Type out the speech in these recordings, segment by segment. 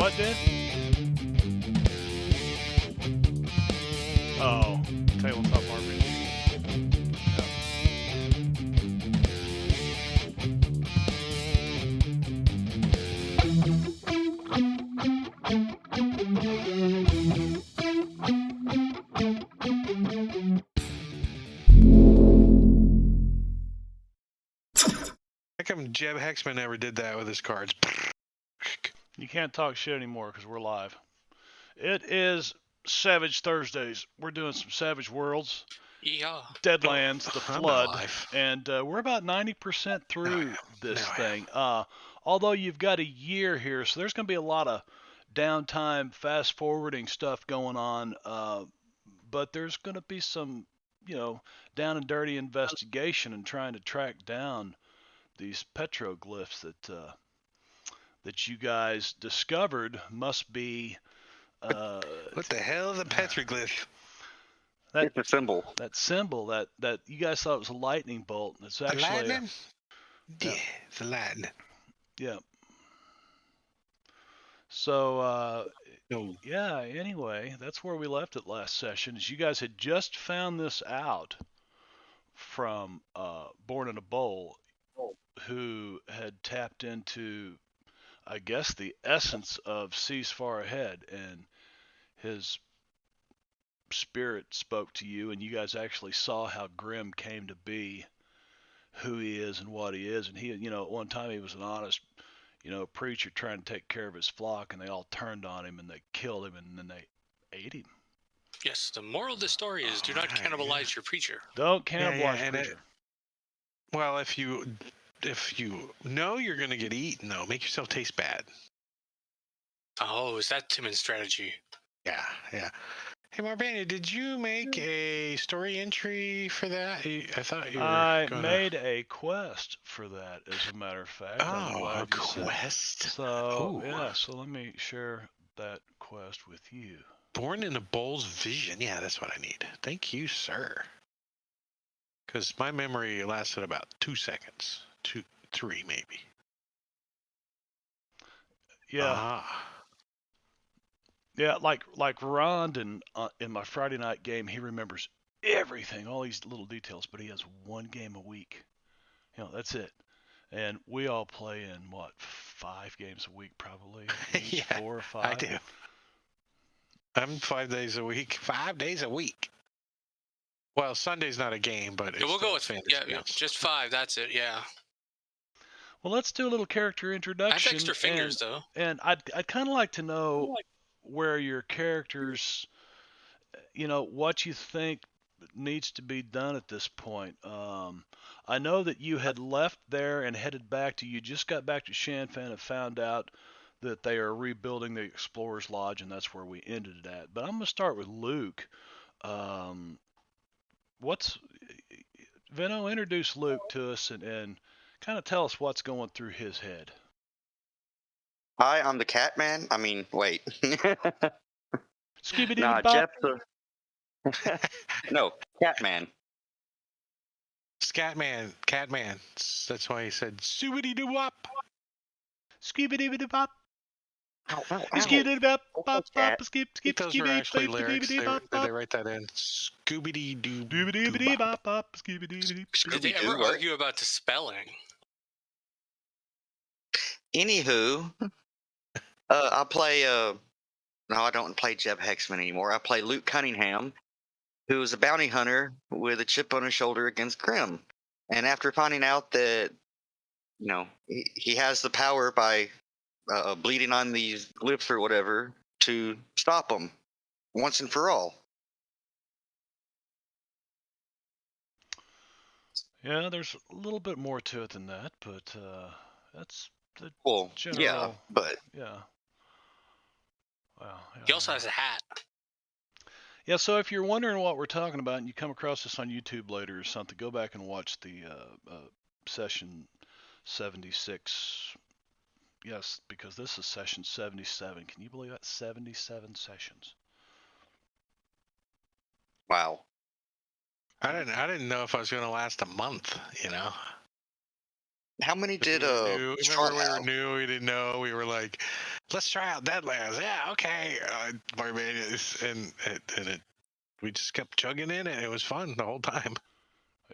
what did? Oh, tabletop RPG. How come Jeb Hexman never did that with his cards? You can't talk shit anymore because we're live. It is Savage Thursdays. We're doing some Savage Worlds, Yeah. Deadlands, The I'm Flood, alive. and we're about 90% through Now this I am. thing. Although you've got a year here, so there's going to be a lot of downtime, fast forwarding stuff going on. But there's going to be some, down and dirty investigation and trying to track down these petroglyphs that you guys discovered must be What the hell is a petroglyph? that It's a symbol. that symbol that you guys thought was a lightning bolt. It's A actually lightning? yeah. Yeah, it's a lightning. Yeah. So No. yeah. Anyway, that's where we left it last session. Is you guys had just found this out from Born in a Bowl, who had tapped into, I guess, the essence of Seas Far Ahead, and his spirit spoke to you, and you guys actually saw how Grim came to be, who he is and what he is. And he, at one time he was an honest, preacher trying to take care of his flock, and they all turned on him and they killed him and then they ate him. Yes, the moral of the story is do not Alright, cannibalize your preacher. Don't cannibalize and preacher. Well, if you know you're gonna get eaten, though, make yourself taste bad. Oh, is that Timon's strategy? Yeah. Hey, Marbania, did you make a story entry for that? I thought you were I gonna... made a quest for that, as a matter of fact. I'm Oh, glad a you said. quest. So Ooh. yeah, so let me share that quest with you. Born in a Bull's vision. Yeah, that's what I need. Thank you, sir. Because my memory lasted about 2 seconds. 2, 3 maybe. Yeah. Ah. Yeah, like Rond in my Friday night game, he remembers everything, all these little details, but he has one game a week. That's it. And we all play in what, 5 games a week probably? Yeah, 4 or 5. I do. I'm 5 days a week. 5 days a week. Well, Sunday's not a game, but it's We'll go with fantasy counts. just 5. That's it. Yeah. Well, let's do a little character introduction. I have extra fingers though. And I'd kind of like to know where your characters, what you think needs to be done at this point. I know that you had left there and headed back to, you just got back to Shanfan and found out that they are rebuilding the Explorer's Lodge, and that's where we ended it at. But I'm going to start with Luke. Veno, introduce Luke to us and kind of tell us what's going through his head. Hi, I'm the Catman. I mean, wait. Scooby-Doo Nah, Bop. Jeff's the... No, Catman. Scatman, Catman. That's why he said Scooby-Doo-Wop. Scooby-Doo Bop. Ow, ow, ow. Scooby-Doo Bop. Bop Cat. Bop. Skip I think those were actually lyrics. Did Bop they Bop. write that in? Scooby-Doo. Doobity Bop Bop. Scooby-Doo. Did they ever Scooby-Doo, what? argue about the spelling? Anywho, I play... No, I don't play Jeb Hexman anymore. I play Luke Cunningham, who is a bounty hunter with a chip on his shoulder against Grim. And after finding out that, he has the power by bleeding on these glyphs or whatever to stop them once and for all. Yeah, there's a little bit more to it than that, but that's the Well, general. yeah, but Yeah. Wow. Yeah, He also has a hat. Yeah, so if you're wondering what we're talking about and you come across this on YouTube later or something, go back and watch the session 76. Yes, because this is session 77. Can you believe that? 77 sessions. wow. I didn't know if I was going to last a month, How many did Remember Strong we were have? new, we didn't know. We were like, let's try out Deadlands. Yeah, okay. Barbados, and we just kept chugging in, and it was fun the whole time.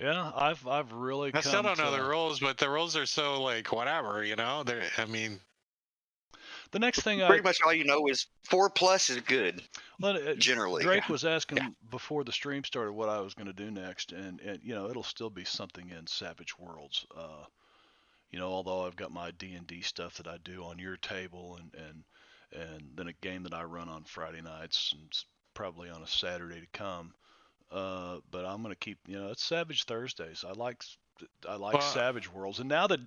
Yeah, I've really I still come don't know the to. rules, but the rules are so like whatever, you know. I mean, The next thing I Pretty much all you know is 4+ is good, well, generally. Drake was asking before the stream started what I was going to do next, and it'll still be something in Savage Worlds. Although I've got my D&D stuff that I do on your table, and then a game that I run on Friday nights and probably on a Saturday to come. But I'm gonna keep, it's Savage Thursdays. I like well, Savage Worlds, and now that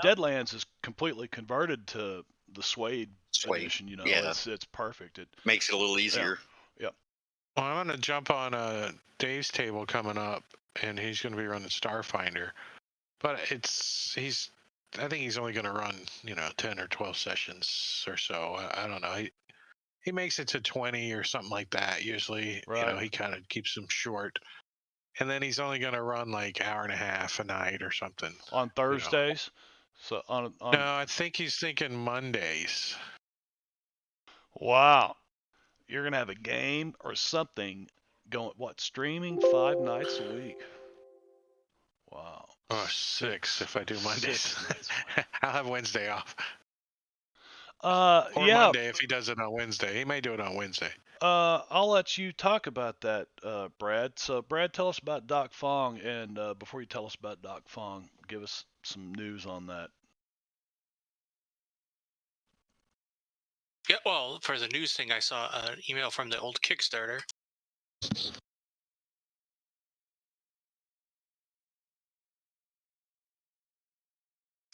Deadlands is completely converted to the Suede Sweet. edition, Yeah. it's perfect. Makes it a little easier. Yeah. well, I'm gonna jump on Dave's table coming up, and he's gonna be running Starfinder. But I think he's only gonna run 10 or 12 sessions or so. I don't know. He makes it to 20 or something like that usually. Right. He kind of keeps them short, and then he's only gonna run like hour and a half a night or something. On Thursdays. So on No, I think he's thinking Mondays. wow, you're gonna have a game or something going. What, streaming 5 nights a week? Wow. Oh, six if I do Mondays. 6 nights. I'll have Wednesday off. Or Yeah. Monday if he does it on Wednesday. He may do it on Wednesday. I'll let you talk about that, Brad. So, Brad, tell us about Doc Fong, and before you tell us about Doc Fong, give us some news on that. Yeah, well, for the news thing, I saw an email from the old Kickstarter.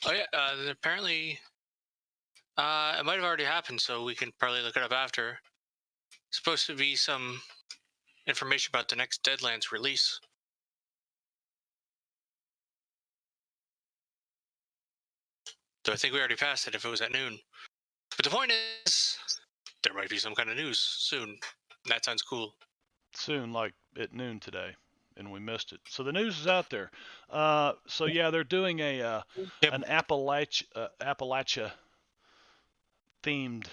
Oh yeah, apparently it might have already happened, so we can probably look it up after. It's supposed to be some information about the next Deadlands release. So I think we already passed it if it was at noon. But the point is, there might be some kind of news soon. That sounds cool. Soon, like at noon today, and we missed it. So the news is out there. So yeah, they're doing an Appalachia themed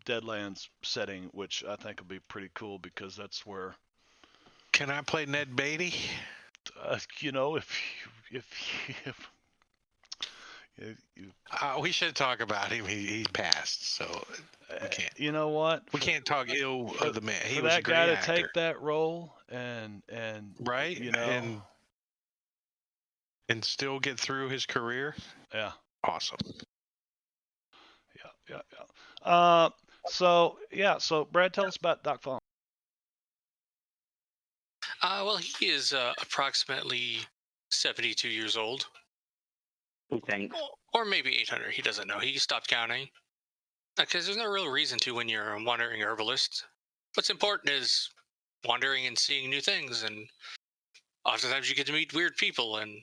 Deadlands setting, which I think will be pretty cool because that's where Can I play Ned Beatty? if We should talk about him. He passed, so we can't. You know what? We can't talk ill of the man. He For was a that great guy to actor. take that role and right, and still get through his career. Yeah. Awesome. Yeah. So Brad, tell us about Doc Fong. Well, he is approximately 72 years old. Okay. Or maybe 800. He doesn't know. He stopped counting. Because there's no real reason to when you're a wandering herbalist. What's important is wandering and seeing new things. And oftentimes you get to meet weird people and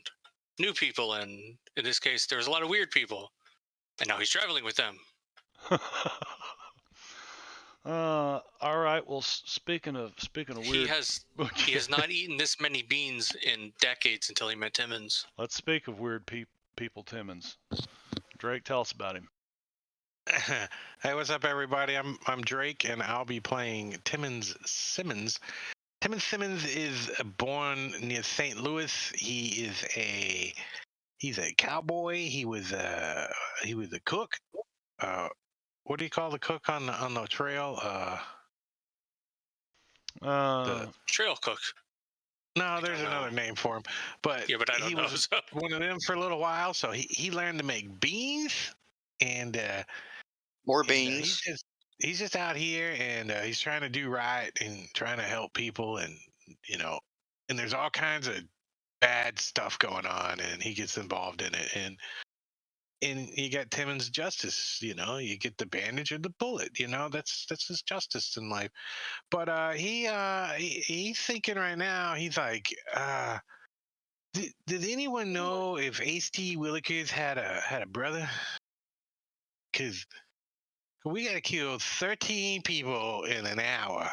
new people. And in this case, there was a lot of weird people. And now he's traveling with them. All right. Well, speaking of weird, He has not eaten this many beans in decades until he met Timmons. Let's speak of weird people. Timmons. Drake, tell us about him. Hey, what's up, everybody? I'm Drake, and I'll be playing Timmons Simmons. Timmons Simmons is born near St. Louis. He's a cowboy. He was a cook. What do you call the cook on the trail? The trail cook. No, there's another name for him. But yeah, but I don't he know. was one of them for a little while. So he learned to make beans and more beans. He's just out here and he's trying to do right and trying to help people and and there's all kinds of bad stuff going on and he gets involved in it and you got Timmons justice, you get the bandage or the bullet, that's his justice in life. But he's thinking right now, he's like, did anyone know if H.T. Willikers had a brother? Because we got to kill 13 people in an hour,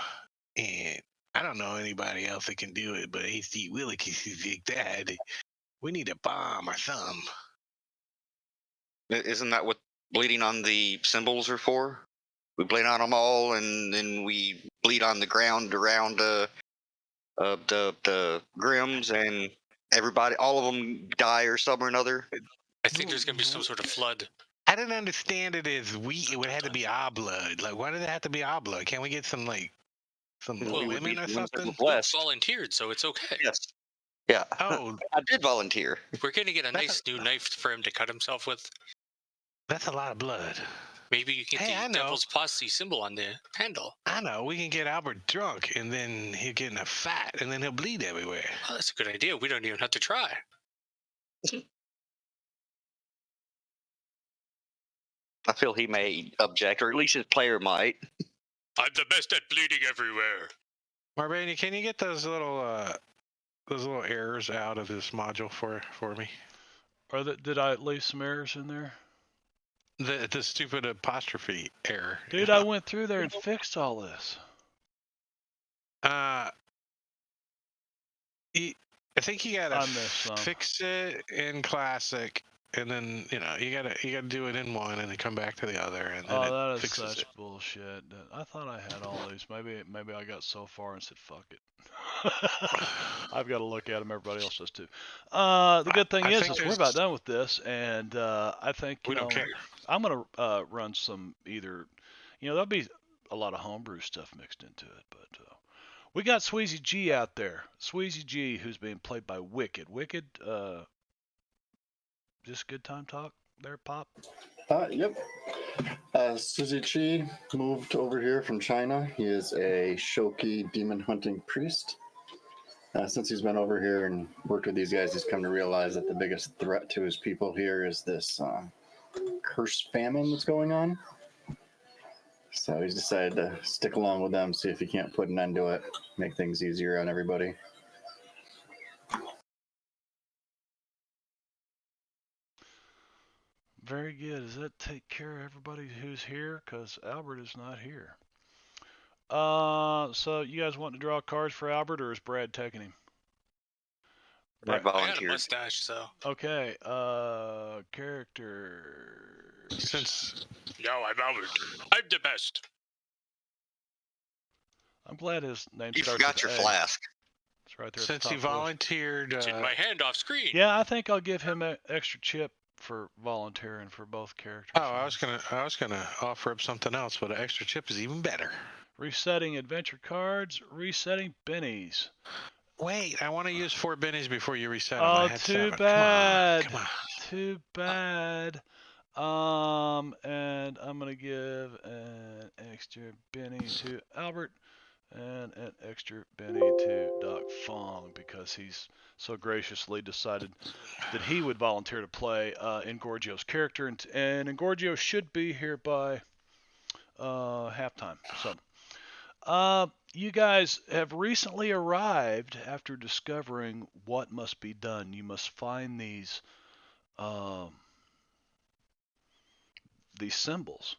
and I don't know anybody else that can do it, but H.T. Willikers is like that. We need a bomb or something. Isn't that what bleeding on the symbols are for? We bleed on them all, and then we bleed on the ground around the Grims, and everybody, all of them die or some or another. I think there's gonna be some sort of flood. I didn't understand it as it would have to be our blood. Like, why did it have to be our blood? Can't we get some Well, women or something? Luke Blessed. volunteered, so it's okay. Yes. Yeah. Oh, I did volunteer. We're gonna get a nice new knife for him to cut himself with. that's a lot of blood. Maybe you get I the know. devil's posse symbol on the handle. I know. We can get Albert drunk, and then he'll get in a fight, and then he'll bleed everywhere. Oh, that's a good idea. We don't even have to try. Oh, I feel he may object, or at least his player might. I'm the best at bleeding everywhere. Marbania, can you get those little errors out of this module for me? Did I leave some errors in there? The stupid apostrophe error. Dude, I went through there and fixed all this. I think you gotta I missed some. fix it in classic, and then you gotta do it in one, and then come back to the other, and then That it is fixes such it. bullshit. I thought I had all these. Maybe I got so far and said fuck it. I've got to look at them. Everybody else does too. The good thing is we're about done with this, and I think we don't care. I'm gonna run some either. There'll be a lot of homebrew stuff mixed into it, but we got Sweezy G out there. Sweezy G, who's being played by Wicked. Wicked, just good time talk there, Pop? Yep. Suzy Chi moved over here from China. He is a Shoki demon hunting priest. Since he's been over here and worked with these guys, he's come to realize that the biggest threat to his people here is this cursed famine that's going on. So he's decided to stick along with them, see if he can't put an end to it, make things easier on everybody. Very good. Does that take care of everybody who's here? Because Albert is not here. So you guys want to draw cards for Albert, or is Brad taking him? Brad I got a volunteered. mustache, so. Okay. Character. No, I'm Albert. I'm the best. I'm glad his name You starts forgot with your A. flask. It's right there. Since he volunteered, It's in my hand off screen. Yeah, I think I'll give him an extra chip for volunteering for both characters. Oh, I was gonna offer up something else, but an extra chip is even better. Resetting adventure cards. Resetting bennies. Wait, I want to use 4 bennies before you reset them. Oh, I had too 7. bad. Come on. Too bad. And I'm gonna give an extra Benny to Albert and an extra Benny to Doc Fong because he's so graciously decided that he would volunteer to play Engorgio's character, and Engorgio should be here by halftime. So, you guys have recently arrived after discovering what must be done. You must find these symbols,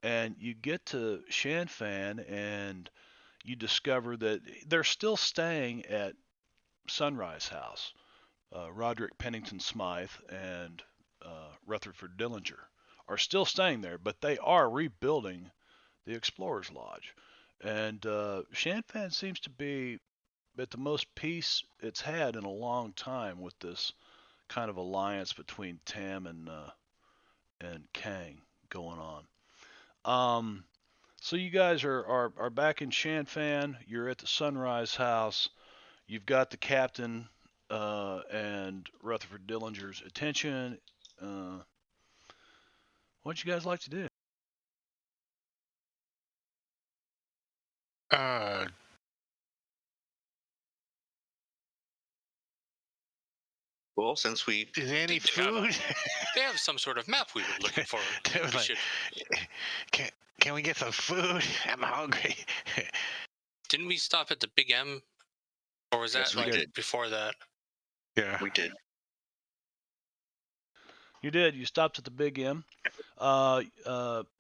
and you get to Shanfan and you discover that they're still staying at Sunrise House. Roderick Pennington Smythe and Rutherford Dillinger are still staying there, but they are rebuilding the Explorers Lodge. And Shanfan seems to be at the most peace it's had in a long time with this kind of alliance between Tam and Kang going on. So you guys are back in Shanfan. You're at the Sunrise House. You've got the captain and Rutherford Dillinger's attention. What'd you guys like to do? Well, since we Is there any They have food? They have some sort of map we were looking for. They was We like, should. Can we get some food? I'm hungry. Didn't we stop at the Big M? Or was that Yes, we like did. before that? Yeah. we did. You did. You stopped at the Big M.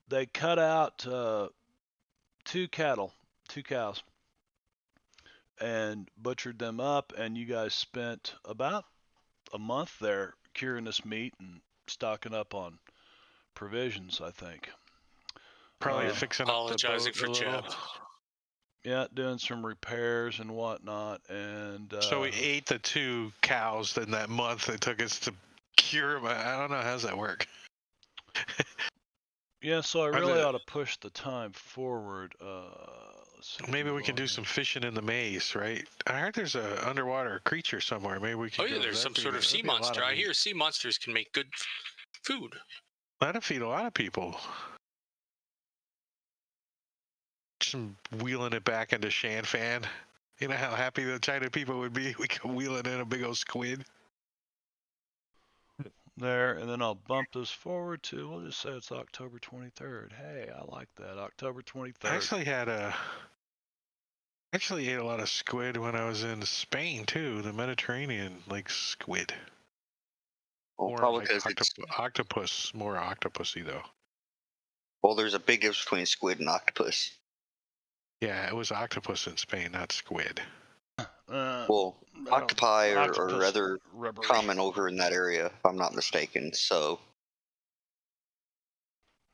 They cut out 2 cows, and butchered them up, and you guys spent about a month there curing this meat and stocking up on provisions, I think. Probably fixing up the Apologizing boat for a little. Jeb. Yeah, doing some repairs and whatnot, and So we ate the 2 cows in that month it took us to cure them. I don't know, how's that work? yeah, so I Are really the- ought to push the time forward. Let's see, Maybe we can do log some in. fishing in the maze, right? I heard there's a underwater creature somewhere. Maybe we can. Oh yeah, go there's some that'd sort be- of that'd sea be a lot monster. of I meat. hear sea monsters can make good food. That'd feed a lot of people. Some wheeling it back into Shan Fan. You know how happy the China people would be? We could wheel it in a big old squid. There, and then I'll bump this forward to, we'll just say it's October 23rd. Hey, I like that, October 23rd. Actually ate a lot of squid when I was in Spain too. The Mediterranean, like squid. Well, More probably like because it's octopus, more octopusy though. well, there's a big difference between squid and octopus. Yeah, it was octopus in Spain, not squid. Well, I don't- octopi are octopus rather rubbery. common over in that area, if I'm not mistaken. So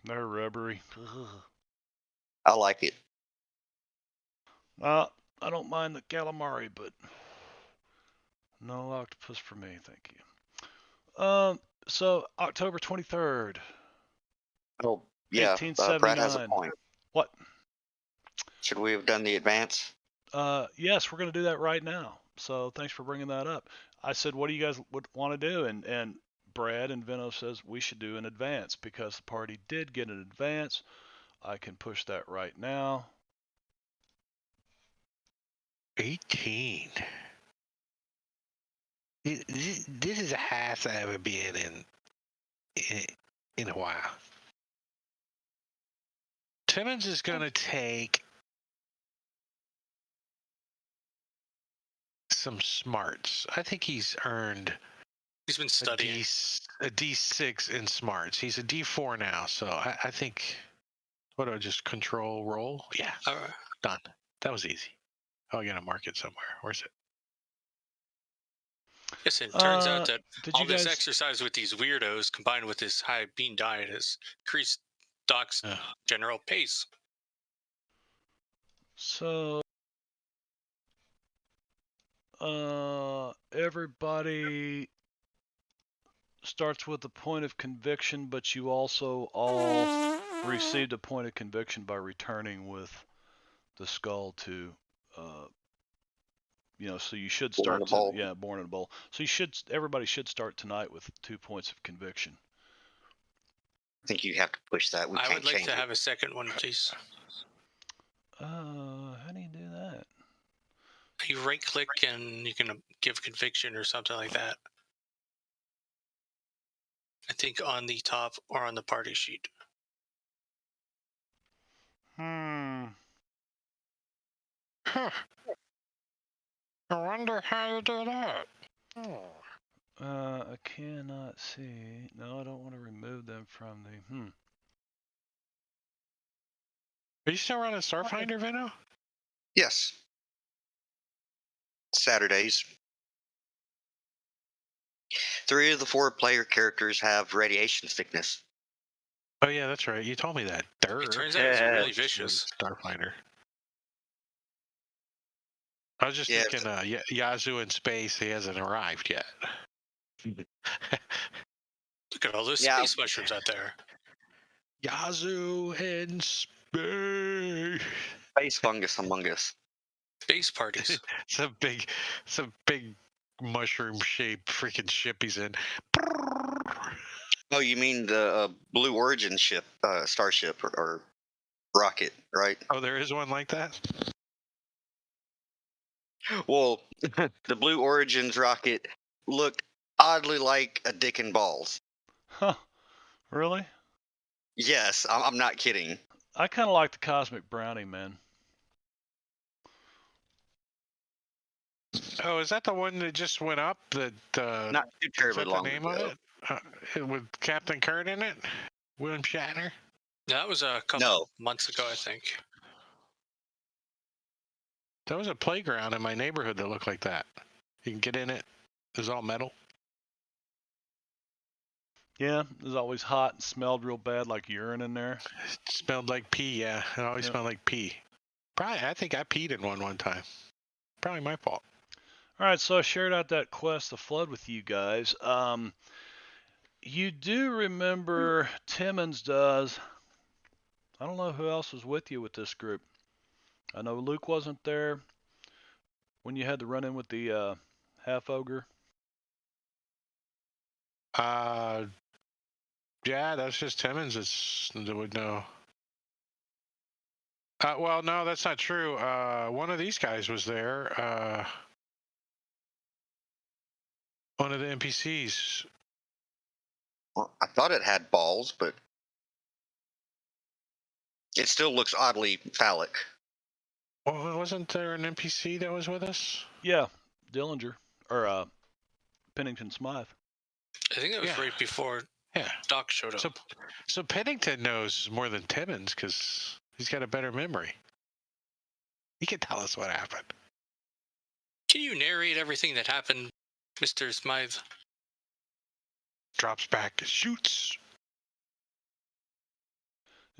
They're rubbery. I like it. I don't mind the calamari, but no octopus for me, thank you. So October 23rd, Oh, yeah. Brad has a 1879. point. What? Should we have done the advance? Yes, we're going to do that right now. So thanks for bringing that up. I said, what do you guys would want to do? And Brad and Vino says we should do an advance because the party did get an advance. I can push that right now. 18. This is the highest I've ever been in a while. Timmons is going to take some smarts. I think he's earned He's been studying. a D6 in smarts. He's a D4 now, so I think. What do I just control roll? Yeah, done. That was easy. Oh, I gotta mark it somewhere. Where's it? Yes, it turns out that Did all you this guys? exercise with these weirdos combined with this high bean diet has increased Doc's general pace. So, everybody starts with a point of conviction, but you also all received a point of conviction by returning with the skull to, so you should Born in start a bowl. born in a bowl. So everybody should start tonight with 2 points of conviction. I think you have to push that. We I can't would like change to it. have a second one, please. How do you do that? You right click and you can give conviction or something like that. I think on the top or on the party sheet. Huh. I wonder how you do that. I cannot see. No, I don't want to remove them from the. Are you still running Starfinder, Vino? Yes. Saturdays. 3 of the 4 player characters have radiation sickness. Oh yeah, that's right. You told me that. It turns out he's really vicious. Starfinder. I was just thinking, Yazoo in space. He hasn't arrived yet. Look at all those space mushrooms out there. Yazoo in space. Space fungus among us. Space parties. It's a big mushroom-shaped freaking ship he's in. Oh, you mean the Blue Origin ship, starship or rocket, right? Oh, there is one like that? Well, the Blue Origins rocket looked oddly like a dick and balls. Huh. Really? Yes, I'm not kidding. I kind of like the Cosmic Brownie, man. Oh, is that the one that just went up? Not too terribly long the name ago. of it? With Captain Kirk in it? William Shatner? That was a couple months ago, I think. There was a playground in my neighborhood that looked like that. You can get in it. It was all metal. Yeah, it was always hot and smelled real bad like urine in there. It smelled like pee, yeah. It always smelled like pee. Probably, I think I peed in one time. Probably my fault. All right, so I shared out that quest, the flood, with you guys. You do remember Timmons does. I don't know who else was with you with this group. I know Luke wasn't there when you had to run in with the half ogre. Yeah, that's just Timmons that would know. Well, no, that's not true. One of these guys was there. One of the NPCs. Well, I thought it had balls, but it still looks oddly phallic. Well, wasn't there an NPC that was with us? Yeah, Dillinger or Pennington Smythe. I think it was right before Doc showed up. So Pennington knows more than Timmons because he's got a better memory. He can tell us what happened. Can you narrate everything that happened, Mr. Smythe? Drops back, shoots.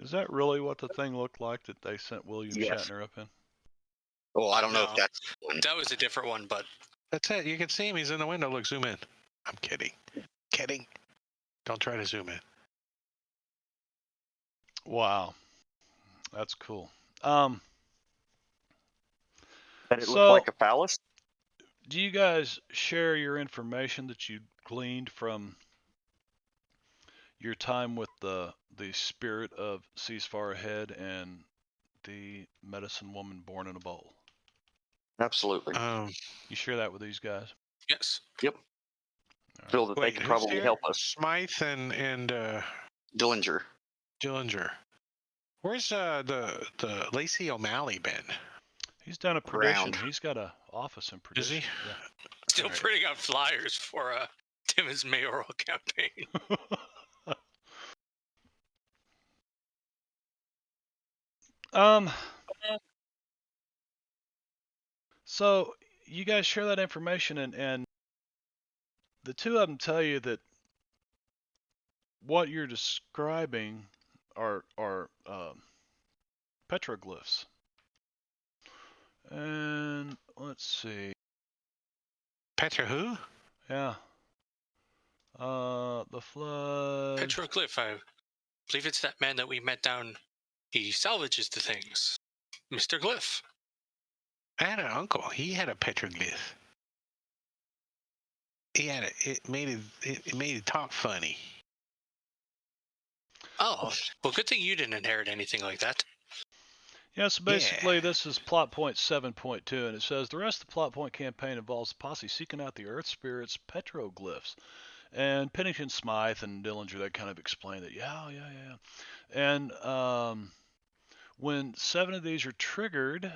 Is that really what the thing looked like that they sent William Shatner up in? Well, I don't know if that's one. That was a different one, but that's it. You can see him. He's in the window. Look, zoom in. I'm kidding. Kidding. Don't try to zoom in. Wow, that's cool. That it looked like a phallus? Do you guys share your information that you gleaned from your time with the spirit of Seas Far Ahead and the medicine woman born in a bowl? Absolutely. You share that with these guys? Yes. Yep. Feel that they could probably help us. Smythe and Dillinger. Where's the Lacey O'Malley been? He's down at Perdition. He's got an office in Perdition. Is he? Yeah. Still printing out flyers for Timmons mayoral campaign. So you guys share that information, and the two of them tell you that what you're describing are petroglyphs. And let's see. Petra who? Yeah. The flood. Petroglyph, I believe it's that man that we met down. He salvages the things. Mr. Glyph. I had an uncle. He had a petroglyph. He had it made it talk funny. Oh, well, good thing you didn't inherit anything like that. Yeah, so basically this is plot point 7.2, and it says the rest of the plot point campaign involves the posse seeking out the Earth Spirit's petroglyphs. And Pennington Smythe and Dillinger, they kind of explain that, yeah. And when 7 of these are triggered,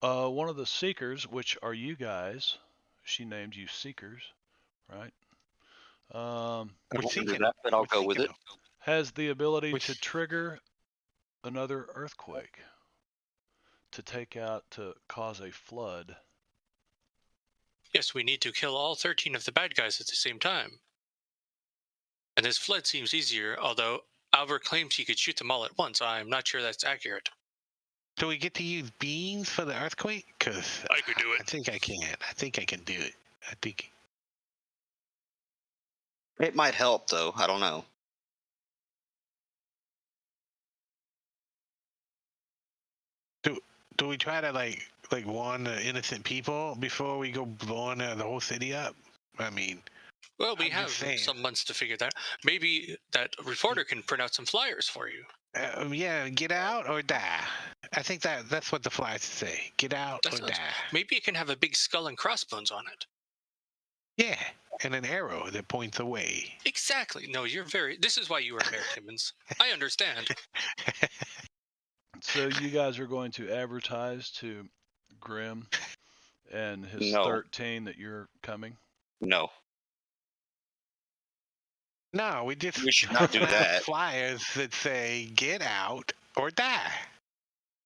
one of the seekers, which are you guys, she named you seekers, right? We're seeking that, but I'll go with it. Has the ability to trigger another earthquake to cause a flood. Yes, we need to kill all 13 of the bad guys at the same time. And this flood seems easier, although Albert claims he could shoot them all at once. I'm not sure that's accurate. Do we get to use beans for the earthquake? Because I could do it. I think I can. I think I can do it. I think it might help, though. I don't know. Do we try to like warn the innocent people before we go blowing the whole city up? I mean, well, we have some months to figure that out. Maybe that reporter can print out some flyers for you. Yeah, get out or die. I think that's what the flyers say. Get out or die. Maybe it can have a big skull and crossbones on it. Yeah, and an arrow that points away. Exactly. No, this is why you were Mayor Timmons. I understand. So you guys are going to advertise to Grim and his 13 that you're coming? No. No, we should not do that. Flyers that say "Get out or die."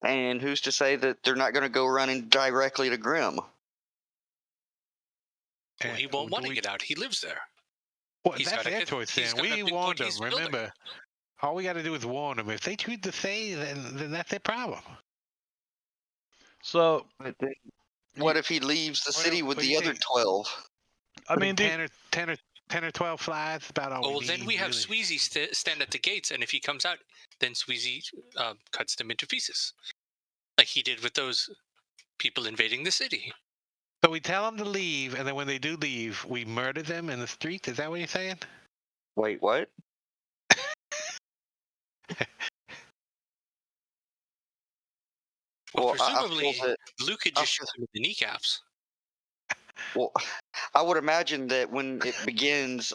And who's to say that they're not going to go running directly to Grim? Well, he won't want to get out. He lives there. Well, He's that's got a their kid. choice, He's then. got a We big warned boat them, he's building. remember? All we got to do is warn them. If they choose to stay, then that's their problem. So, But then, what if he leaves the city with What do the you other think? 12? I mean, 10 or 12 flies, about all Oh, we then need, we have really. Sweezy stand at the gates, and if he comes out, then Sweezy cuts them into pieces, like he did with those people invading the city. So we tell them to leave, and then when they do leave, we murder them in the street? Is that what you're saying? Wait, what? Well, Well, presumably, that, Luke could I just shoot him in the kneecaps. well, I would imagine that when it begins,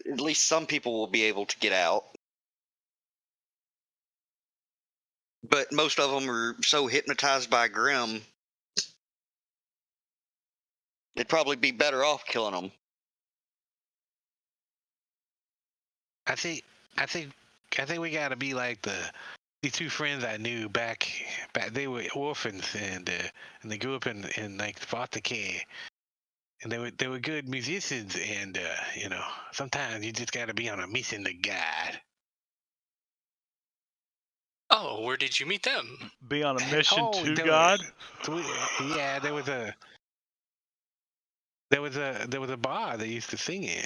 at least some people will be able to get out. But most of them are so hypnotized by Grim, they'd probably be better off killing them. I think we gotta be like these two friends I knew back. They were orphans, and they grew up in like foster care, and they were good musicians, and sometimes you just gotta be on a mission to God. Oh, where did you meet them? be on a mission to there God. yeah, there was a bar they used to sing in.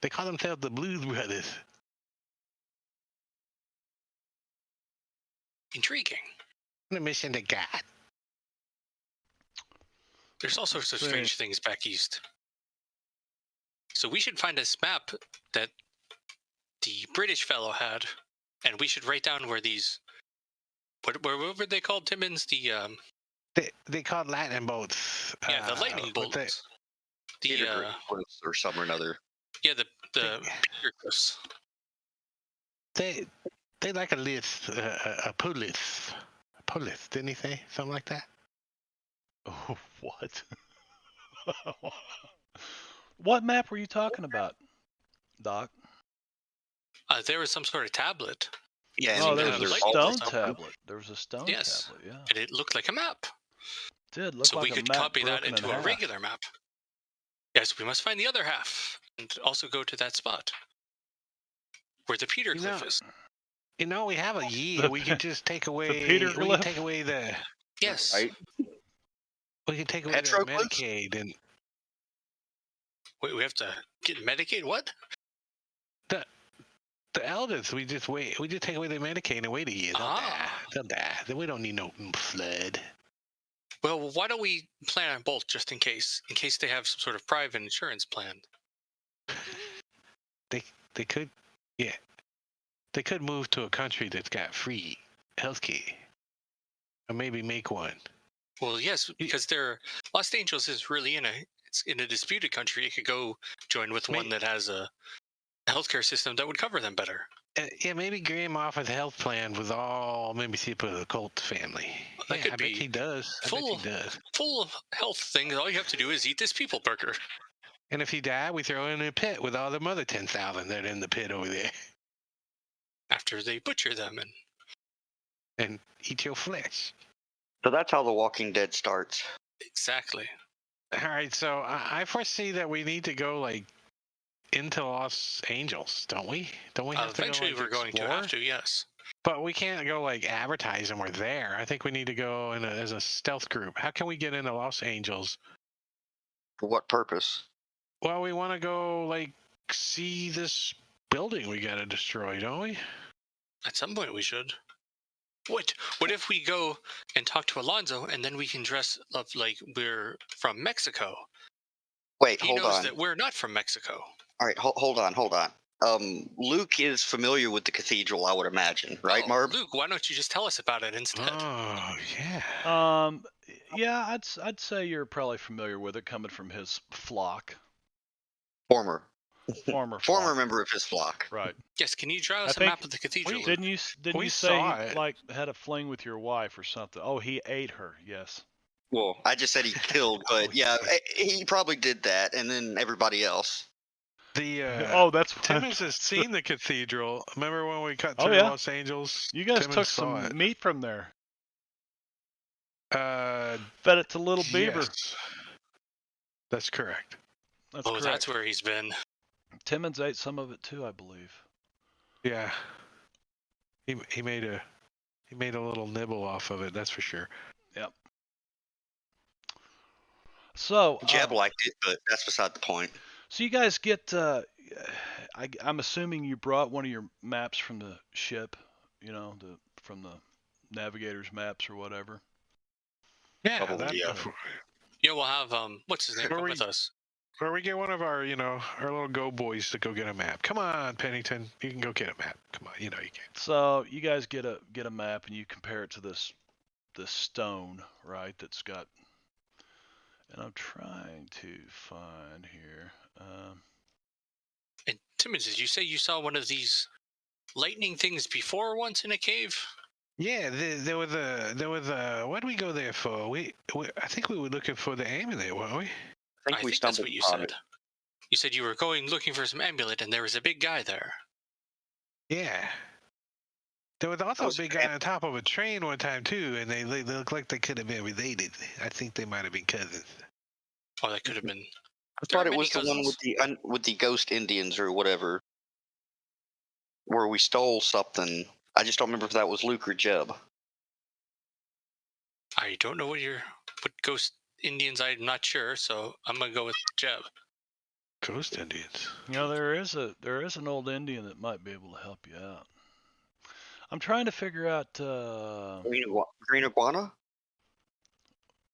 They call themselves the Blues Brothers. Intriguing. On a mission to God. There's all sorts of Say- strange things back east. So we should find this map that the British fellow had, and we should write down where these. What were they called, Timmons? The They called lightning bolts. yeah, the lightning bolts. Petroglyphs or something or another. Yeah, the Petroglyphs. They like a list, a police. Police, didn't he say something like that? Oh, what? What map were you talking about, Doc? There was some sort of tablet, Yeah, Oh, and there because was a there's stone something. tablet. There was a stone Yes. tablet, yeah. and it looked like a map. It did look So like we a could map copy that broken in into a half. regular map. Yes, we must find the other half and also go to that spot where the Petroglyph is. We have a year. We could just take away. We Petroglyph? can take away the. Yes. Right? We can take away the Petroglyphs? Medicaid and Wait, we have to get Medicaid? What? the elders. We just wait. We just take away their Medicaid and wait a year. They'll die. They'll die. Then we don't need no flood. Well, why don't we plan on both just in case they have some sort of private insurance plan? They could, yeah. They could move to a country that's got free healthcare, or maybe make one. Well, yes, because Los Angeles is really it's in a disputed country. It could go join with one that has a healthcare system that would cover them better. Yeah, maybe Graham offers a health plan with all membership of the Colt family. That Yeah, could I be bet he does. full of health things. All you have to do is eat this people burger. And if he die, we throw him in a pit with all them other 10,000 that are in the pit over there. After they butcher them And eat your flesh. So that's how The Walking Dead starts. Exactly. All right, so I foresee that we need to go into Los Angeles, don't we? Don't we have Eventually, to go, we're going to have to. Yes. But we can't go advertise and we're there. I think we need to go as a stealth group. How can we get into Los Angeles? For what purpose? Well, we want to go see this building we got to destroy, don't we? At some point, we should. What if we go and talk to Alonzo, and then we can dress up like we're from Mexico? Wait, He hold knows on. that we're not from Mexico. All right, hold on. Luke is familiar with the cathedral, I would imagine, right, Marb? Luke, why don't you just tell us about it instead? Oh, yeah. Yeah, I'd say you're probably familiar with it coming from his flock. Former Flock. member of his flock. Right. Yes, can you draw us a map of the cathedral? Didn't you We say saw he it. had a fling with your wife or something? Oh, he ate her. Yes. Well, I just said he killed, but yeah, he probably did that, and then everybody else. That's Timmons has seen the cathedral. Remember when we cut through Los Angeles? You guys Timmons took saw some meat from there. Fed it to Little Beaver. Yes. That's correct. That's correct. That's where he's been. Timmons ate some of it too, I believe. Yeah. He made a little nibble off of it. That's for sure. Yep. So Jeb liked it, but that's beside the point. So you guys get. I'm assuming you brought one of your maps from the ship. You know, from the navigator's maps or whatever. Yeah, Probably, yeah. Yeah, we'll have what's his name come with us. Or we get one of our, our little go boys to go get a map. Come on, Pennington, you can go get a map. Come on, you can. So you guys get a map and you compare it to this stone, right? That's got. And I'm trying to find here. And Timmons, did you say you saw one of these lightning things before once in a cave? Yeah, there was a. What did we go there for? I think we were looking for the amulet, weren't we? I think that's what you said. You said you were looking for some amulet, and there was a big guy there. Yeah. There was also a big guy on top of a train one time too, and they looked like they could have been related. I think they might have been cousins. Oh, that could have been. I thought it was the one with the ghost Indians or whatever, where we stole something. I just don't remember if that was Luke or Jeb. I don't know what ghost Indians. I'm not sure, so I'm gonna go with Jeb. Ghost Indians. You know, there is an old Indian that might be able to help you out. I'm trying to figure out. Green iguana.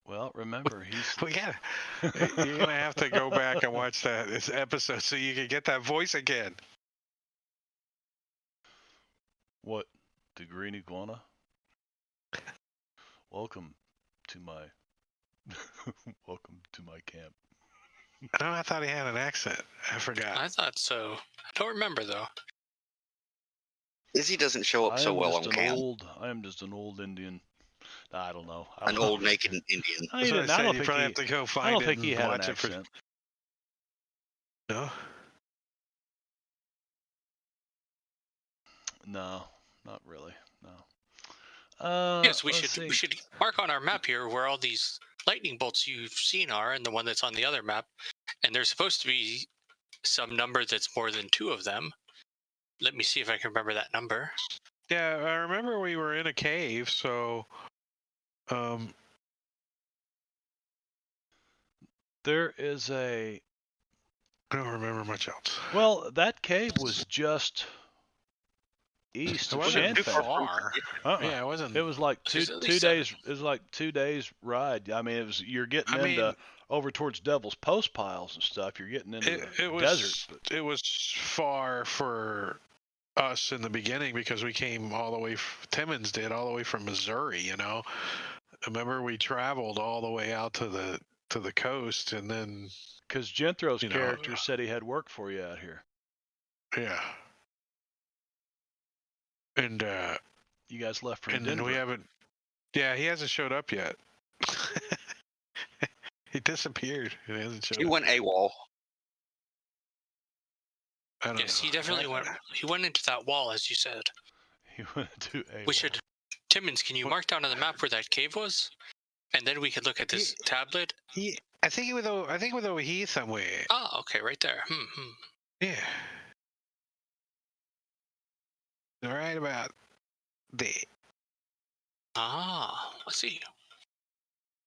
Well, remember he's. You're gonna have to go back and watch this episode so you can get that voice again. What? The green iguana? Welcome to my camp. No, I thought he had an accent. I forgot. I thought so. I don't remember though. Izzy doesn't show up so well on cam. I am just an old Indian. I don't know. An old naked Indian. I don't have to go find I don't think he had an watch it accent. No? No, not really. No. Yes, we should mark on our map here where all these lightning bolts you've seen are, and the one that's on the other map. And there's supposed to be some number that's more than 2 of them. Let me see if I can remember that number. Yeah, I remember we were in a cave, so there is a. I don't remember much else. Well, that cave was just east of Shanfan. Far. Yeah, it wasn't. It was like two days. It was like 2 days ride. I mean, you're getting into over towards Devil's Post piles and stuff. You're getting into the desert. It was far for us in the beginning because we came all the way. Timmons did all the way from Missouri. You know, remember we traveled all the way out to the coast, and then because Jenthro's character said he had work for you out here. Yeah. And you guys left from and Denver. We haven't. Yeah, he hasn't showed up yet. He disappeared. He hasn't showed up. He went AWOL. Yes, he definitely went. He went into that wall, as you said. He went into AWOL. We should. Timmons, can you mark down on the map where that cave was, and then we could look at this tablet. I think it was over here somewhere. Oh, okay, right there. Yeah. Right about there. Ah, let's see.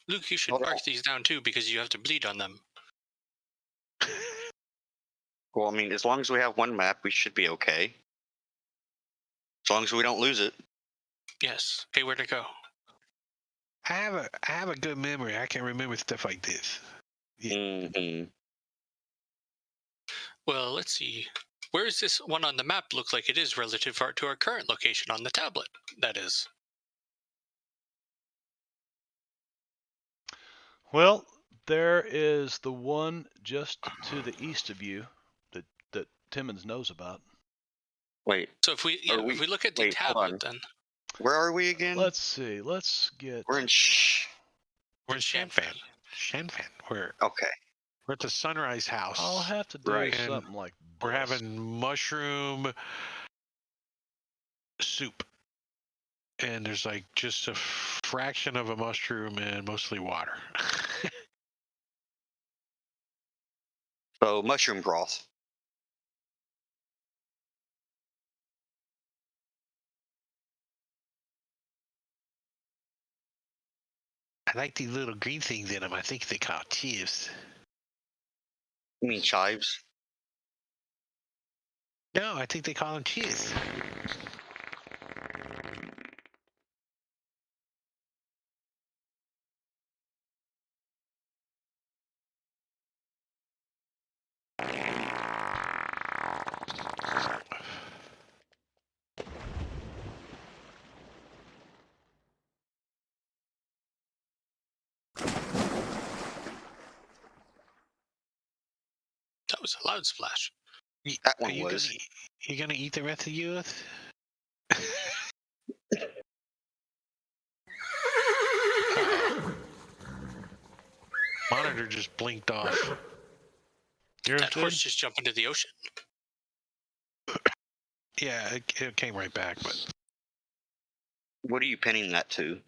Luke, you should mark these down too because you have to bleed on them. Well, I mean, as long as we have one map, we should be okay. As long as we don't lose it. Yes. Okay, where to go? I have a good memory. I can remember stuff like this. Yeah. Mm-hmm. Well, let's see. Where is this one on the map look like it is relative to our current location on the tablet? That is. Well, there is the one just to the east of you that Timmons knows about. Wait. So if we look at the tablet, then where are we again? Let's see. Let's get. We're in Shanfan. Shanfan. We're at the Sunrise House. I'll have to do something like this. We're having mushroom soup. And there's like just a fraction of a mushroom and mostly water. So mushroom broth. I like these little green things in them. I think they call chips. You mean chives? No, I think they call them chips. That was a loud splash. That Are one you was. gonna eat the rest of yours? Uh-oh. Monitor just blinked off. Yours That horse did? just jumped into the ocean. Yeah, it came right back, but What are you pinning that to?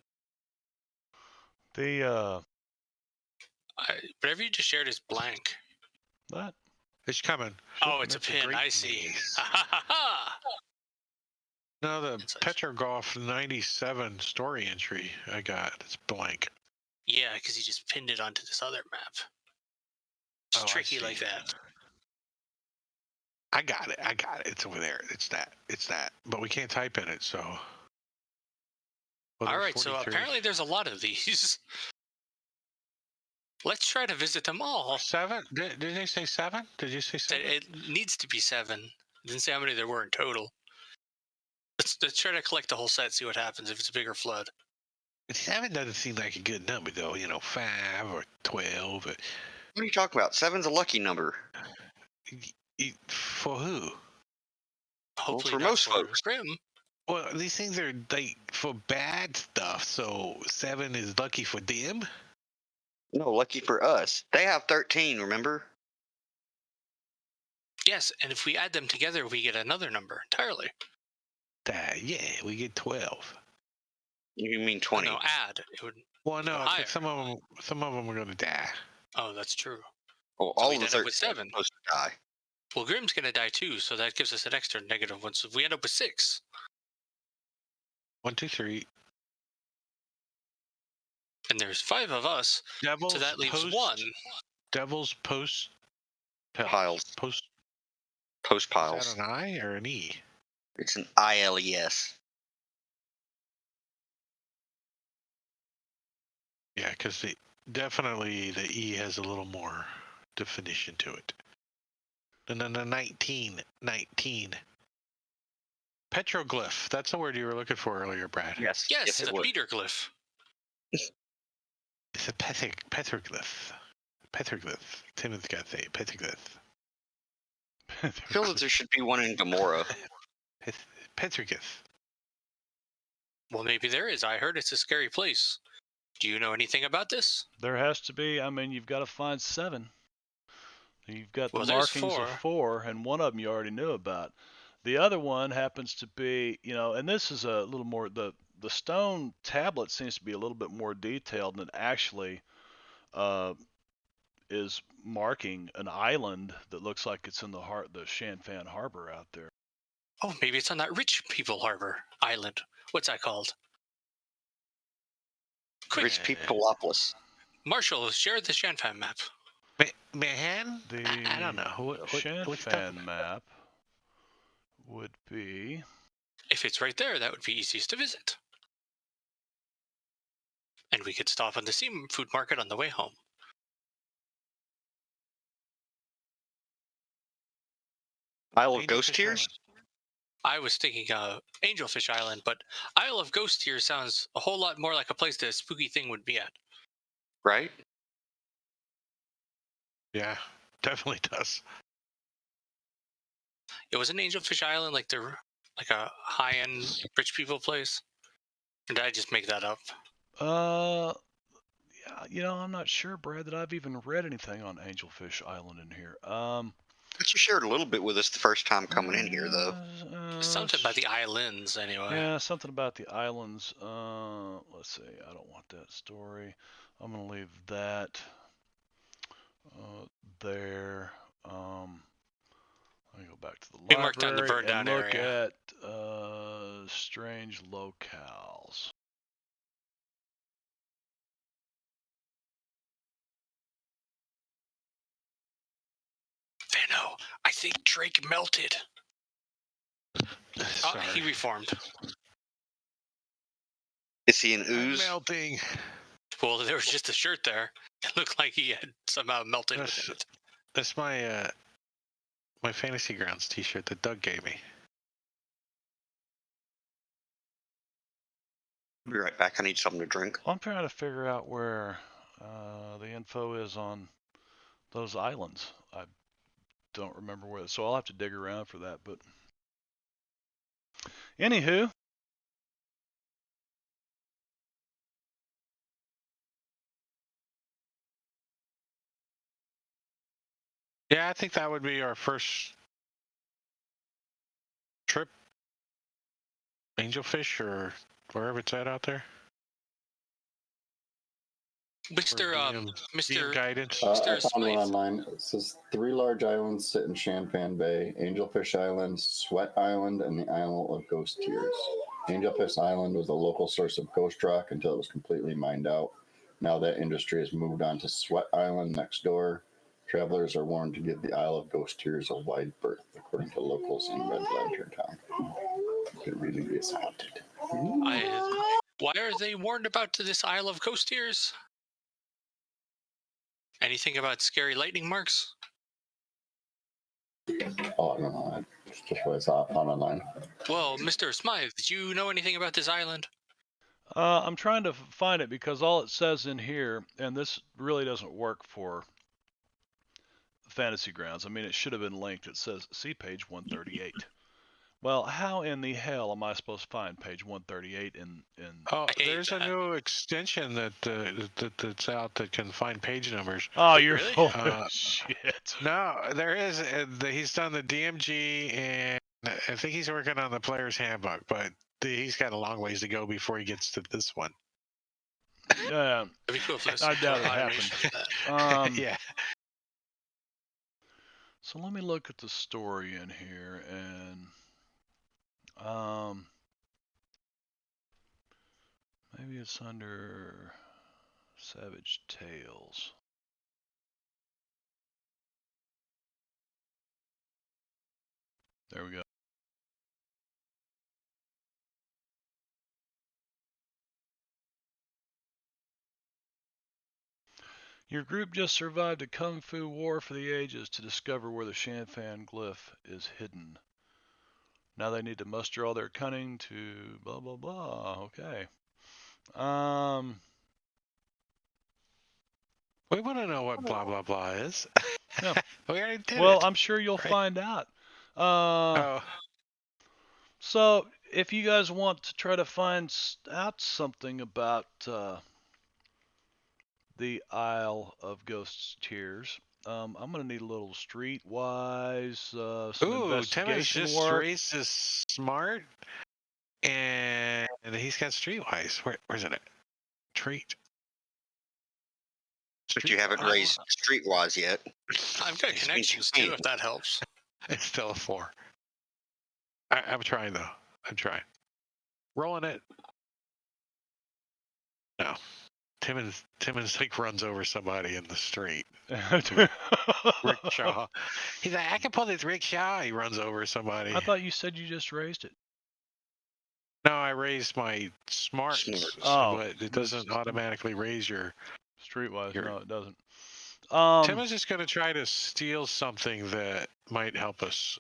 The Whatever you just shared is blank. that it's coming. Oh, it's a That's pin. great I see. maze. Ha ha ha ha! No, the It's like- Petroglyph 97 story entry I got. It's blank. Yeah, because he just pinned it onto this other map. It's Oh, I tricky see. like that. I got it. It's over there. It's that. But we can't type in it, so. Well, All there's right, so 43. apparently there's a lot of these. Let's try to visit them all. 7? Did they say 7? Did you say 7? It needs to be 7. It didn't say how many there were in total. Let's try to collect the whole set, see what happens if it's a bigger flood. 7 doesn't seem like a good number, though. 5 or 12. What are you talking about? 7's a lucky number. For who? Hopefully for not most for folks. Grim. Well, these things are like for bad stuff, so 7 is lucky for them. No, lucky for us. They have 13, remember? Yes, and if we add them together, we get another number entirely. Yeah, we get 12. You mean Oh, 20. no, add. It would. Well, no, higher. some of them are going to die. Oh, that's true. Well, So all we'd of the end 13 up with are 7. supposed to die. Well, Grim's going to die too, so that gives us an extra negative one. So we end up with 6. 1, 2, 3. And there's 5 of us, Devils so that leaves post, 1. Devils post Piles. Post Post Is piles. that an I or an E? It's an ILES. Yeah, because definitely the E has a little more definition to it. And then the 19. Petroglyph. That's the word you were looking for earlier, Brad. Yes. Yes, it the would. Peterglyph. It's a petroglyph. Petroglyph. Timothy's got to say it. Petroglyph. I feel that there should be one in Gamora. Petroglyph. Well, maybe there is. I heard it's a scary place. Do you know anything about this? there has to be. I mean, you've got to find 7. You've got the Well, there's markings 4. of 4, and one of them you already knew about. The other one happens to be, and this is a little more. The stone tablet seems to be a little bit more detailed than it actually is marking an island that looks like it's in the Shanfan Harbor out there. Oh, maybe it's on that rich people harbor island. What's that called? Quick, Rich Peopleopolis. Marshall, share the Shanfan map. Mahan? The I don't know. What's Shanfan map would be. If it's right there, that would be easiest to visit. And we could stop on the seafood market on the way home. Isle of Ghost Tears? I was thinking Angelfish Island, but Isle of Ghost Tears sounds a whole lot more like a place that a spooky thing would be at. Right? Yeah, definitely does. It was an Angelfish Island, like a high-end rich people place. Or did I just make that up? Yeah, I'm not sure, Brad, that I've even read anything on Angelfish Island in here. But you shared a little bit with us the first time coming in here, though. Something about the islands, anyway. Yeah, something about the islands. Let's see. I don't want that story. I'm gonna leave that there. Let me go back to the We library marked down the burned and down look area. at strange locales. Fano, I think Drake melted. Sorry. He reformed. Is he an I'm ooze? melting. Well, there was just a shirt there. It looked like he had somehow melted within it. That's my my Fantasy Grounds T-shirt that Doug gave me. I'll be right back. I need something to drink. I'm trying to figure out where the info is on those islands. I don't remember where, so I'll have to dig around for that. But anywho, Yeah, I think that would be our first trip. Angelfish or wherever it's at out there. Mr. DM Mr. guidance. I Mr. found one Smythe. online. It says 3 large islands sit in Champagne Bay: Angelfish Island, Sweat Island, and the Isle of Ghost Tears. Angelfish Island was a local source of ghost rock until it was completely mined out. Now that industry has moved on to Sweat Island next door. Travelers are warned to give the Isle of Ghost Tears a wide berth, according to locals in Red Lantern Town. It really is haunted. Why are they warned about this Isle of Ghost Tears? Anything about scary lightning marks? Oh, I don't know. That's just what I saw on online. Well, Mr. Smythe, did you know anything about this island? I'm trying to find it because all it says in here, and this really doesn't work for Fantasy Grounds. I mean, it should have been linked. It says, see page 138. Well, how in the hell am I supposed to find page 138 in Oh, I hate there's a that. new extension that's out that can find page numbers. Oh, you're Really? full of shit. No, there is. He's done the DMG, and I think he's working on the player's handbook, but he's got a long ways to go before he gets to this one. Yeah, It'd be cool if there's I doubt it automation happened. of that. Yeah. So let me look at the story in here, and maybe it's under Savage Tales. There we go. Your group just survived a kung fu war for the ages to discover where the Shanfan glyph is hidden. Now they need to muster all their cunning to blah blah blah. Okay. We want to know what blah blah blah is. Yeah. We already did Well, it. I'm sure you'll right? find out. Oh, So if you guys want to try to find out something about the Isle of Ghosts Tears, I'm gonna need a little streetwise, some ooh, Tim has investigation just work. raised his smart, and he's got streetwise. Where's it at? Treat. But you haven't raised Streetwise yet. I've got It's connections been too, if that helps. It's still a 4. I'm trying though. I'm trying. Rolling it. No. Timmons like runs over somebody in the street. Rickshaw. He's like, I can pull this rickshaw. He runs over somebody. I thought you said you just raised it. No, I raised my smarts, Oh. but it doesn't automatically raise your. Streetwise, Your- no, it doesn't. Tim is just going to try to steal something that might help us.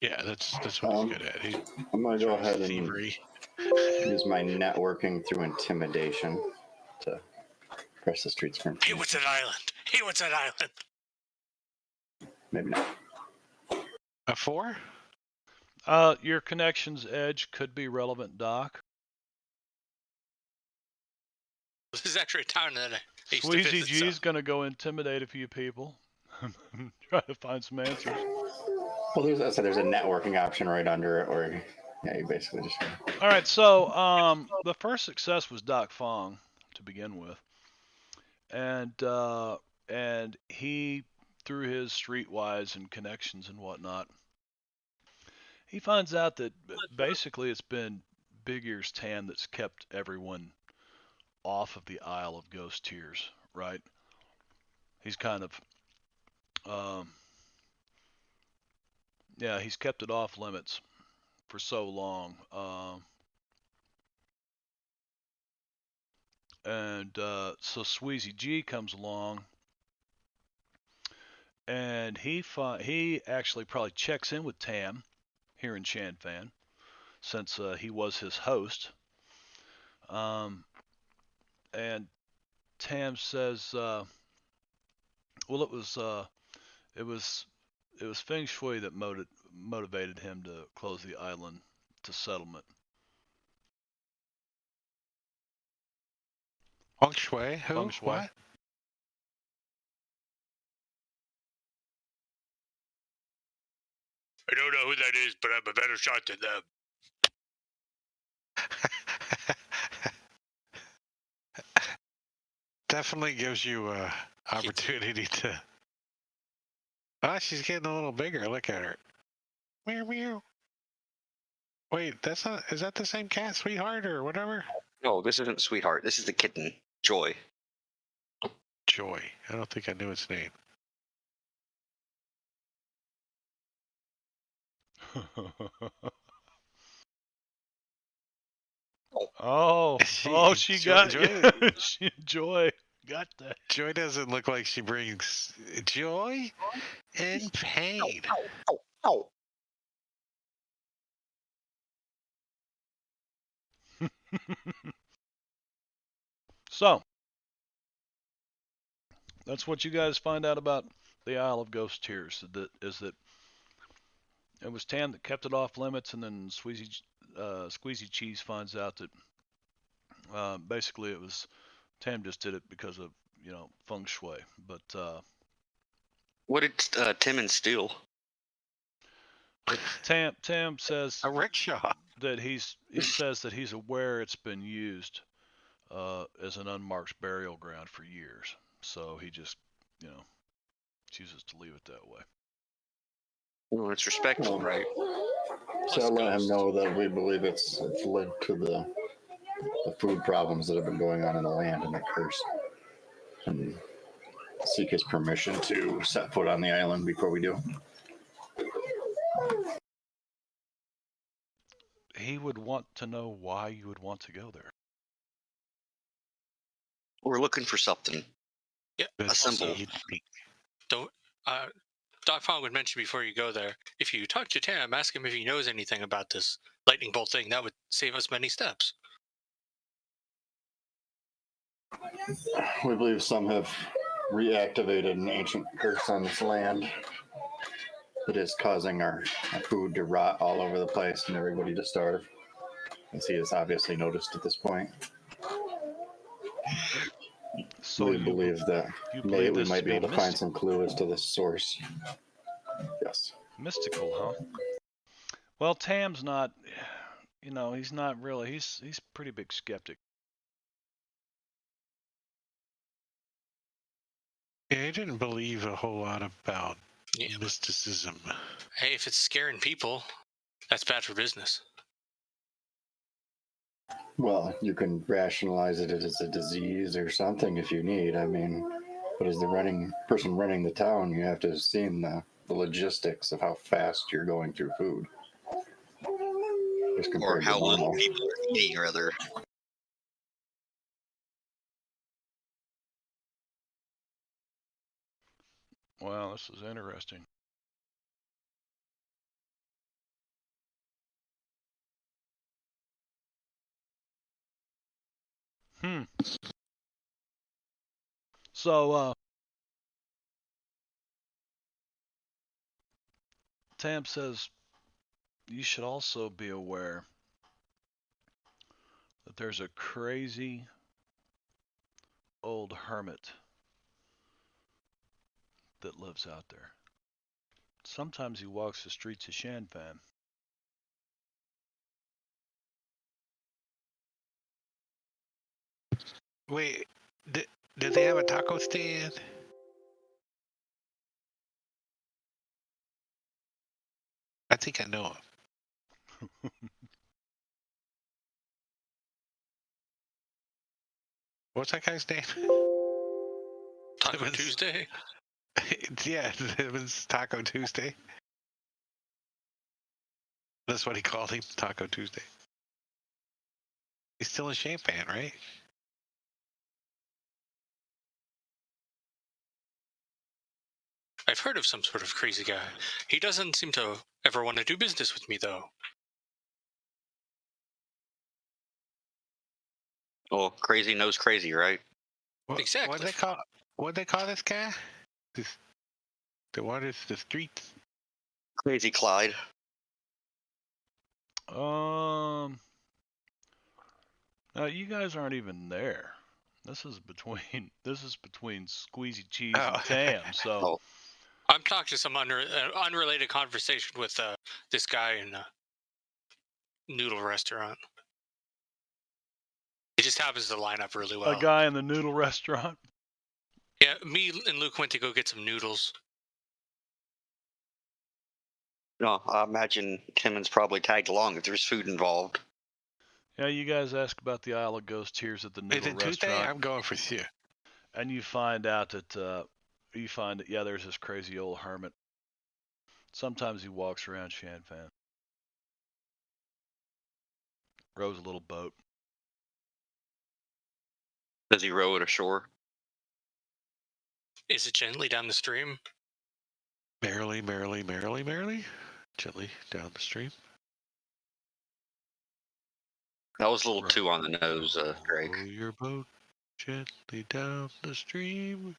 Yeah, that's what he's good at. I'm going to go He's ahead and thievery. use my networking through intimidation to press the streets for Hey, what's that island? Hey, what's that island? Maybe not. A 4? Your connection's edge could be relevant, Doc. This is actually a town that I used to Sweezy visit. G's gonna go intimidate a few people. Try to find some answers. Well, there's a networking option right under it, where you basically just. All right, so the first success was Doc Fong to begin with, and he, through his streetwise and connections and whatnot, he finds out that basically it's been Big Ear's Tan that's kept everyone off of the Isle of Ghost Tears, right? He's kind of Yeah, he's kept it off limits for so long. So Sweezy G comes along, and he actually probably checks in with Tam here in Shanfan, since he was his host. Um, and Tam says, "Well, it was it was Feng Shui that motivated him to close the island to settlement." Feng Shui? Feng Who? Shui. What? I don't know who that is, but I'm a better shot than them. Definitely gives you a opportunity to. Oh, she's getting a little bigger. Look at her. Meow meow. Wait, that's not. Is that the same cat, Sweetheart, or whatever? No, this isn't Sweetheart. This is the kitten, Joy. Joy. I don't think I knew its name. Oh, she got Joy. Joy got that. Joy doesn't look like she brings joy and pain. Oh. So that's what you guys find out about the Isle of Ghost Tears. That it was Tam that kept it off limits, and then Squeezy Cheese finds out that basically it was Tam just did it because of feng shui. But What did Tim steal? Tam says A rickshaw. that he says that he's aware it's been used as an unmarked burial ground for years. So he just chooses to leave it that way. Well, it's respectful, right? So I'll let him know that we believe it's led to the food problems that have been going on in the land and the curse. And seek his permission to set foot on the island before we do. He would want to know why you would want to go there. We're looking for something. Yeah. A symbol. Also, don't. Doc Fong would mention before you go there, if you talk to Tam, ask him if he knows anything about this lightning bolt thing. That would save us many steps. We believe some have reactivated an ancient curse on this land that is causing our food to rot all over the place and everybody to starve, as he has obviously noticed at this point. So we believe that we this might to be able to find mystical. some clue as to the source. Yes. Mystical, huh? Well, Tam's not. He's not really. He's a pretty big skeptic. Yeah, I didn't believe a whole lot about mysticism. Hey, if it's scaring people, that's bad for business. Well, you can rationalize it as a disease or something if you need. I mean, but as the person running the town, you have to have seen the logistics of how fast you're going through food. Or how little people are eating, rather. Wow, this is interesting. So, Tam says you should also be aware that there's a crazy old hermit that lives out there. Sometimes he walks the streets of Shanfan. Wait, did they have a taco stand? I think I know him. What's that guy's name? Taco Tuesday? Yeah, it was Taco Tuesday. That's what he called him, Taco Tuesday. He's still in Champagne, right? I've heard of some sort of crazy guy. He doesn't seem to ever want to do business with me, though. Well, crazy knows crazy, right? Exactly. What they call this guy? The one is the streets. Crazy Clyde. No, you guys aren't even there. This is between Squeezy Cheese and Tam. So Oh. I'm talking to some unrelated conversation with this guy in a noodle restaurant. It just happens to line up really well. a guy in the noodle restaurant. Yeah, me and Luke went to go get some noodles. No, I imagine Timmons probably tagged along if there's food involved. Yeah, you guys ask about the Isle of Ghost Tears at the noodle Is it restaurant. Tuesday? I'm going for sure. And you find out that yeah, there's this crazy old hermit. Sometimes he walks around Shanfan. Rows a little boat. Does he row it ashore? Is it gently down the stream? Merrily, gently down the stream. That was a little too on the nose, Greg. Row your boat gently down the stream.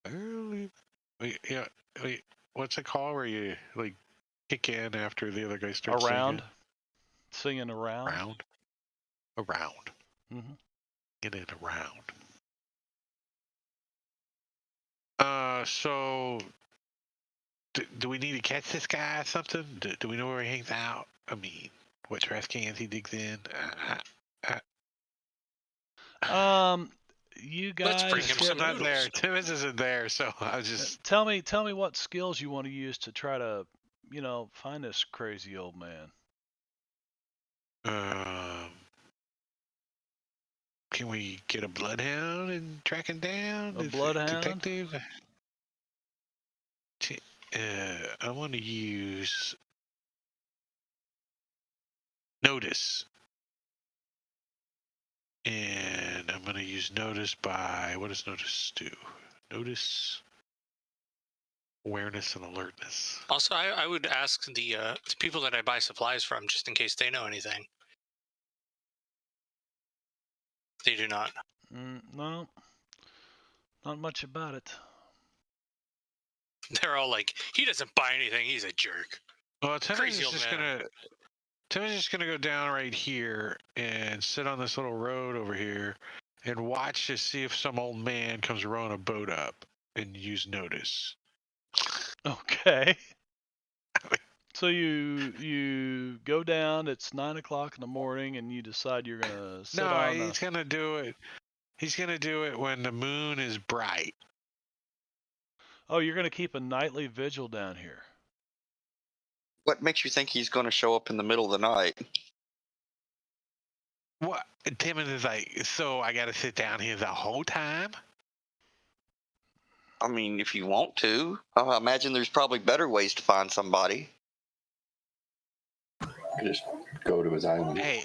Merrily. Wait. What's it called where you like kick in after the other guy starts singing around. Around. Mm-hmm. Get it around. So do we need to catch this guy or something? Do we know where he hangs out? I mean, what trash cans he digs in? You guys. Let's bring him some not noodles. there. Timmons isn't there, so I was just. Tell me what skills you want to use to try to, find this crazy old man. Can we get a bloodhound and track him down? A bloodhound? Detective? I want to use notice. And I'm going to use notice by, what does notice do? Notice, awareness, and alertness. Also, I would ask the people that I buy supplies from just in case they know anything. They do not. No, not much about it. They're all like, he doesn't buy anything. He's a jerk. Well, Timmons is just gonna go down right here and sit on this little road over here and watch to see if some old man comes rowing a boat up and use notice. Okay. So you go down. It's 9 o'clock in the morning, and you decide you're gonna sit on. No, he's gonna do it. He's gonna do it when the moon is bright. Oh, you're gonna keep a nightly vigil down here. What makes you think he's going to show up in the middle of the night? What? Timmons is like, so I got to sit down here the whole time? I mean, if you want to. I imagine there's probably better ways to find somebody. Just go to his island. Hey,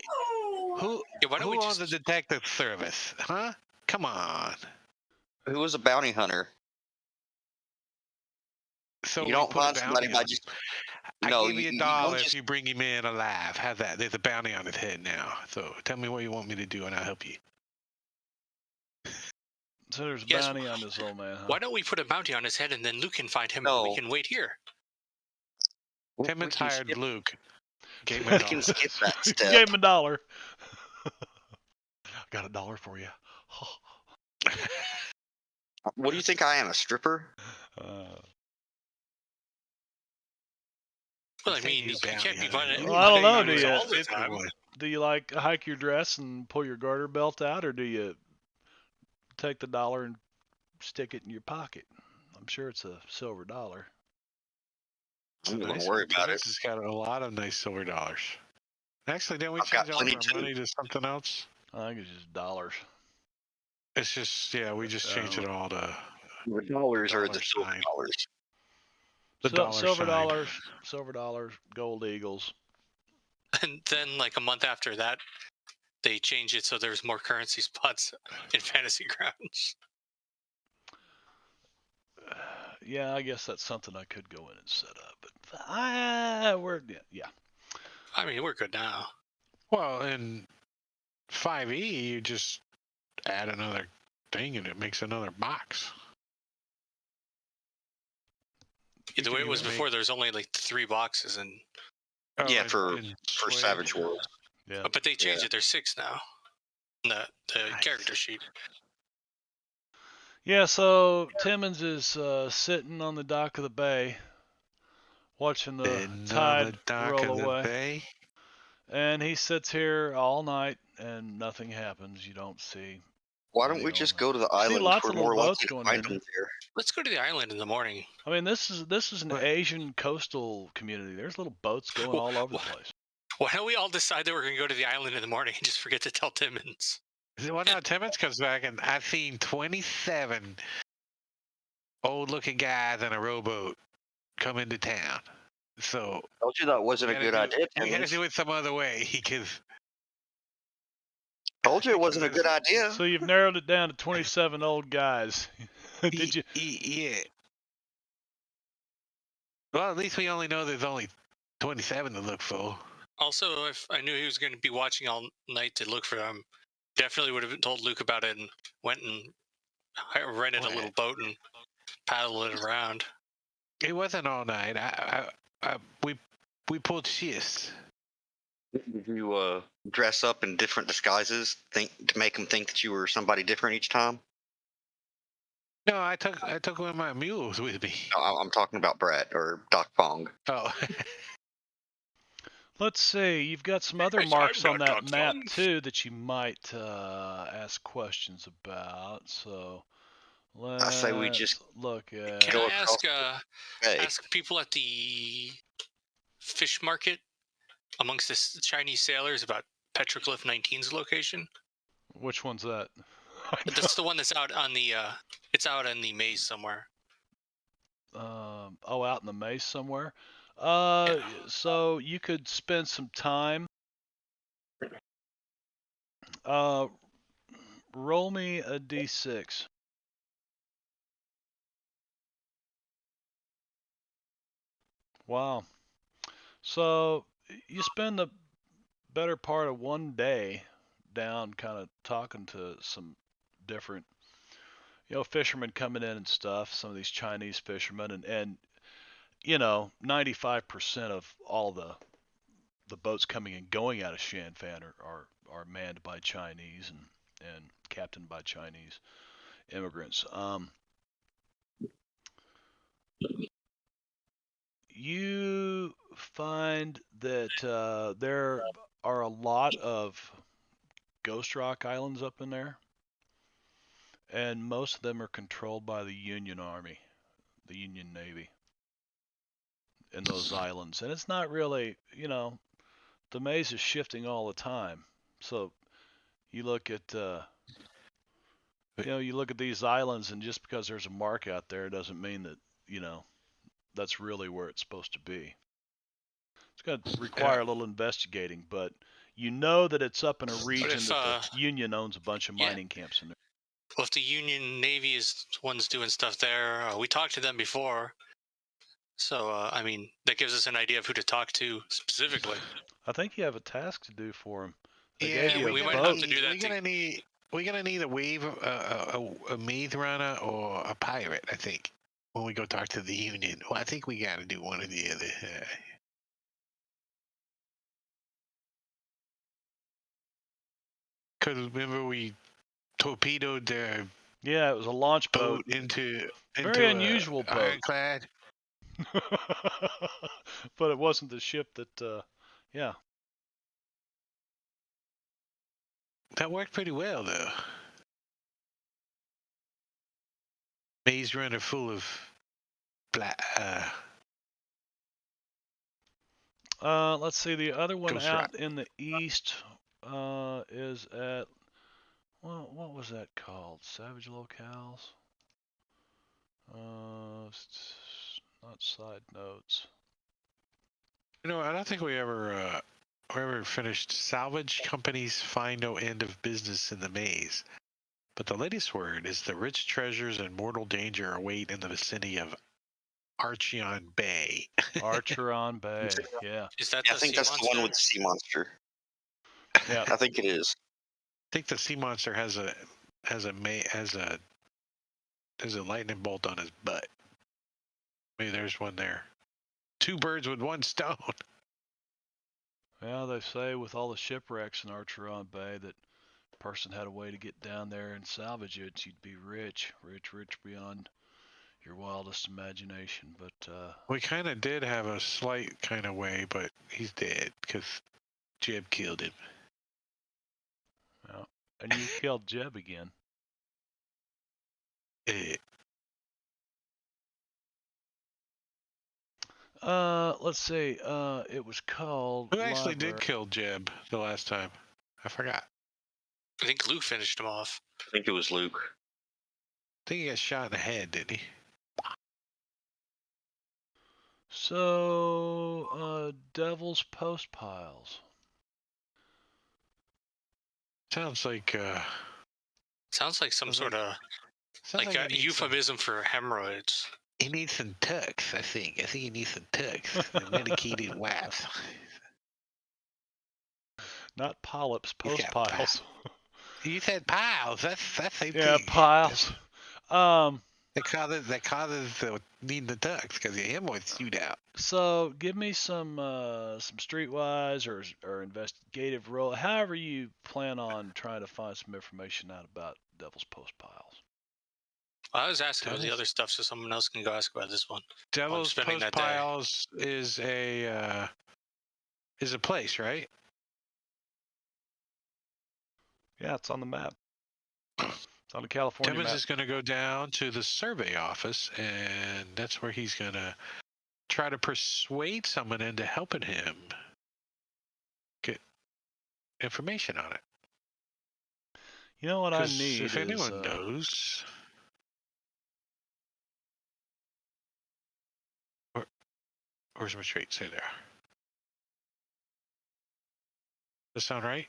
who owns the detective service? Huh? Come on. Who was a bounty hunter? So you don't find somebody by just... I give you $1 if you bring him in alive. How's that? There's a bounty on his head now. So tell me what you want me to do, and I'll help you. So there's a bounty on this old man, huh? Why don't we put a bounty on his head, and then Luke can find him, and we can wait here? Timmons hired Luke. We can skip that step. Gave him $1. Got $1 for you. What do you think I am, a stripper? Well, I mean, you can't be finding. Well, I don't know. Do you like hike your dress and pull your garter belt out, or do you take the $1 and stick it in your pocket? I'm sure it's a silver dollar. I'm not worry about it. It's got a lot of nice silver dollars. Actually, didn't we change all our money to something else? I think it's just dollars. It's just, we just changed it all to... The dollars are the silver dollars. Silver dollars, gold eagles. And then, like a month after that, they changed it so there's more currency spots in Fantasy Grounds. Yeah, I guess that's something I could go in and set up. But yeah. I mean, we're good now. Well, in 5e, you just add another thing and it makes another box. The way it was before, there's only like 3 boxes, and Yeah, for Savage Worlds. Yeah. but they changed it. There's 6 now. The character sheet. Yeah, so Timmons is sitting on the dock of the bay, watching the tide roll away. And he sits here all night, and nothing happens. You don't see. Why don't we just go to the island? Lots We're of little more boats likely to going find in. them there. Let's go to the island in the morning. I mean, this is an Asian coastal community. There's little boats going all over the place. Why don't we all decide that we're going to go to the island in the morning and just forget to tell Timmons? Well, now Timmons comes back, and I've seen 27 old-looking guys in a rowboat come into town. So I told you that wasn't a good idea, We got to Timmons. do it some other way, because Told you it wasn't a good idea. So you've narrowed it down to 27 old guys. Did you? Yeah. Well, at least we only know there's only 27 to look for. Also, if I knew he was going to be watching all night to look for them, definitely would have told Luke about it and went and rented a little boat and paddled it around. It wasn't all night. We pulled shifts. Did you dress up in different disguises, to make them think that you were somebody different each time? No, I took one of my mules with me. No, I'm talking about Brett or Doc Fong. Oh. Let's see. You've got some other marks on that map too that you might ask questions about. So I say we just look at. Can I ask people at the fish market amongst the Chinese sailors about Petroglyph 19's location? Which one's that? That's the one that's out on the. It's out in the maze somewhere. Out in the maze somewhere. So you could spend some time. Roll me a d6. Wow. So you spend the better part of one day down kind of talking to some different, fishermen coming in and stuff, some of these Chinese fishermen, and 95% of all the boats coming and going out of Shanfan are manned by Chinese and captained by Chinese immigrants. You find that there are a lot of ghost rock islands up in there, and most of them are controlled by the Union Army, the Union Navy, in those islands. And it's not really, the maze is shifting all the time. So you look at, you look at these islands, and just because there's a mark out there doesn't mean that, that's really where it's supposed to be. It's going to require a little investigating, but you know that it's up in a region that the Union owns a bunch of mining camps in there. Well, if the Union Navy is the ones doing stuff there, we talked to them before. So, I mean, that gives us an idea of who to talk to specifically. I think you have a task to do for them. We might have to do that. We're gonna need a maze runner or a pirate, I think, when we go talk to the Union. Well, I think we gotta do one or the other. Because remember we torpedoed their it was a launch boat into very unusual boat, ironclad. but it wasn't the ship that. That worked pretty well, though. Maze runner full of black. Let's see. The other one out in the east is at. Well, what was that called? Savage Locales? Not side notes. I don't think we ever whoever finished, salvage companies find no end of business in the maze. But the latest word is the rich treasures and mortal danger await in the vicinity of Archeon Bay. Archeron Bay. Yeah. Is that Yeah, I the think sea that's monster? the one with the sea monster. Yeah. I think it is. I think the sea monster has a lightning bolt on his butt. Maybe there's one there. Two birds with one stone. Well, they say with all the shipwrecks in Archeron Bay that a person had a way to get down there and salvage it, you'd be rich beyond your wildest imagination. But We kind of did have a slight kind of way, but he's dead because Jeb killed him. well, and you killed Jeb again. Eh, Let's see. It was called. Who actually did Library. kill Jeb the last time? I forgot. I think Luke finished him off. I think it was Luke. I think he got shot in the head, didn't he? So, Devil's Post Piles. Sounds like Sounds like some Sounds sort of sounds like he a needs euphemism for hemorrhoids. He needs some tucks, I think. I think he needs some tucks. The medicated wipes. Not polyps, He's post got piles. You said piles. That's same Yeah, thing. piles. That causes the needing the tucks because your hemorrhoids shoot out. So give me some streetwise or investigative role. However you plan on trying to find some information out about Devil's Post Piles. I was asking about the Devil's- other stuff so someone else can go ask about this one. Devil's spending Post that day. Piles is a place, right? Yeah, it's on the map. It's on the California Timmons map. is going to go down to the survey office, and that's where he's going to try to persuade someone into helping him get information on it. You know what I 'Cause need if is anyone knows, where's my trait? Say there. Does that sound right?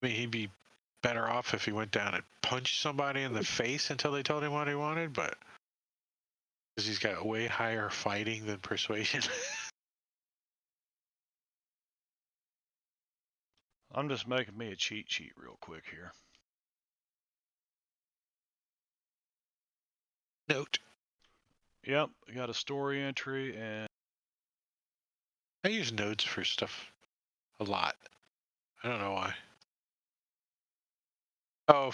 I mean, he'd be better off if he went down and punched somebody in the face until they told him what he wanted, but because he's got way higher fighting than persuasion. I'm just making me a cheat sheet real quick here. Note. Yep, I got a story entry and I use notes for stuff a lot. I don't know why. Oh,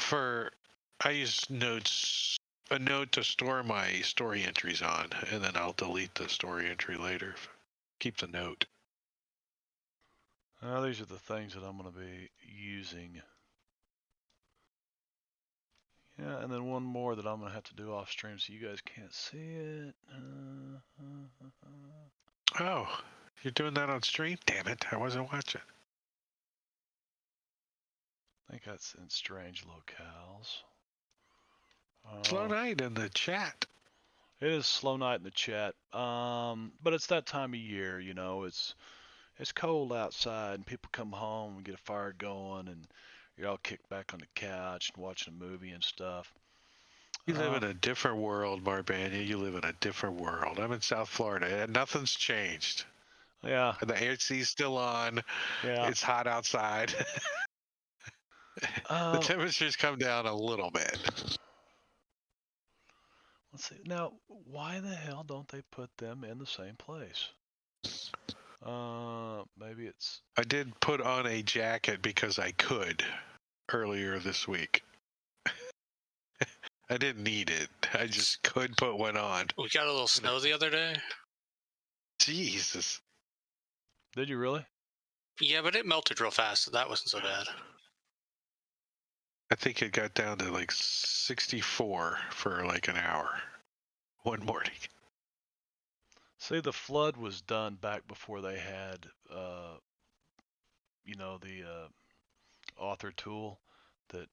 I use notes, a note to store my story entries on, and then I'll delete the story entry later. Keep the note. these are the things that I'm going to be using. Yeah, and then one more that I'm going to have to do off stream so you guys can't see it. Oh, you're doing that on stream? Damn it, I wasn't watching. I think that's in strange locales. Slow night in the chat. It is slow night in the chat. But it's that time of year, you know. It's cold outside, and people come home and get a fire going, and you're all kicked back on the couch and watching a movie and stuff. You live in a different world, Marbania. You live in a different world. I'm in South Florida, and nothing's changed. Yeah. The AC's still on. Yeah. It's hot outside. The temperature's come down a little bit. Let's see. Now, why the hell don't they put them in the same place? Maybe it's... I did put on a jacket because I could earlier this week. I didn't need it. I just could put one on. We got a little snow the other day. Jesus. Did you really? Yeah, but it melted real fast, so that wasn't so bad. I think it got down to like 64 for like an hour one morning. See, the flood was done back before they had, the author tool that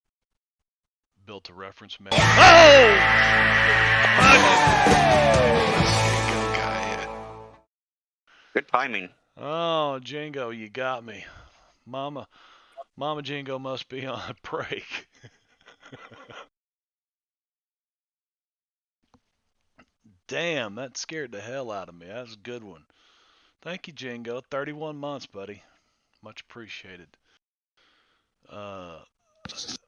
built a reference map. Oh! Good timing. Oh, Jingo, you got me. Mama Jingo must be on a break. Damn, that scared the hell out of me. That was a good one. Thank you, Jingo. 31 months, buddy. Much appreciated. Yeah,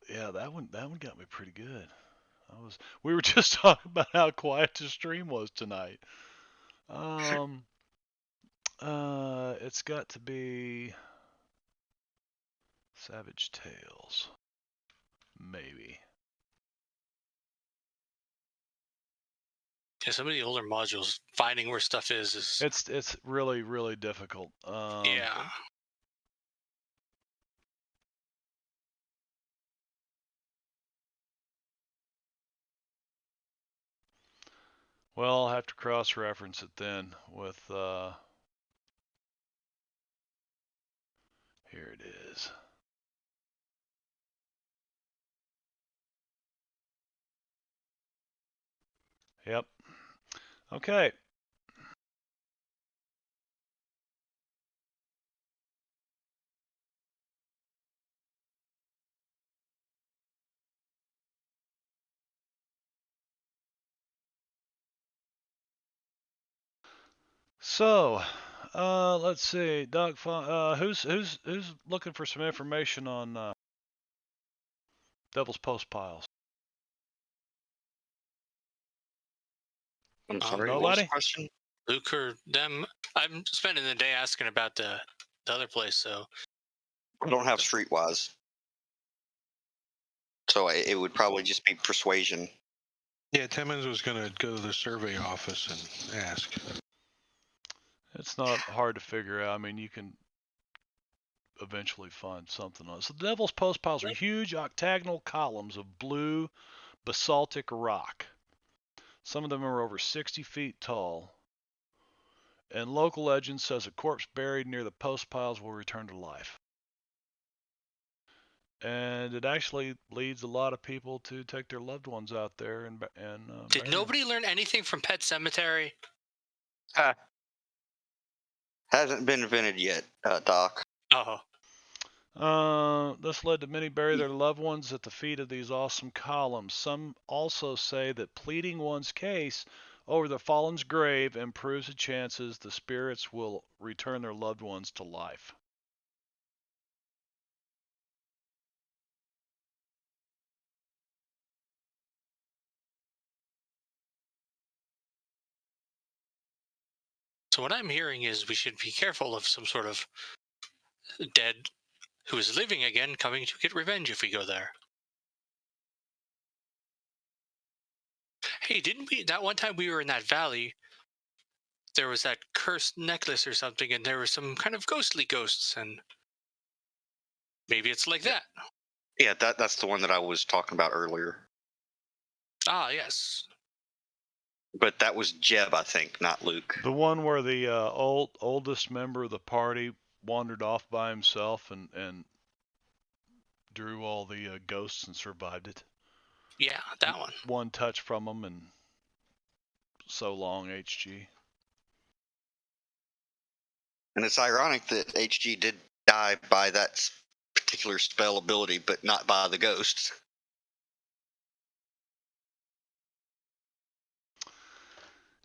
that one got me pretty good. We were just talking about how quiet the stream was tonight. It's got to be Savage Tales. Maybe. Yeah, some of the older modules, finding where stuff is It's really, really difficult. yeah. Well, I'll have to cross-reference it then with here it is. Yep. Okay. So, let's see, Doug. Who's looking for some information on Devil's Post piles? I'm sorry, what was Nobody? the question? Luke or them. I'm spending the day asking about the other place, so I don't have Streetwise. So it would probably just be persuasion. Yeah, Timmons was going to go to the survey office and ask. It's not hard to figure out. I mean, you can eventually find something on it. So the Devil's Post piles are huge octagonal columns of blue basaltic rock. Some of them are over 60 feet tall. And local legend says a corpse buried near the post piles will return to life. And it actually leads a lot of people to take their loved ones out there and did nobody learn anything from Pet Cemetery? Hasn't been invented yet, Doc. Oh. This led to many bury their loved ones at the feet of these awesome columns. Some also say that pleading one's case over the fallen's grave improves the chances the spirits will return their loved ones to life. So what I'm hearing is we should be careful of some sort of dead who is living again coming to get revenge if we go there. Hey, didn't we, that one time we were in that valley, there was that cursed necklace or something, and there were some kind of ghostly ghosts, and maybe it's like that. Yeah, that's the one that I was talking about earlier. Ah, yes. But that was Jeb, I think, not Luke. The one where the oldest member of the party wandered off by himself and drew all the ghosts and survived it. Yeah, that one. One touch from him and so long, HG. And it's ironic that HG did die by that particular spell ability, but not by the ghosts.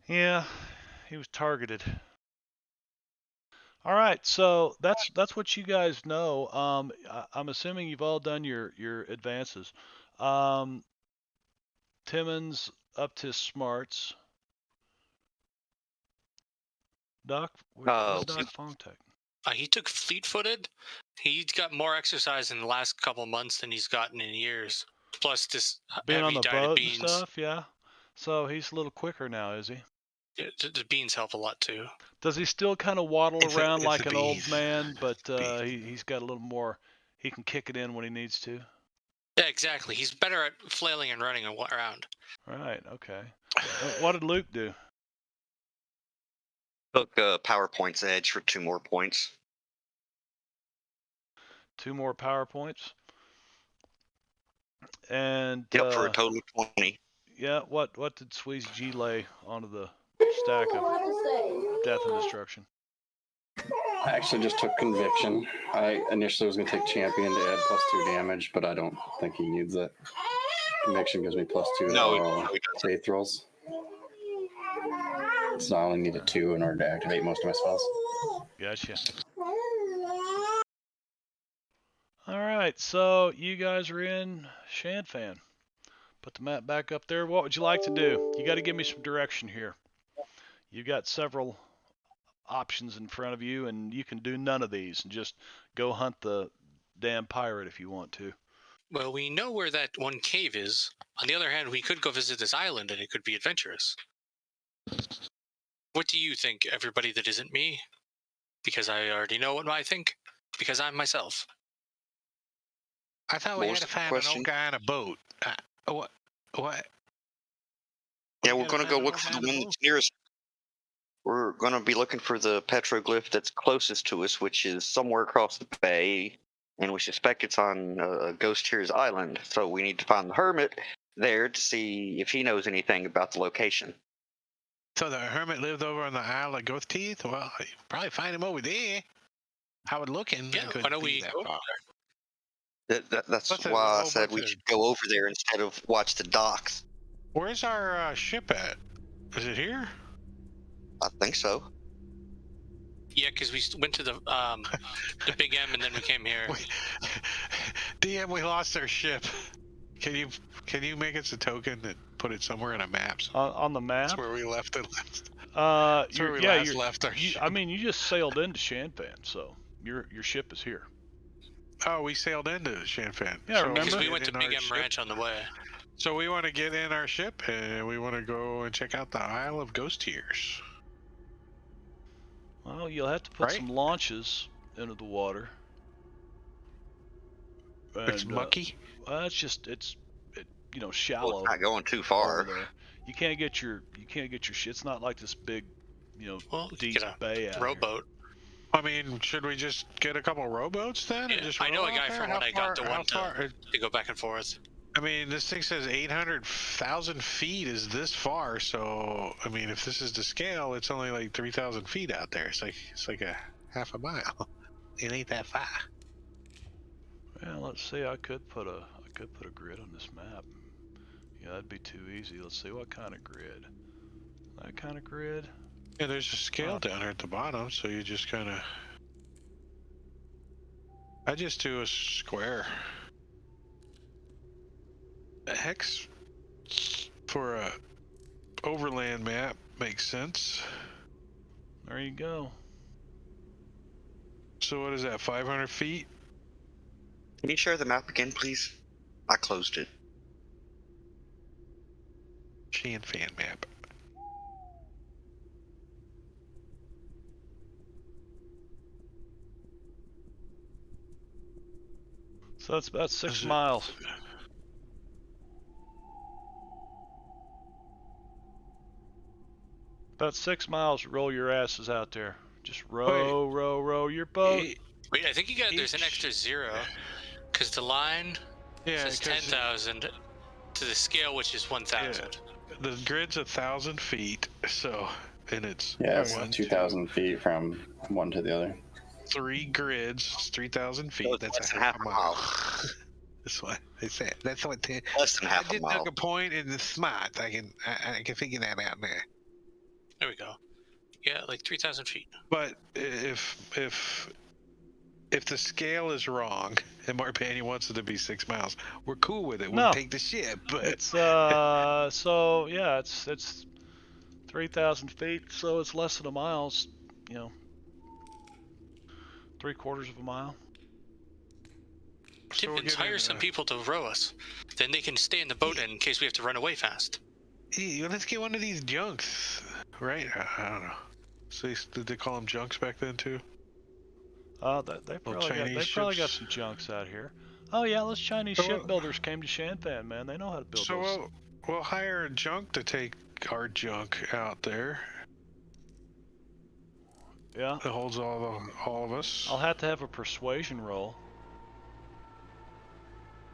Yeah, he was targeted. All right, so that's what you guys know. I'm assuming you've all done your advances. Timmons up to smarts. Doc, where's Doc Fongtech? He took fleet-footed. He's got more exercise in the last couple months than he's gotten in years. Plus this Being on heavy the diet of boat and beans. stuff, yeah. So he's a little quicker now, is he? Yeah, the beans help a lot too. Does he still kind of waddle around like an old bees. man, but he's got a little more, he can kick it in when he needs to? Yeah, exactly. He's better at flailing and running around. Right, okay. What did Luke do? Took PowerPoint's edge for 2 more points. 2 more PowerPoints? And yep, for a total of 20. Yeah, what did Squeeze G lay onto the stack of death and destruction? I actually just took conviction. I initially was going to take champion to add +2 damage, but I don't think he needs it. Conviction gives me +2 to No, all faith rolls. So I only needed 2 in order to activate most of my spells. Gotcha. All right, so you guys are in Shanfan. Put the map back up there. What would you like to do? You got to give me some direction here. You've got several options in front of you, and you can do none of these and just go hunt the damn pirate if you want to. Well, we know where that one cave is. On the other hand, we could go visit this island, and it could be adventurous. What do you think, everybody that isn't me? Because I already know what I think. Because I'm myself. I thought What we was had to the find question? an old guy on a boat. What? Yeah, We we're gotta going to find go an look old for guy the on a one boat? that's nearest. We're going to be looking for the petroglyph that's closest to us, which is somewhere across the bay, and we suspect it's on Ghost Tears Island. So we need to find the hermit there to see if he knows anything about the location. So the hermit lived over on the Isle of Ghost Teeth? Well, you probably find him over there. How it looking? Yeah, it could why don't be we that go far. That's Plus, there's why a I whole said bunch we of- should go over there instead of watch the docks. Where's our ship at? Is it here? I think so. Yeah, because we went to the Big M, and then we came here. Wait. DM, we lost our ship. Can you make us a token and put it somewhere in a map? On the map? That's where we left it last. That's where we last left our ship. I mean, you just sailed into Shanfan, so your ship is here. Oh, we sailed into Shanfan. Yeah, so remember? Because we get went to in Big our M ship. Ranch on the way. So we want to get in our ship and we want to go and check out the Isle of Ghost Tears. Well, you'll have to put Right? some launches into the water. It's And, mucky. It's Well, shallow it's not going too over far. there. You can't get your shit. It's not like this big, Well, we could deep get a bay out rowboat. I mean, should we just get a couple rowboats then? Yeah, and just I know row a guy out there? from when I got to one far? to go back and forth. I mean, this thing says 800,000 feet is this far. So, I mean, if this is to scale, it's only like 3,000 feet out there. It's like a half a mile. It ain't that far. Well, let's see. I could put a grid on this map. Yeah, that'd be too easy. Let's see what kind of grid. That kind of grid. Yeah, there's a scale Oh. down here at the bottom, so you just kind of. I just do a square. A hex for a overland map makes sense. There you go. So what is that? 500 feet? Can you share the map again, please? I closed it. Shanfan map. So that's about 6 Is it- miles. About 6 miles. Roll your asses out there. Just row your boat. Wait, I think there's an Each- extra 0, because the line Yeah, says 'cause 10,000 to the scale, which is 1,000. the grid's 1,000 feet, so and it's Yeah, it's 1, 2,000 feet from one to the other. 3 grids, it's 3,000 feet. So it's That's less a than half half a a mile. mile. That's what they said. That's what they. Less than I half a did mile. make a point, and it's smart. I can figure that out there. There we go. Yeah, like 3,000 feet. But if the scale is wrong and Marpani wants it to be 6 miles, we're cool with it. We'll No. take the ship. But It's so yeah, it's 3,000 feet, so it's less than a mile. It's, 3/4 of a mile. so we're Tippins, getting, hire some people to row us. Then they can stay in the boat in case we have to run away fast. Hey, let's get one of these junks, right? I don't know. So did they call them junks back then too? They probably got some junks out here. Oh yeah, those Chinese So, shipbuilders came to Shanfan, man. They know how to build So those. we'll hire a junk to take our junk out there. Yeah. That holds all of us. I'll have to have a persuasion roll.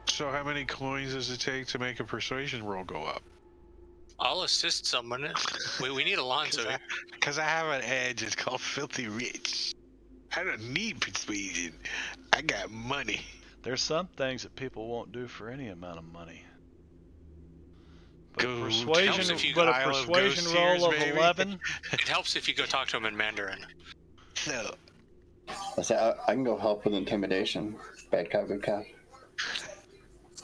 So how many coins does it take to make a persuasion roll go up? I'll assist someone. We need Alonzo. Because I have an edge. It's called Filthy Rich. I don't need persuasion. I got money. There's some things that people won't do for any amount of money. But Go a to persuasion, if you but a Isle of persuasion Ghost roll Tears, of baby. 11. It helps if you go talk to him in Mandarin. So, I say I can go help with intimidation. Bad cop, good cop.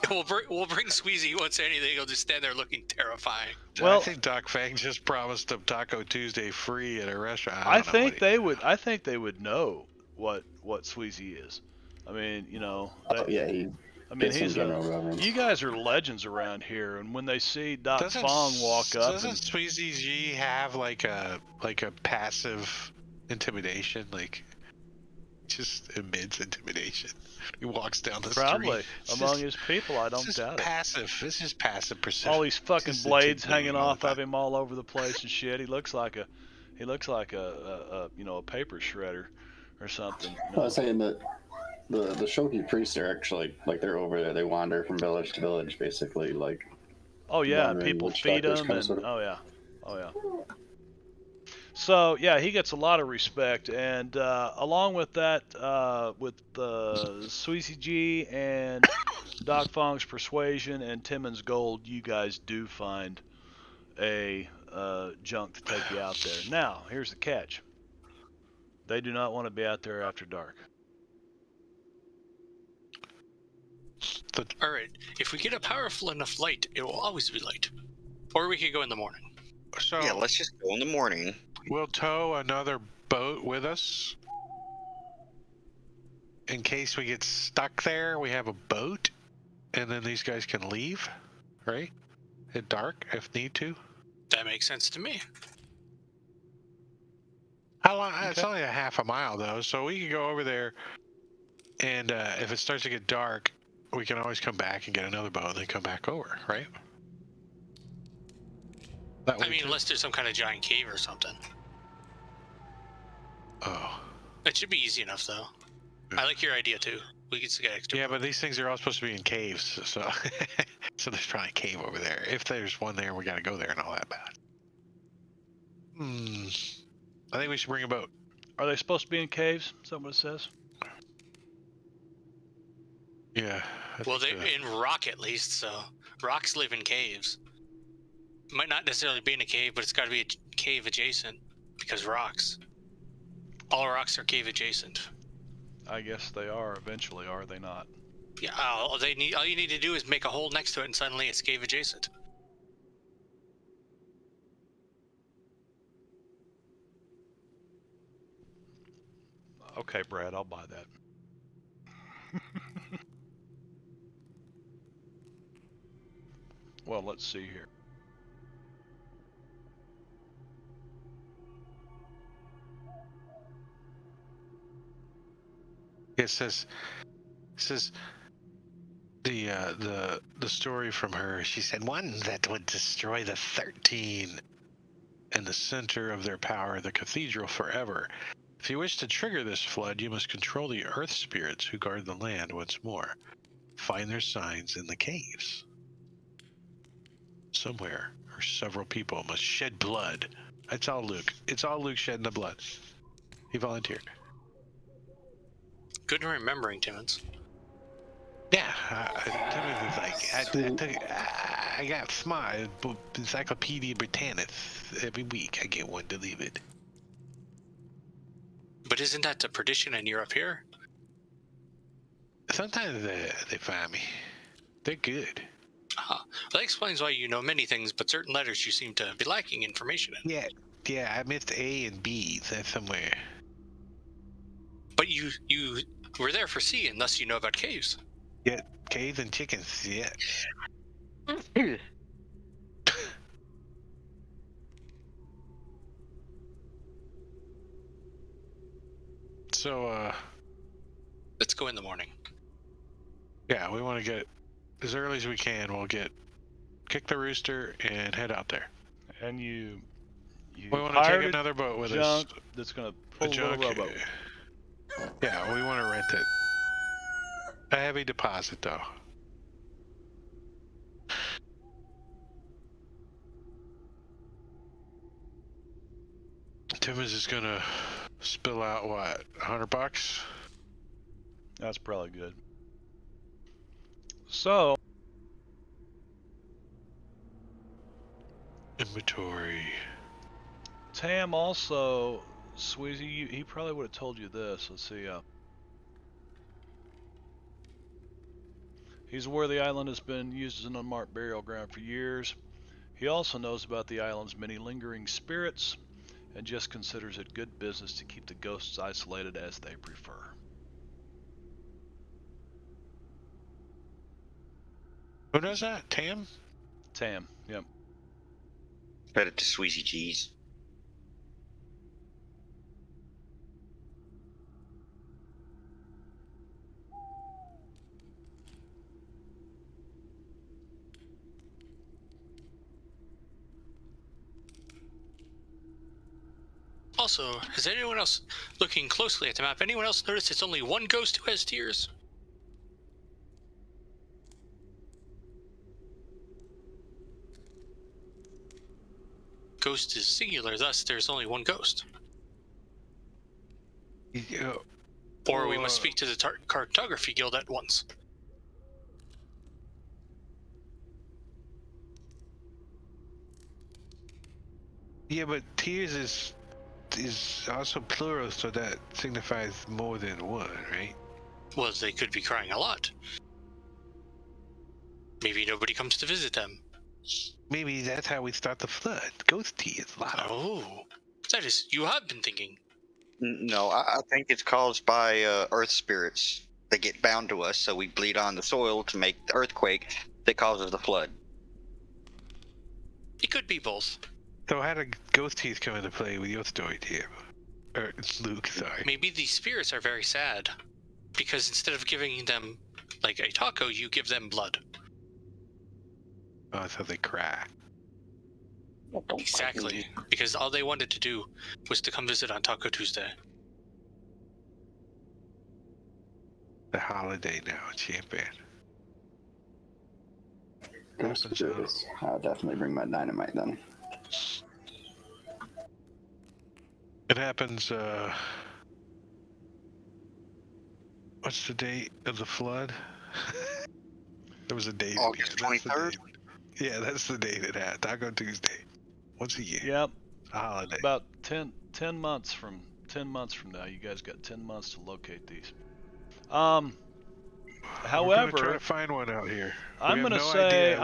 We'll bring Squeezy. He won't say anything. He'll just stand there looking terrifying. Well, I think Doc Fang just promised him Taco Tuesday free at a restaurant. I don't know what think he- they would. I think they would know what Sweezy is. I mean, you know, Oh, yeah, he I mean, gets some he's general reverence. you guys are legends around here, and when they see Doc Doesn't Fong walk up, doesn't and Sweezy G have like a passive intimidation? Like, just emits intimidation. He walks down the probably street. It's among just- his people, I it's don't just doubt it. passive. This is passive perception. All these fucking Just blades intimidating hanging all the off of time. him all over the place and shit. He looks like a you know, a paper shredder or something. You I know? was saying that the Shoki priests are actually like they're over there. They wander from village to village, basically. Like, Oh yeah, and wondering people which feed doctors him, come and sort of- oh yeah. So yeah, he gets a lot of respect, and along with that, with Sweezy G and Doc Fong's persuasion and Timmons gold, you guys do find a junk to take you out there. Now, here's the catch: they do not want to be out there after dark. All right. If we get a powerful enough light, it will always be light. Or we could go in the morning. So Yeah, let's just go in the morning. we'll tow another boat with us. In case we get stuck there, we have a boat, and then these guys can leave, right? At dark, if need to. That makes sense to me. How long? It's Okay. only a half a mile though, so we can go over there. And if it starts to get dark, we can always come back and get another boat, and then come back over, right? That I way mean, too. unless there's some kind of giant cave or something. Oh, It should be easy enough, though. I like your idea too. We could get extra. yeah, but these things are all supposed to be in caves, so so there's probably a cave over there. If there's one there, we got to go there and all that bad. I think we should bring a boat. Are they supposed to be in caves? Is that what it says? Yeah. Well, they're in rock at least, so rocks live in caves. Might not necessarily be in a cave, but it's got to be a cave adjacent because rocks. All rocks are cave adjacent. I guess they are eventually, are they not? Yeah, all you need to do is make a hole next to it, and suddenly it's cave adjacent. Okay, Brad, I'll buy that. Well, let's see here. It says the story from her. She said one that would destroy the 13 and the center of their power, the cathedral, forever. If you wish to trigger this flood, you must control the earth spirits who guard the land once more. Find their signs in the caves. Somewhere, or several people must shed blood. It's all Luke. It's all Luke shedding the blood. He volunteered. Good remembering, Timmons. Yeah, I got smart. Encyclopedia Britannica every week. I get one delivered. But isn't that the tradition in Europe here? Sometimes they find me. They're good. Well, that explains why you know many things, but certain letters you seem to be lacking information in. Yeah. I missed A and B. That's somewhere. But you were there for C, and thus you know about caves. Yeah, caves and chickens. Yeah. So, Let's go in the morning. yeah, we want to get as early as we can. We'll kick the rooster and head out there. And you We want to hired take a another boat with junk us. that's going to A pull a little junk. rowboat. Yeah, we want to rent it. A heavy deposit, though. Timmons is gonna Spill out what? $100? That's probably good. So, Inventory. Tam also, Sweezy, he probably would have told you this. Let's see. He's aware the island has been used as an unmarked burial ground for years. He also knows about the island's many lingering spirits and just considers it good business to keep the ghosts isolated as they prefer. Who does that? Tam? Tam, yep. Fed it to Sweezy G's. Also, has anyone else, looking closely at the map, anyone else noticed it's only one ghost who has tears? Ghost is singular, thus there's only one ghost. Yeah. Or we must speak to the cartography guild at once. Yeah, but tears is also plural, so that signifies more than one, right? Well, they could be crying a lot. Maybe nobody comes to visit them. Maybe that's how we start the flood. Ghost tears, a lot of. Oh, that is, you have been thinking. No, I think it's caused by earth spirits. They get bound to us, so we bleed on the soil to make the earthquake that causes the flood. It could be both. So how did ghost tears come into play with your story, Tim? Or it's Luke, sorry. Maybe these spirits are very sad. Because instead of giving them, like, a taco, you give them blood. Oh, so they cry. Exactly. Because all they wanted to do was to come visit on Taco Tuesday. The holiday now, champion. Ghost spirits. I'll definitely bring my dynamite then. It happens, what's the date of the flood? There was a date. August 23rd? Yeah, that's the date it had. Taco Tuesday. Once a year. Yep. A holiday. About 10 months from now, you guys got 10 months to locate these. We're However, gonna try to find one out here. I'm gonna say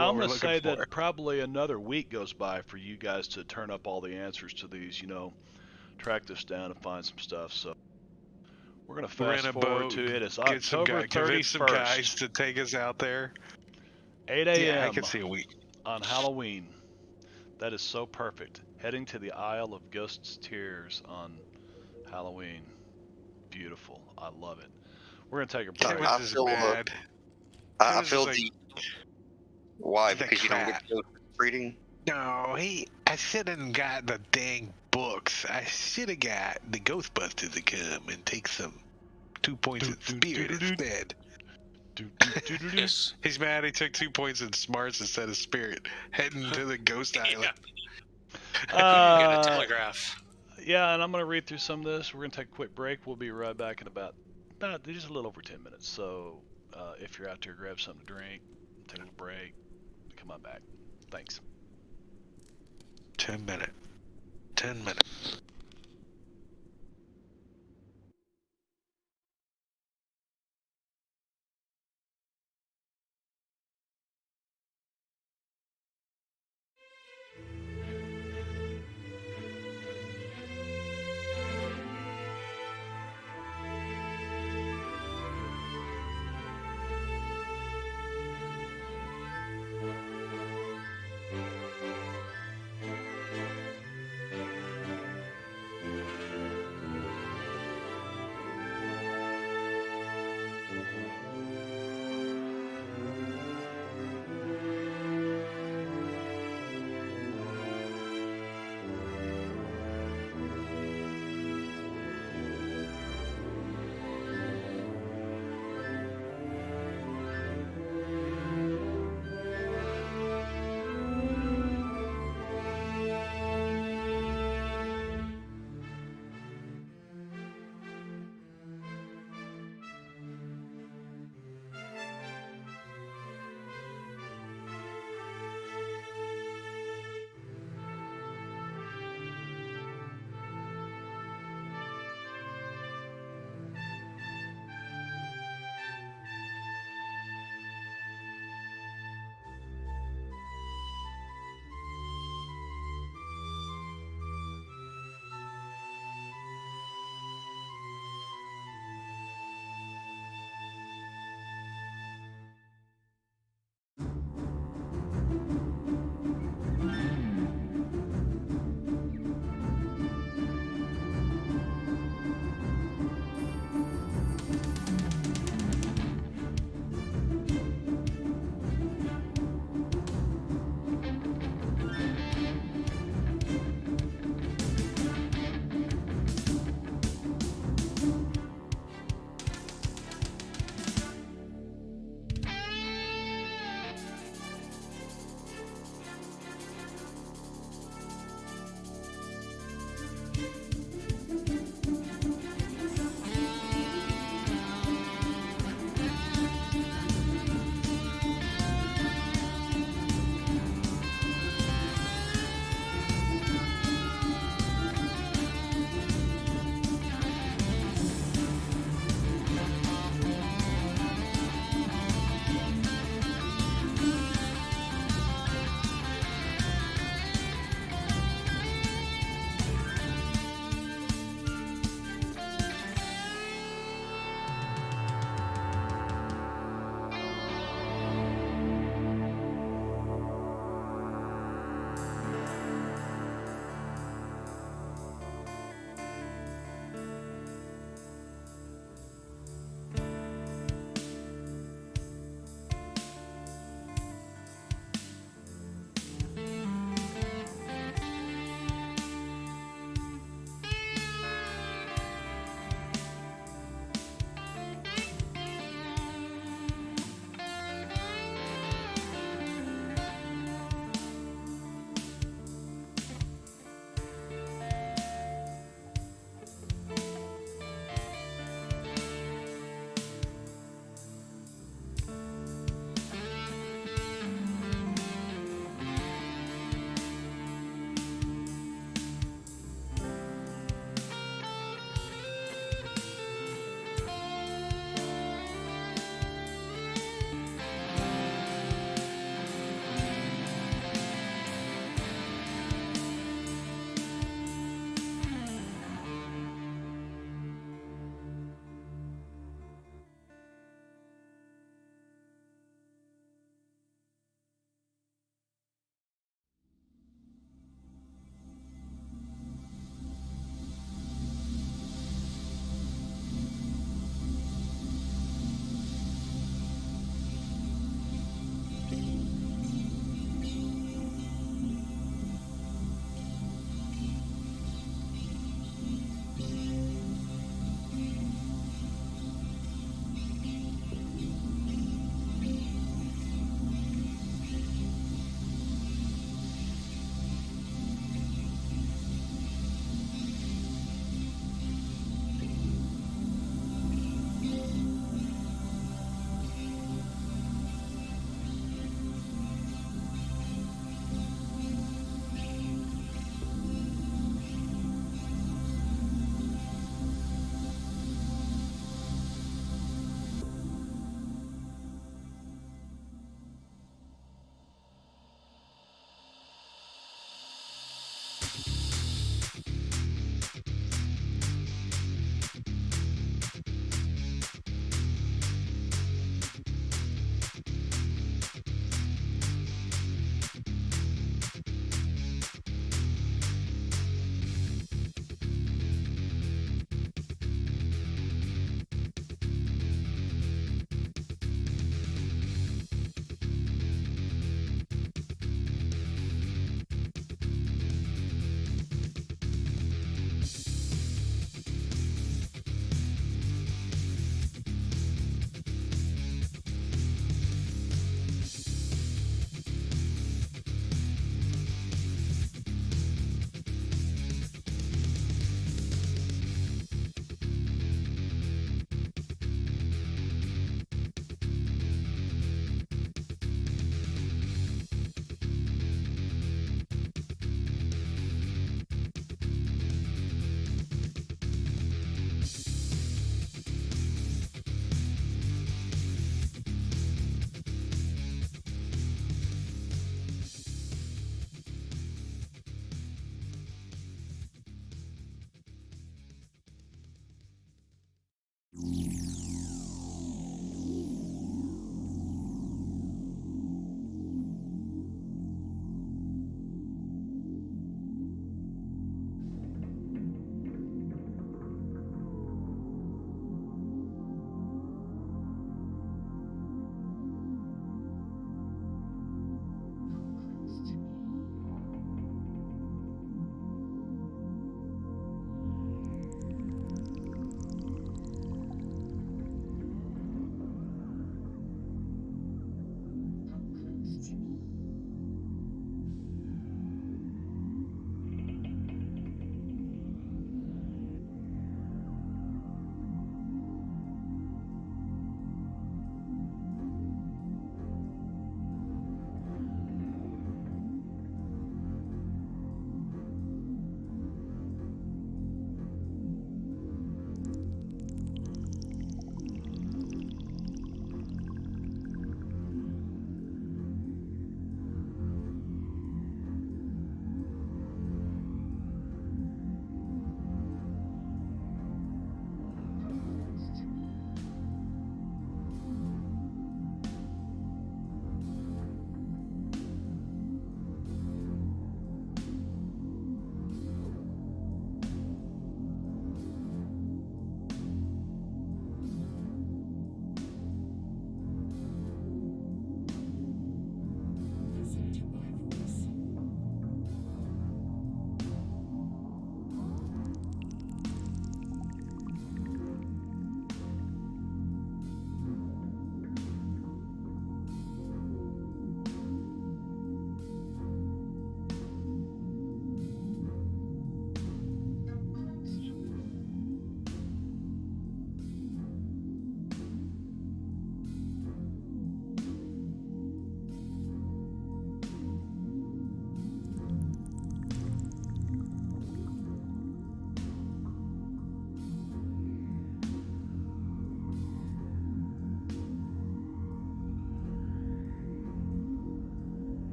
that probably another week goes by for you guys to turn up all the answers to these. Track this down and find some stuff. So we're gonna fast forward to it. It's October 31st. Convince some guys to take us out there. 8 a.m. Yeah, I can see a week on Halloween. That is so perfect. Heading to the Isle of Ghosts' Tears on Halloween. Beautiful. I love it. We're gonna take a break. I feel the. Why? Because you don't get ghost reading? No, I should have got the dang books. I should have got the Ghostbusters to come and take some 2 points in spirit instead. Yes. He's mad he took 2 points in smarts instead of spirit, heading to the ghost island. I couldn't get a telegraph. Yeah, and I'm going to read through some of this. We're going to take a quick break. We'll be right back in about just a little over 10 minutes. So if you're out there, grab something to drink, take a little break, come on back. Thanks. 10 minutes. 10 minutes.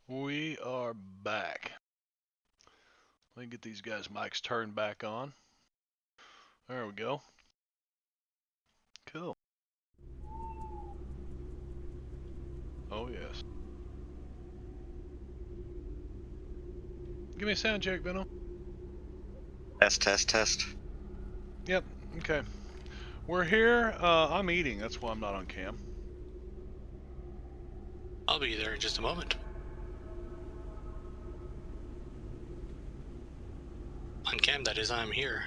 We are back. Let me get these guys' mics turned back on. There we go. Cool. Oh, yes. Give me a sound check, Benno. Test. Yep, okay. We're here. I'm eating. That's why I'm not on cam. I'll be there in just a moment. On cam, that is, I'm here.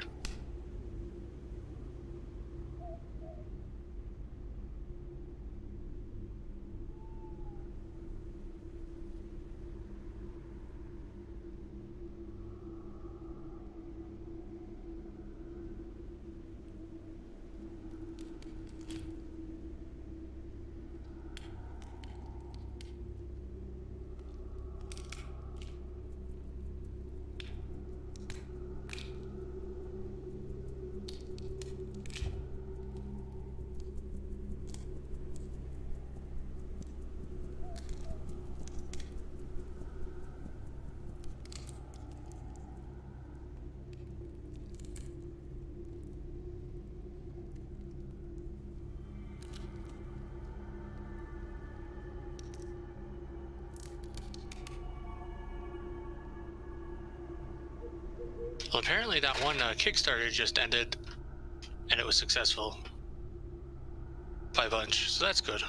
Well, apparently that one Kickstarter just ended, and it was successful by a bunch, so that's good.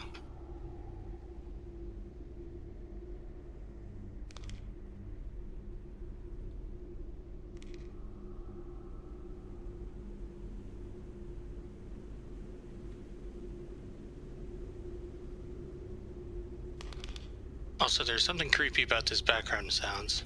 Also, there's something creepy about this background sounds.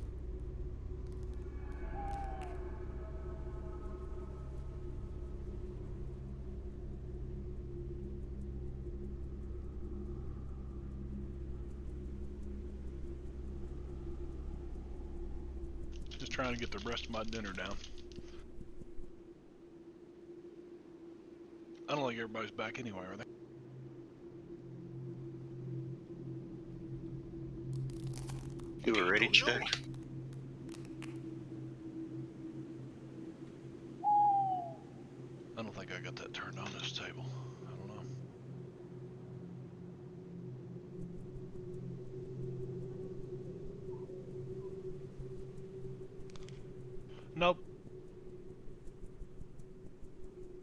Just trying to get the rest of my dinner down. I don't think everybody's back anyway, are they? You were ready, Chuck? I don't think I got that turned on this table. I don't know. Nope.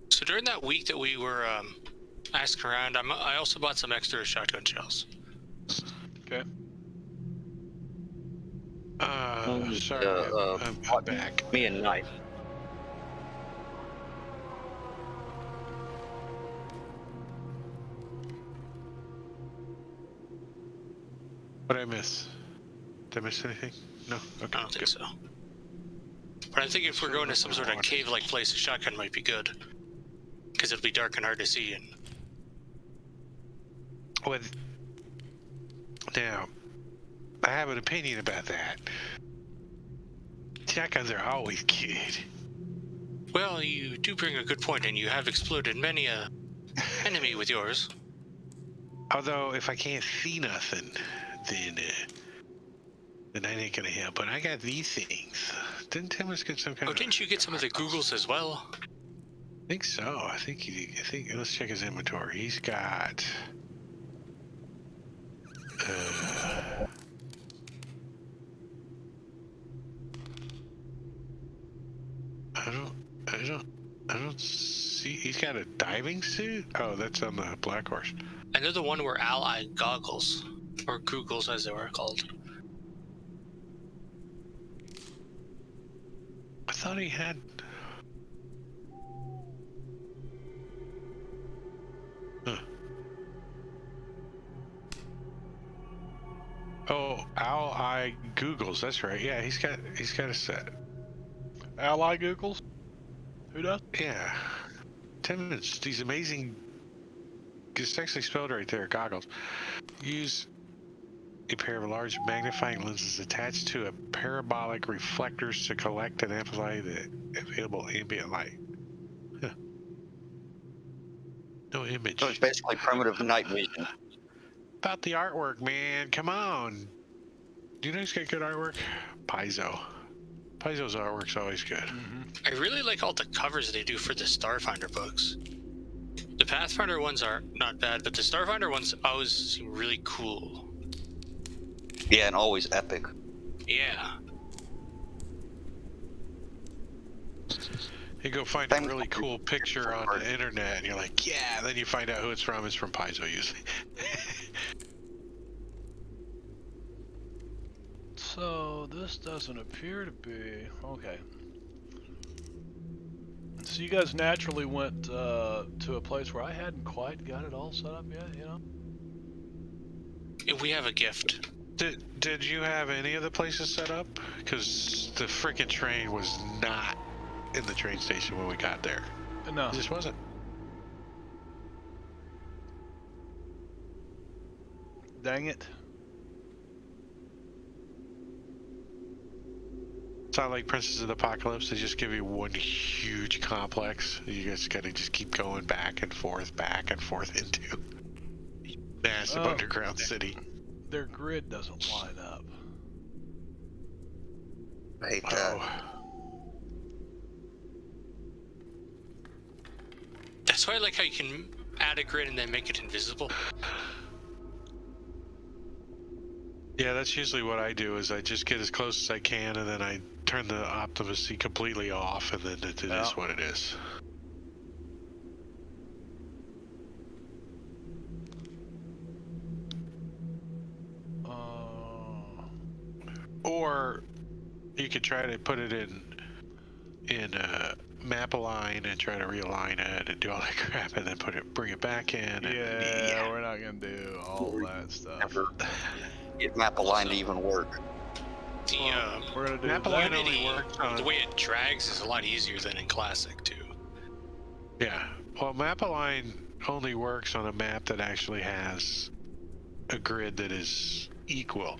So during that week that we were asking around, I also bought some extra shotgun shells. Okay. Sorry, I'm back. Me a knife. What did I miss? Did I miss anything? No? Okay, I don't think good. so. But I think if we're going to some sort of cave-like place, a shotgun might be good. Because it'll be dark and hard to see. And Well, now, I have an opinion about that. Shotguns are always good. well, you do bring a good point, and you have exploded many a enemy with yours. Although, if I can't see nothing, then I ain't gonna help. But I got these things. Didn't Timmons get some kind Oh, of... didn't you get some of the Googles as well? I think so. I think let's check his inventory. He's got... I don't see... He's got a diving suit? Oh, that's on the Black Horse. I know the one were ally goggles, or Googles as they were called. I thought he had... Huh. Oh, Owl Eye Googles. That's right. Yeah, he's got a set. Ally Googles? Who does? Yeah. Timmons, these amazing... It's actually spelled right there, goggles. Use a pair of large magnifying lenses attached to a parabolic reflectors to collect and amplify the available ambient light. Huh. No image. So it's basically primitive night vision. About the artwork, man. Come on. you guys get good artwork? Paizo. Paizo's artwork's always good. Mm-hmm. I really like all the covers they do for the Starfinder books. The Pathfinder ones are not bad, but the Starfinder ones always seem really cool. Yeah, and always epic. Yeah. You go find a really cool picture on the internet, and you're like, yeah. Then you find out who it's from. It's from Paizo usually. So this doesn't appear to be okay. So you guys naturally went to a place where I hadn't quite got it all set up yet, you know? If we have a gift. Did you have any of the places set up? Because the freaking train was not in the train station when we got there. No. It just wasn't. Dang it. It's not like Princess of the Apocalypse. They just give you one huge complex. You guys gotta just keep going back and forth into massive underground city. Their grid doesn't line up. I hate that. That's why I like how you can add a grid and then make it invisible. Yeah, that's usually what I do. Is I just get as close as I can, and then I turn the Optimus completely off, and then it is what it is. Or you could try to put it in map align and try to realign it and do all that crap, and then bring it back in. Yeah, we're not gonna do all that stuff. Never get map aligned to even work. We're gonna do map align only works on the way it drags is a lot easier than in Classic too. Yeah, well, map align only works on a map that actually has a grid that is equal.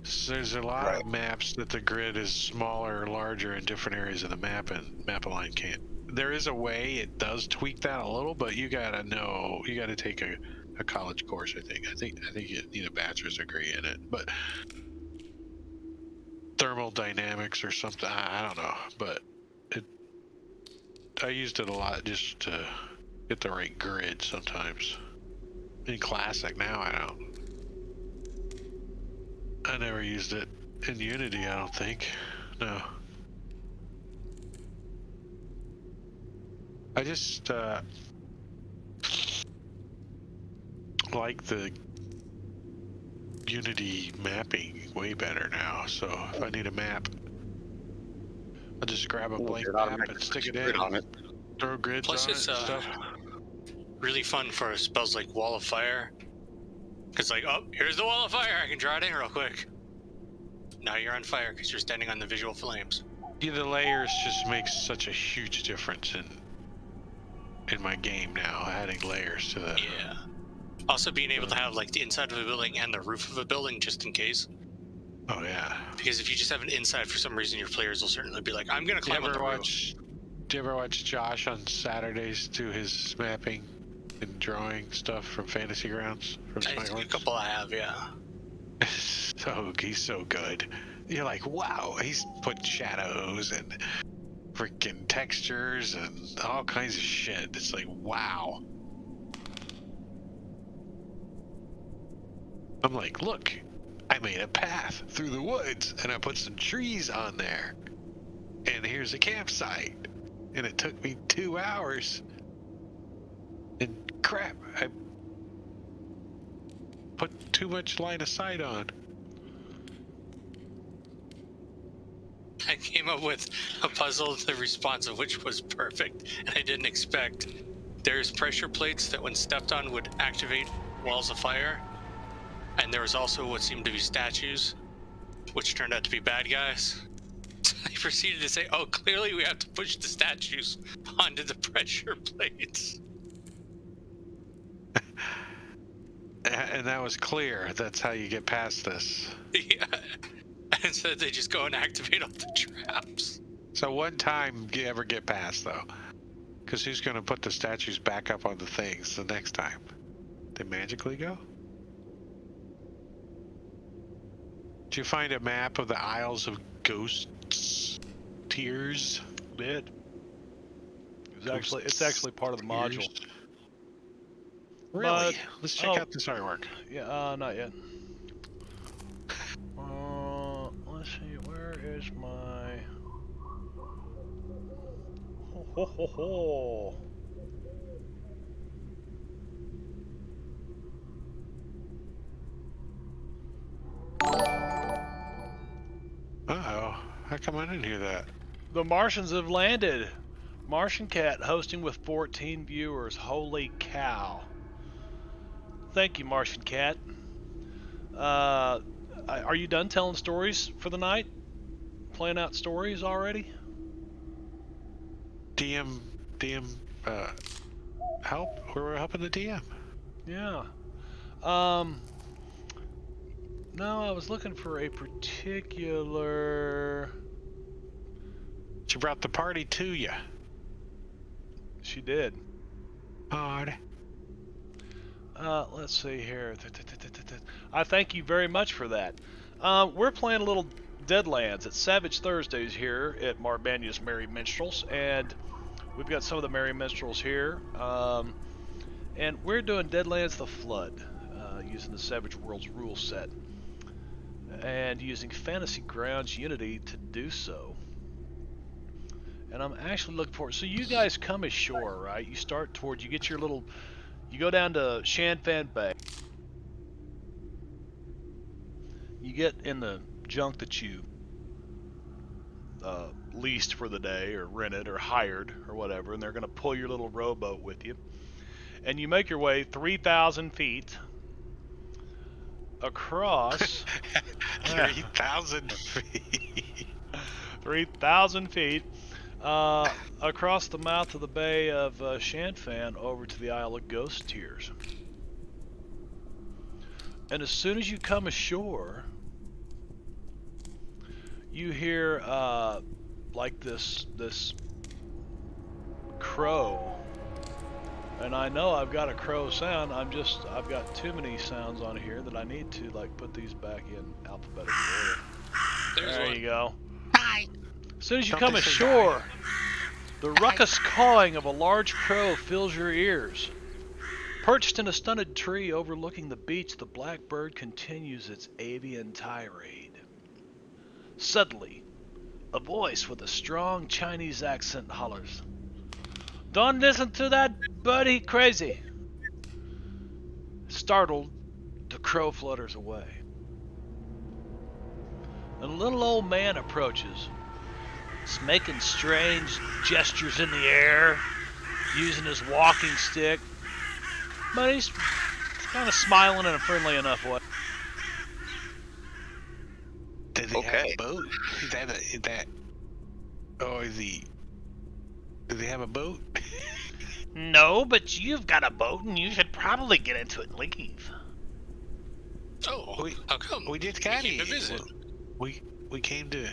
So there's a lot of maps that the grid is smaller or larger in different areas of the map, and map align can't. There is a way it does tweak that a little, but you gotta take a college course. I think you need a bachelor's degree in it, but thermodynamics or something. I don't know, but I used it a lot just to get the right grid sometimes. In Classic now, I don't. I never used it in Unity, I don't think. No. I just like the Unity mapping way better now. So if I need a map, I'll just grab a blank map and stick it in. Throw grids Plus on it's it and stuff. really fun for spells like Wall of Fire. Because like, oh, here's the Wall of Fire. I can draw it in real quick. Now you're on fire because you're standing on the visual flames. Yeah, the layers just makes such a huge difference in my game now. Adding layers to the. Yeah. Also being able to have like the inside of a building and the roof of a building just in case. Oh yeah. Because if you just have an inside for some reason, your players will certainly be like, I'm gonna climb on the roof. Do you ever watch Josh on Saturdays do his mapping and drawing stuff from Fantasy Grounds? A couple I have, yeah. So he's so good. You're like, wow, he's put shadows and freaking textures and all kinds of shit. It's like, wow. I'm like, look, I made a path through the woods and I put some trees on there. And here's a campsite. And it took me 2 hours. And crap, I put too much line of sight on. I came up with a puzzle, the response of which was perfect, and I didn't expect. There's pressure plates that when stepped on would activate walls of fire, and there was also what seemed to be statues, which turned out to be bad guys. I proceeded to say, oh, clearly we have to push the statues onto the pressure plates. And that was clear. That's how you get past this. Yeah. And so they just go and activate all the traps. So one time you ever get past, though. Because who's going to put the statues back up on the things the next time? They magically go? Did you find a map of the Isles of Ghosts? Tears? Did. It's actually part of the module. Really? But, Let's check out this artwork. Yeah, not yet. Let's see, where is my... Ho, ho, ho, ho. Uh-oh. How come I didn't hear that? The Martians have landed. Martian Cat hosting with 14 viewers. Holy cow. Thank you, Martian Cat. Are you done telling stories for the night? Playing out stories already? DM, help? We're helping the DM. Yeah. No, I was looking for a particular... She brought the party to you. She did. Odd. Let's see here. I thank you very much for that. We're playing a little Deadlands at Savage Thursdays here at Marbania's Merry Minstrels, and we've got some of the Merry Minstrels here. And we're doing Deadlands the Flood, using the Savage Worlds rule set, and using Fantasy Grounds Unity to do so. And I'm actually looking forward. So you guys come ashore, right? You start towards, you get your little, you go down to Shanfan Bay. You get in the junk that you leased for the day, or rented, or hired, or whatever, and they're going to pull your little rowboat with you. And you make your way 3,000 feet across. 3,000 feet. 3,000 feet across the mouth of the Bay of Shanfan over to the Isle of Ghost Tears. And as soon as you come ashore, you hear like this crow. And I know I've got a crow sound. I've got too many sounds on here that I need to like put these back in alphabetical order. There you go. Hi. As soon as you come ashore, the ruckus cawing of a large crow fills your ears. Perched in a stunted tree overlooking the beach, the blackbird continues its avian tirade. Suddenly, a voice with a strong Chinese accent hollers, "Don't listen to that birdie crazy!" Startled, the crow flutters away. And a little old man approaches. He's making strange gestures in the air, using his walking stick, but he's kind of smiling in a friendly enough way. Does he have a boat? Does he have a boat? No, but you've got a boat and you should probably get into it and leave. Oh, how come? We just got came here. to visit. We came to...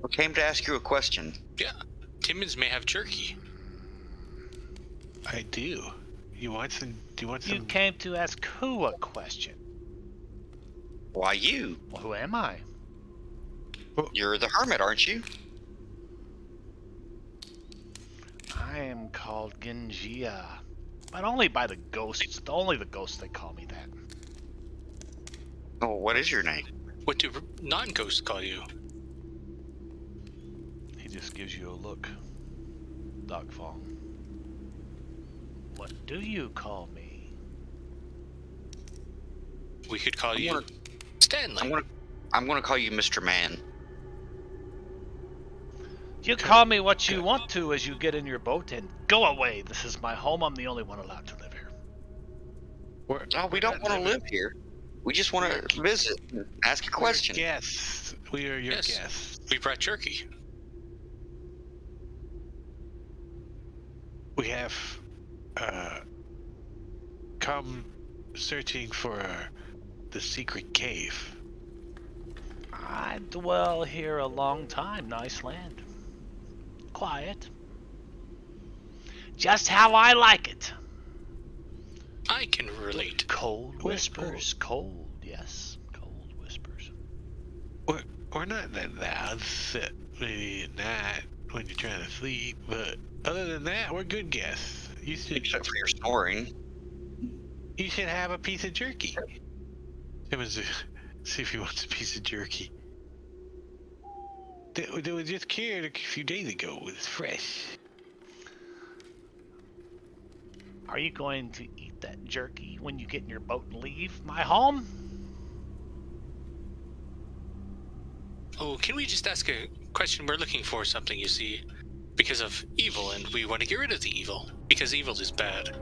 I came to ask you a question. Yeah, Timmons may have jerky. I do. You want some? Do you want some? You came to ask who a question? Why you? Well, who am I? You're the hermit, aren't you? I am called Genjia, but only by the ghosts. Only the ghosts they call me that. Oh, what is your name? What do non-ghosts call you? He just gives you a look. Doc Fong. What do you call me? We could call you Stanley. I'm gonna call you Mr. Man. You call me what you want to as you get in your boat and go away. This is my home. I'm the only one allowed to live here. No, we don't want to live here. We just want to visit, and ask a question. Yes, we are your guests. We brought jerky. We have come searching for the secret cave. I dwell here a long time. Nice land. Quiet. Just how I like it. I can relate. Cold whispers. Cold, yes. Cold whispers. we're not that loud, maybe at night when you're trying to sleep, but other than that, we're good guests. Except for your snoring. You should have a piece of jerky. See if he wants a piece of jerky. That was just cured a few days ago. It was fresh. Are you going to eat that jerky when you get in your boat and leave my home? Oh, can we just ask a question? We're looking for something, you see, because of evil, and we want to get rid of the evil, because evil is bad.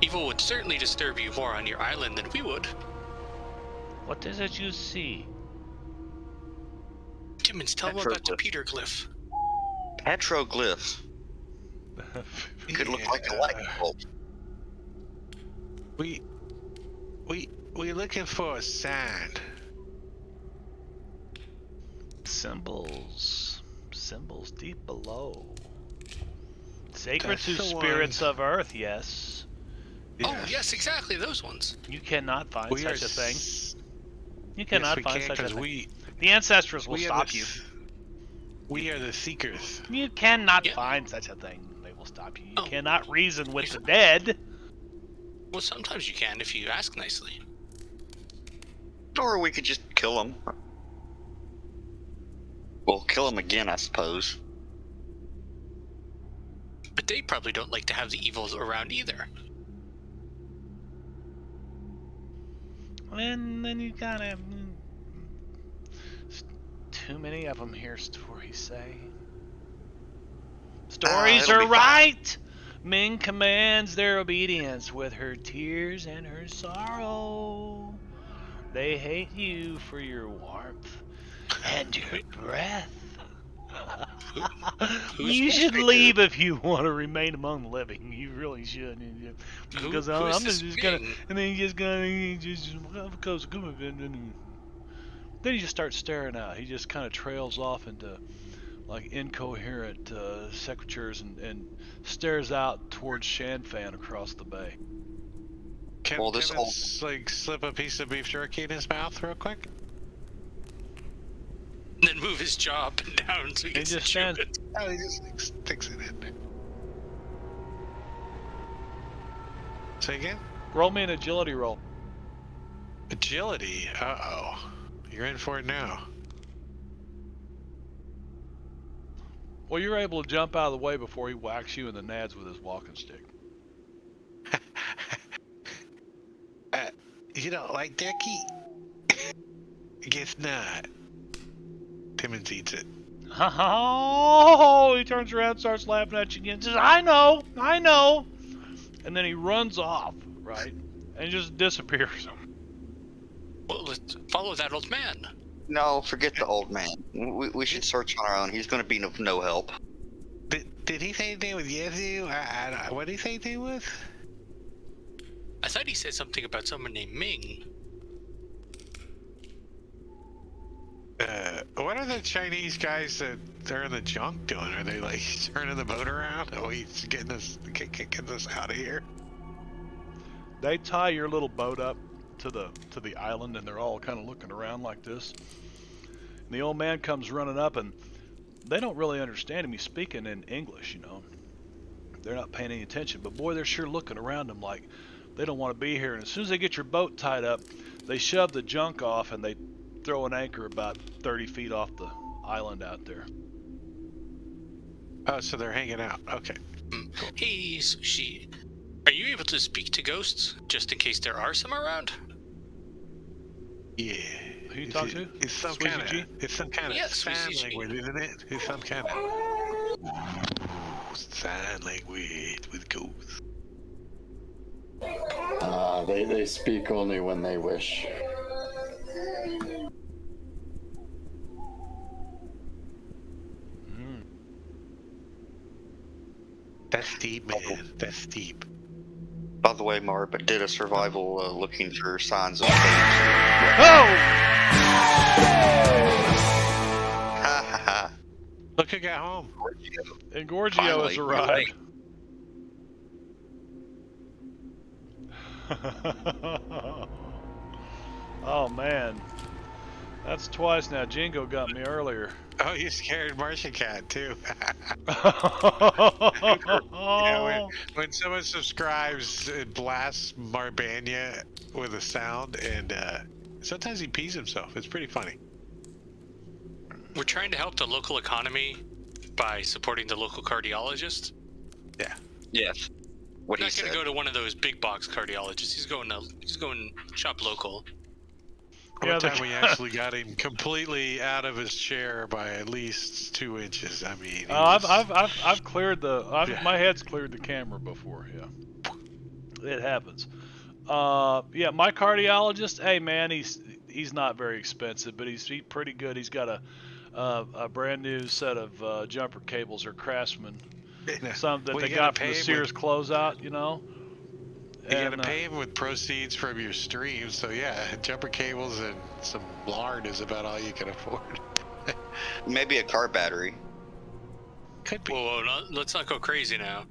Evil would certainly disturb you more on your island than we would. What is it you see? Timmons, tell him about the Petroglyph. Petroglyphs. Could look like a light bulb. We're looking for a sign. Symbols deep below. Sacred That's to the spirits one. of Earth, yes. Oh, yes, exactly, those ones. You cannot find We are such a thing. You Yes, cannot we find can, such a 'cause thing. The ancestors will we are stop the you. We are the seekers. You cannot Yeah. find such a thing. They will stop you. You Oh. cannot reason with the dead. Well, sometimes you can if you ask nicely. Or we could just kill them. Well, kill them again, I suppose. But they probably don't like to have the evils around either. And then you gotta... Too many of them hear stories say. Stories it'll are be fine. right! Ming commands their obedience with her tears and her sorrow. They hate you for your warmth and your breath. Who's You should speaking? leave if you want to remain among the living. You really should. Because who I'm is this just gonna, being? and then you just gonna because then he just starts staring out. He just kind of trails off into like incoherent secateurs and stares out towards Shanfan across the bay. Can Well, this Timmons, like, slip a piece of beef jerky in his mouth real quick? And then move his jaw up and down so he can just chew stands- it. Oh, he just like, sticks it in there. Say again? Roll me an agility roll. Agility. Uh-oh. You're in for it now. Well, you're able to jump out of the way before he whacks you in the nads with his walking stick. You don't like turkey? Guess not. Timmons eats it. Oh, he turns around, starts laughing at you again. Says, I know. And then he runs off, right? And just disappears. Well, let's follow that old man. No, forget the old man. We should search on our own. He's going to be of no help. Did he say his name was Yezu? What did he say his name was? I thought he said something about someone named Ming. What are the Chinese guys that they're in the junk doing? Are they like turning the boat around? Oh, he's getting us out of here. They tie your little boat up to the island, and they're all kind of looking around like this. And the old man comes running up, and they don't really understand him. He's speaking in English, you know. They're not paying any attention, but boy, they're sure looking around him like they don't want to be here. And as soon as they get your boat tied up, they shove the junk off and they throw an anchor about 30 feet off the island out there. Oh, so they're hanging out. Okay. Cool. Hey, Sushi. Are you able to speak to ghosts, just in case there are some around? Yeah. Who you talk to? It's some Sweezy kind G? of. It's some kind Yeah, of sign Sweezy G. language, isn't it? It's some kind of sign language with ghosts. They speak only when they wish. That's deep, man. That's deep. By the way, Marb, I did a survival looking for signs of Oh! Ha ha ha. Look who got home. And Gorgio has Finally, arrived. Oh man. That's twice now. Jingo got me earlier. Oh, you scared Martian Cat too. When someone subscribes, it blasts Marbania with a sound, and sometimes he pees himself. It's pretty funny. We're trying to help the local economy by supporting the local cardiologist. Yeah. Yes. What He's he not going said. to go to one of those big box cardiologists. He's going shop local. Yeah, One time we actually got him completely out of his chair by at least 2 inches. I mean, I've cleared the. Yeah. My head's cleared the camera before. Yeah, it happens. Yeah, my cardiologist. Hey, man, he's not very expensive, but he's pretty good. He's got a brand new set of jumper cables or Craftsman, some that Well, they you gotta got from the pay him Sears closeout, you know. You gotta And pay him with proceeds from your stream, so yeah, jumper cables and some lard is about all you can afford. Maybe a car battery. Could be. Whoa, let's not go crazy now.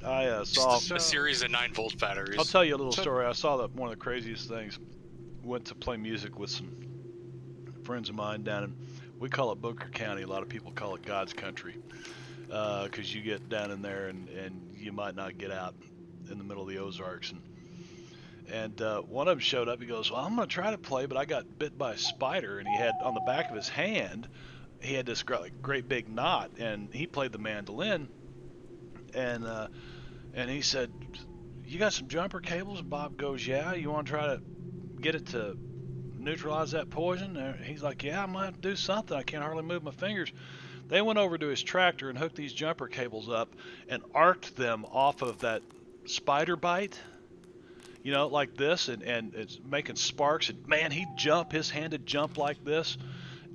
I saw A series of 9-volt batteries. I'll tell you a little story. I saw that one of the craziest things. Went to play music with some friends of mine down in, we call it Booker County. A lot of people call it God's country, because you get down in there and you might not get out in the middle of the Ozarks. And one of them showed up. He goes, "Well, I'm gonna try to play, but I got bit by a spider." And he had on the back of his hand, he had this great big knot, and he played the mandolin. And he said, "You got some jumper cables?" And Bob goes, "Yeah. You want to try to get it to neutralize that poison?" And he's like, "Yeah, I might have to do something. I can't hardly move my fingers." They went over to his tractor and hooked these jumper cables up and arced them off of that spider bite, you know, like this, and it's making sparks. And man, his hand would jump like this.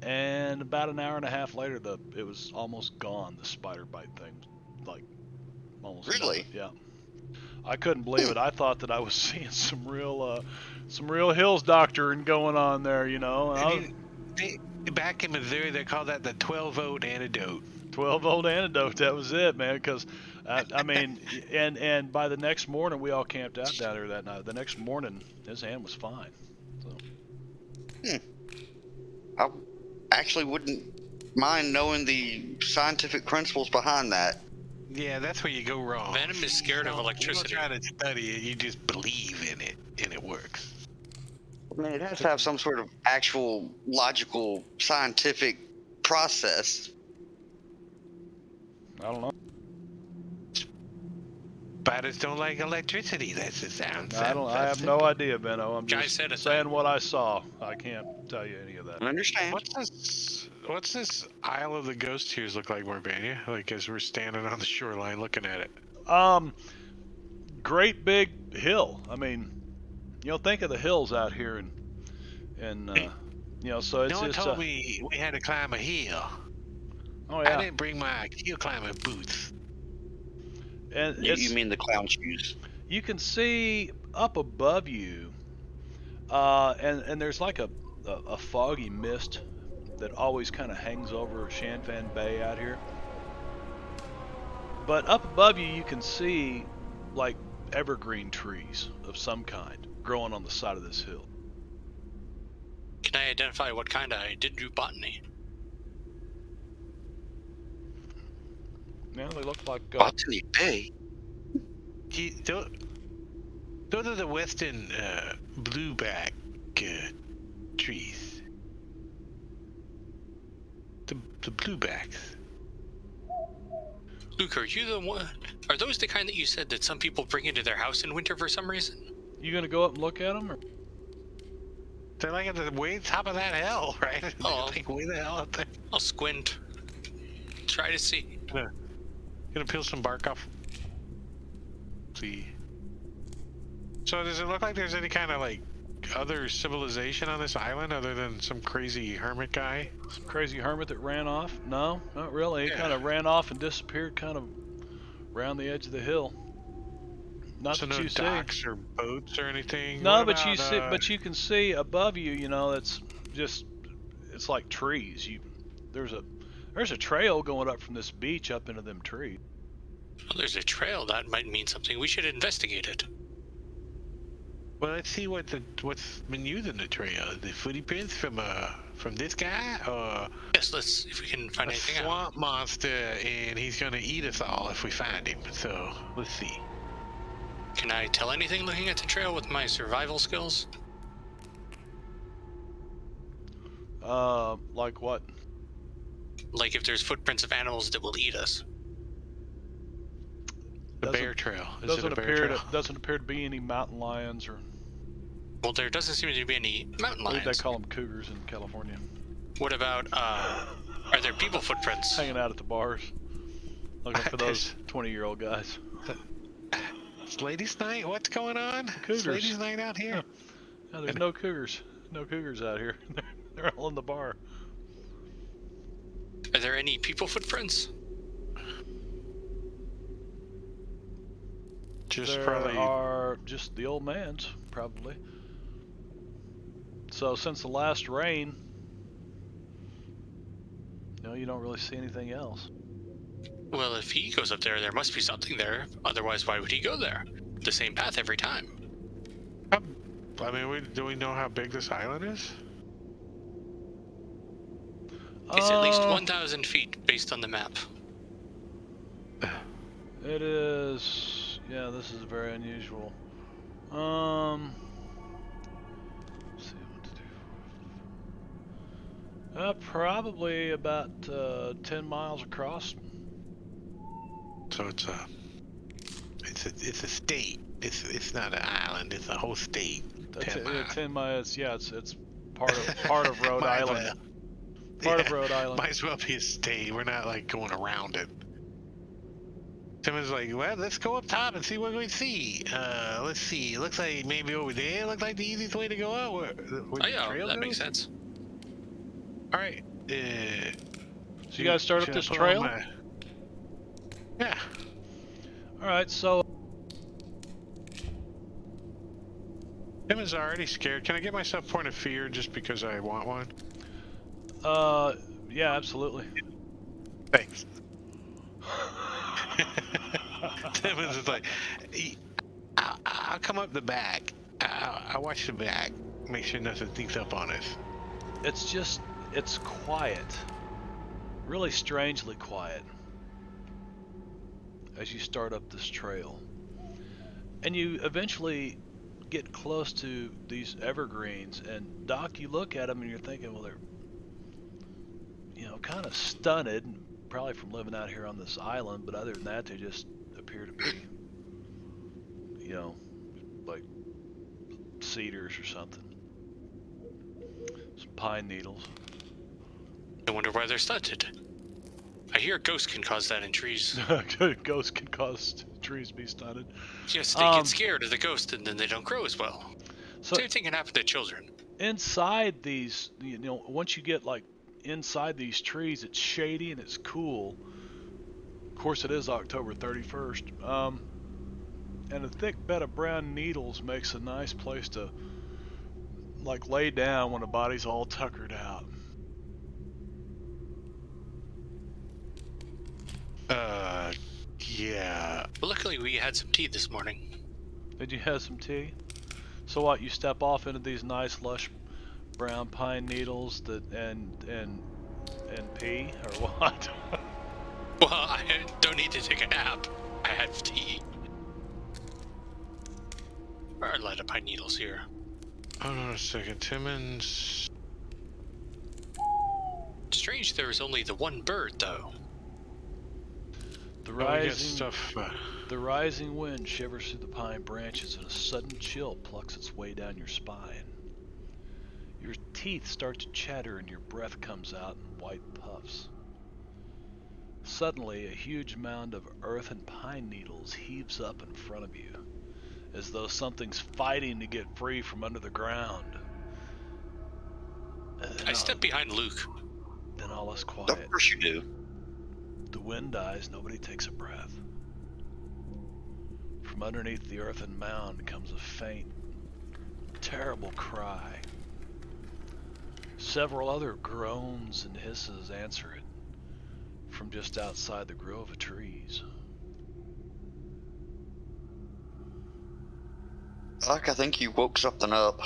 And about an hour and a half later, it was almost gone. The spider bite thing, like almost Really? nothing. Yeah. I couldn't believe it. I thought that I was seeing some real Hills doctoring going on there, you know. Back in Missouri, they call that the 12-volt antidote. 12-volt antidote. That was it, man. Because I mean, and by the next morning, we all camped out down there that night. The next morning, his hand was fine. So. I actually wouldn't mind knowing the scientific principles behind that. Yeah, that's where you go wrong. Venom is scared of electricity. You don't try to study it, you just believe in it, and it works. I mean, it has to have some sort of actual, logical, scientific process. I don't know. Spiders don't like electricity. That's the sound. I have no idea, Benno. I'm Guy just said it, saying what I saw. I can't tell you any of that. I understand. What's this Isle of the Ghost Tears look like, Morbania? Like as we're standing on the shoreline looking at it. Great big hill. I mean, you know, think of the hills out here, and you know, so it's no one just. told me we had to climb a hill. Oh yeah. I didn't bring my hill climbing boots. And You mean the clown shoes? You can see up above you, and there's like a foggy mist that always kind of hangs over Shanfan Bay out here. But up above you, you can see like evergreen trees of some kind growing on the side of this hill. Can I identify what kind? I did do botany. Yeah, they look like. Botany Bay. Those are the western blueback trees. The bluebacks. Luke, are you the one? Are those the kind that you said that some people bring into their house in winter for some reason? You gonna go up and look at them? Or? They're like at the way top of that hill, right? Oh. Like way the hell up there. I'll squint. Try to see. Gonna peel some bark off. See. So does it look like there's any kind of like other civilization on this island other than some crazy hermit guy? Some crazy hermit that ran off? No, not really. He kind of ran off and disappeared kind of around the edge of the hill. Not so that no you docks see. or boats or anything? No, What but about, you see, but you can see above you. You know, it's just, it's like trees. There's a trail going up from this beach up into them trees. Well, there's a trail. That might mean something. We should investigate it. Well, let's see what's been using the trail. The footprints from this guy, or Yes, let's if we can find a anything out. swamp monster, and he's gonna eat us all if we find him. So let's see. Can I tell anything looking at the trail with my survival skills? Like what? Like if there's footprints of animals that will eat us. The Doesn't- bear trail. Is it Doesn't a bear appear trail? to doesn't appear to be any mountain lions, or Well, there doesn't seem to be any mountain I believe they lions. call them cougars in California. What about, are there people footprints? Hanging out at the bars, looking for those 20-year-old guys. It's ladies' night. What's going on? Cougars. It's ladies' night out here. No, there's no cougars. No cougars out here. They're all in the bar. Are there any people footprints? Just There probably. are just the old man's, probably. So since the last rain, you don't really see anything else. Well, if he goes up there, there must be something there. Otherwise, why would he go there? The same path every time. I mean, do we know how big this island is? It's at least 1,000 feet based on the map. It is. Yeah, this is very unusual. Let's see what to do. Probably about 10 miles across. So it's a state. It's not an island. It's a whole state. That's 10 miles. 10 miles. Yeah, it's part of Rhode Might as Island. well. Part of Yeah, Rhode Island. Might as well be a state. We're not like going around it. Someone's like, well, let's go up top and see what we see. Let's see. It looks like maybe over there. Looks like the easiest way to go out. Where Oh the yeah, trail that goes? makes sense. All right. So you guys start up should I this put on trail? Yeah. All right, so Tim is already scared. Can I get myself point of fear just because I want one? yeah, absolutely. Thanks. Tim is just like, I'll come up the back. I'll watch the back. Make sure nothing sneaks up on us. It's quiet. Really strangely quiet as you start up this trail. And you eventually get close to these evergreens, and Doc, you look at them and you're thinking, well, they're, kind of stunted, probably from living out here on this island, but other than that, they just appear to be, like cedars or something. Some pine needles. I wonder why they're stunted. I hear ghosts can cause that in trees. Ghosts can cause trees to be stunted. Yes, they get scared of the ghost and then they don't grow as well. So Same thing can happen to children. inside these, once you get like inside these trees, it's shady and it's cool. Of course, it is October 31st. And a thick bed of brown needles makes a nice place to like lay down when the body's all tuckered out. Yeah. But luckily we had some tea this morning. Did you have some tea? So what? You step off into these nice lush brown pine needles and pee, or what? Well, I don't need to take a nap. I had tea. There are a lot of pine needles here. Hold on a second. Timmons. Strange there is only the one bird, though. The Oh, we got rising stuff. The rising wind shivers through the pine branches and a sudden chill plucks its way down your spine. Your teeth start to chatter and your breath comes out in white puffs. Suddenly, a huge mound of earth and pine needles heaves up in front of you, as though something's fighting to get free from under the ground. I step behind Luke. Then all is Of quiet. course you do. The wind dies, nobody takes a breath. From underneath the earthen mound comes a faint, terrible cry. Several other groans and hisses answer it from just outside the grove of trees. Doc, I think you woke something up.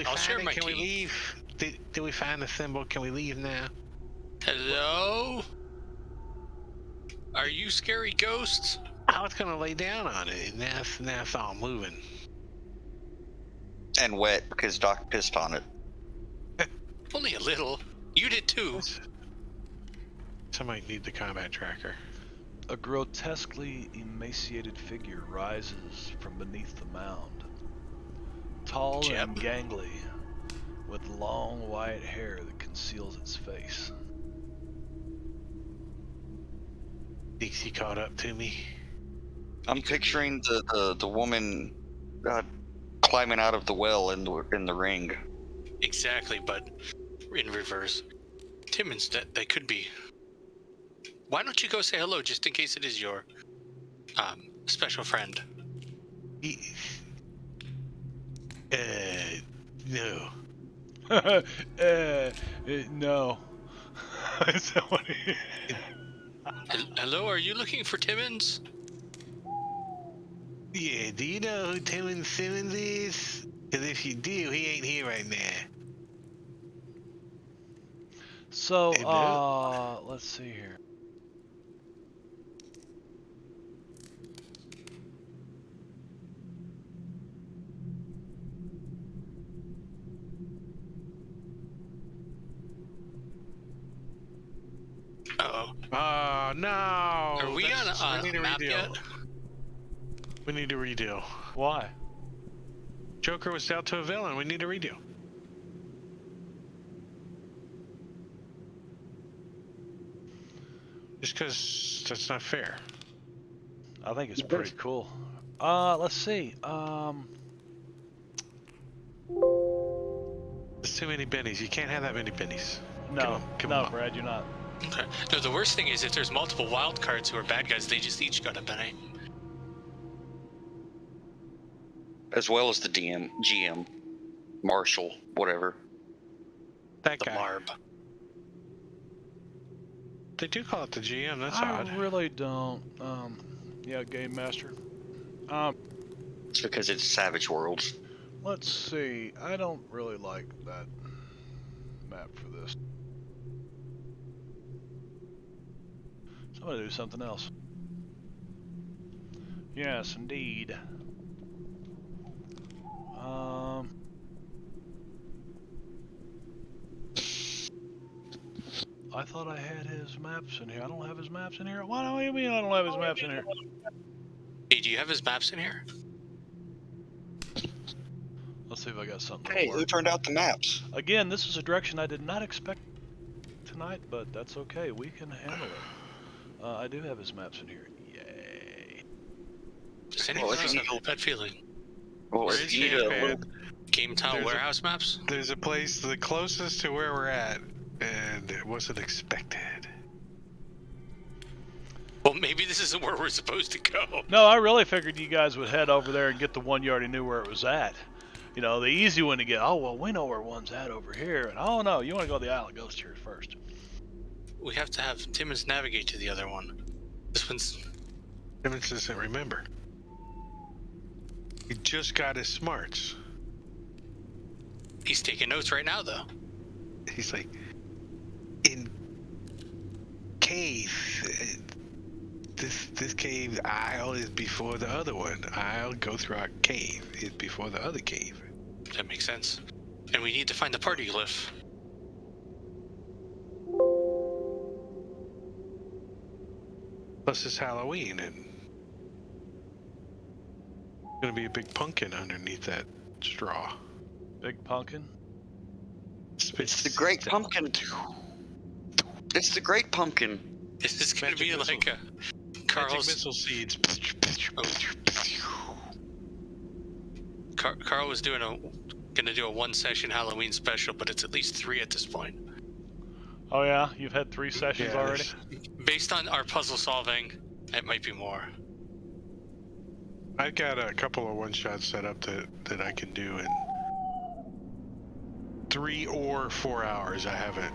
I'll share my Can we key. leave? Did we find the symbol? Can we leave now? Hello? Are you scary ghosts? I was gonna lay down on it, and now it's all moving. And wet because Doc pissed on it. Only a little. You did too. Somebody need the combat tracker. A grotesquely emaciated figure rises from beneath the mound. Tall Jeb? and gangly, with long white hair that conceals its face. Dixie caught up to me. I'm picturing the woman climbing out of the well in the ring. Exactly, but in reverse. Timmons, that could be. Why don't you go say hello just in case it is your special friend? No. No. Is that what Hello, are you looking for Timmons? Yeah, do you know who Timmons Simmons is? Because if you do, he ain't here right now. So, let's see here. Uh-oh. Oh, no. Are we on we need a a map redeal. yet? We need a redeal. Why? Joker was dealt to a villain. We need a redeal. Just because that's not fair. I think it's pretty cool. Let's see. There's too many bennies. You can't have that many bennies. No, Come no, on. Brad, you're not. Okay. No, the worst thing is if there's multiple wild cards who are bad guys, they just each got a penny. As well as the DM, GM, Marshall, whatever. That The guy. Marb. They do call it the GM. That's I odd. really don't. Yeah, Game Master. It's because it's Savage Worlds. Let's see. I don't really like that map for this. So I'm gonna do something else. Yes, indeed. I thought I had his maps in here. I don't have his maps in here. What do you mean I don't have his maps in here? Hey, do you have his maps in here? Let's see if I got something. Hey, who turned out the maps? Again, this is a direction I did not expect tonight, but that's okay. We can handle it. I do have his maps in here. Yay. Does anyone else have a bad feeling? Well, Where if is you need a Japan? little, Game Tile There's a- warehouse maps? There's a place the closest to where we're at, and it wasn't expected. Well, maybe this isn't where we're supposed to go. No, I really figured you guys would head over there and get the one you already knew where it was at. You know, the easy one to get. Oh, well, we know where one's at over here. And oh, no, you want to go to the Isle of Ghost here first. We have to have Timmons navigate to the other one. This one's... Timmons doesn't remember. He just got his smarts. He's taking notes right now, though. He's like, in cave. This cave aisle is before the other one. Aisle Ghost-Rock cave is before the other cave. That makes sense. And we need to find the party glyph. Plus it's Halloween and gonna be a big pumpkin underneath that straw. Big pumpkin. it's the Great Pumpkin. It's the Great Pumpkin. This is going to Magic be missile. like a Magic Carl's... missile seeds. Carl was gonna do a one-session Halloween special, but it's at least 3 at this point. Oh, yeah? You've had 3 sessions Yeah, already? Based on our puzzle solving, it might be more. I've got a couple of one-shots set up that I can do in 3 or 4 hours. I haven't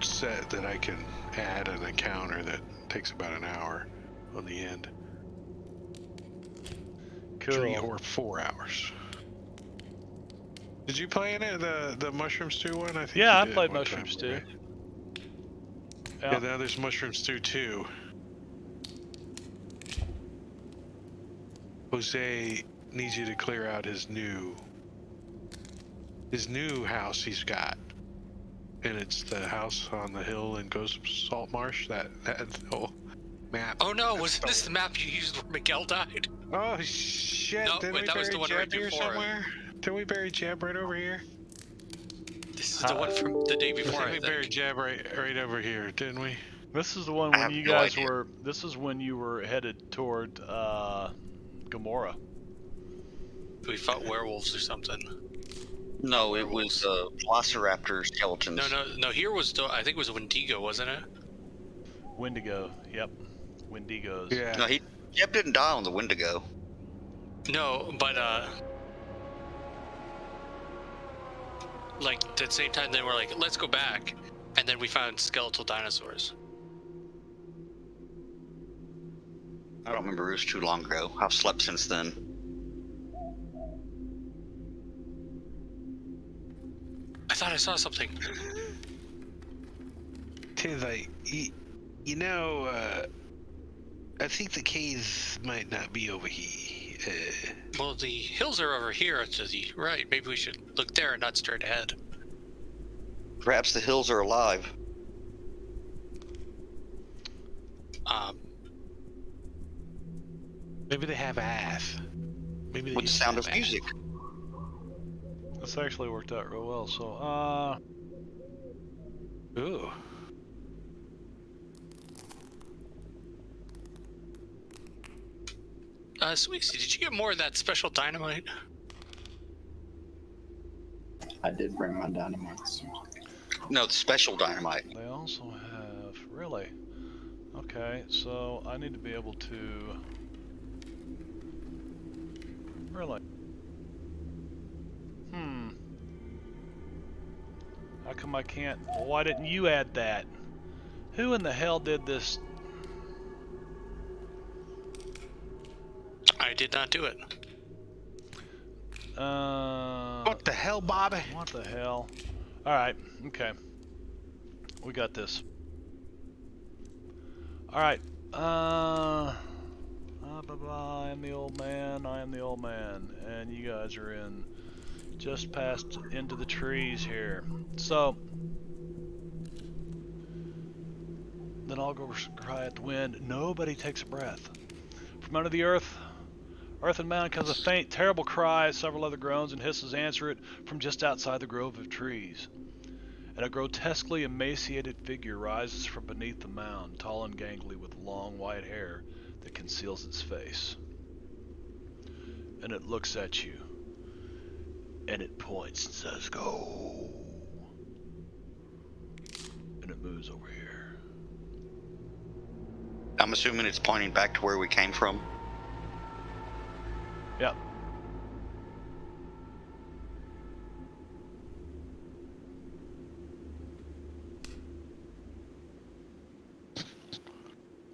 set that I can add an encounter that takes about an hour on the end. 3 Cool. or 4 hours. Did you play in it, the Mushroom Stew one? I think Yeah, you I did played one Mushroom time, Stew. right? Yeah. Now there's Mushroom Stew 2. Jose needs you to clear out his new house he's got. And it's the house on the hill in Ghost Salt Marsh, that whole map. Oh no, wasn't this the map you used when Miguel died? Oh shit, No, didn't wait, we that was bury the one Jeb right here before it. somewhere? Didn't we bury Jeb right over here? This is the one from the day I before, think I we buried think. Jeb right over here, didn't we? This is the one I when have you no guys idea. were. This is when you were headed toward Gamora. We fought werewolves or something. No, it was Velociraptor skeletons. No. Here was still, I think it was Wendigo, wasn't it? Wendigo. Yep. Wendigos. Yeah. No, Jeb didn't die on the Wendigo. No, but like at the same time they were like, let's go back, and then we found skeletal dinosaurs. I don't remember. It was too long ago. I've slept since then. I thought I saw something. Tim's like, you know, I think the caves might not be over here. Well, the hills are over here to the right. Maybe we should look there and not straight ahead. Perhaps the hills are alive. Maybe they have ass. Maybe they With the used to sound have of music. This actually worked out real well. So, Ooh. Sweetie, did you get more of that special dynamite? I did bring my dynamites. No, the special dynamite. they also have. Really? Okay, so I need to be able to. Really? How come I can't? Why didn't you add that? Who in the hell did this? I did not do it. What the hell, Bobby? What the hell? Alright, okay. We got this. Alright, I am the old man, I am the old man, and you guys are in just past into the trees here. So, then I'll go cry at the wind. Nobody takes a breath. From under the earth and mound comes a faint, terrible cry. Several other groans and hisses answer it from just outside the grove of trees. And a grotesquely emaciated figure rises from beneath the mound, tall and gangly with long white hair that conceals its face. And it looks at you. And it points and says, "Go." And it moves over here. I'm assuming it's pointing back to where we came from. Yep.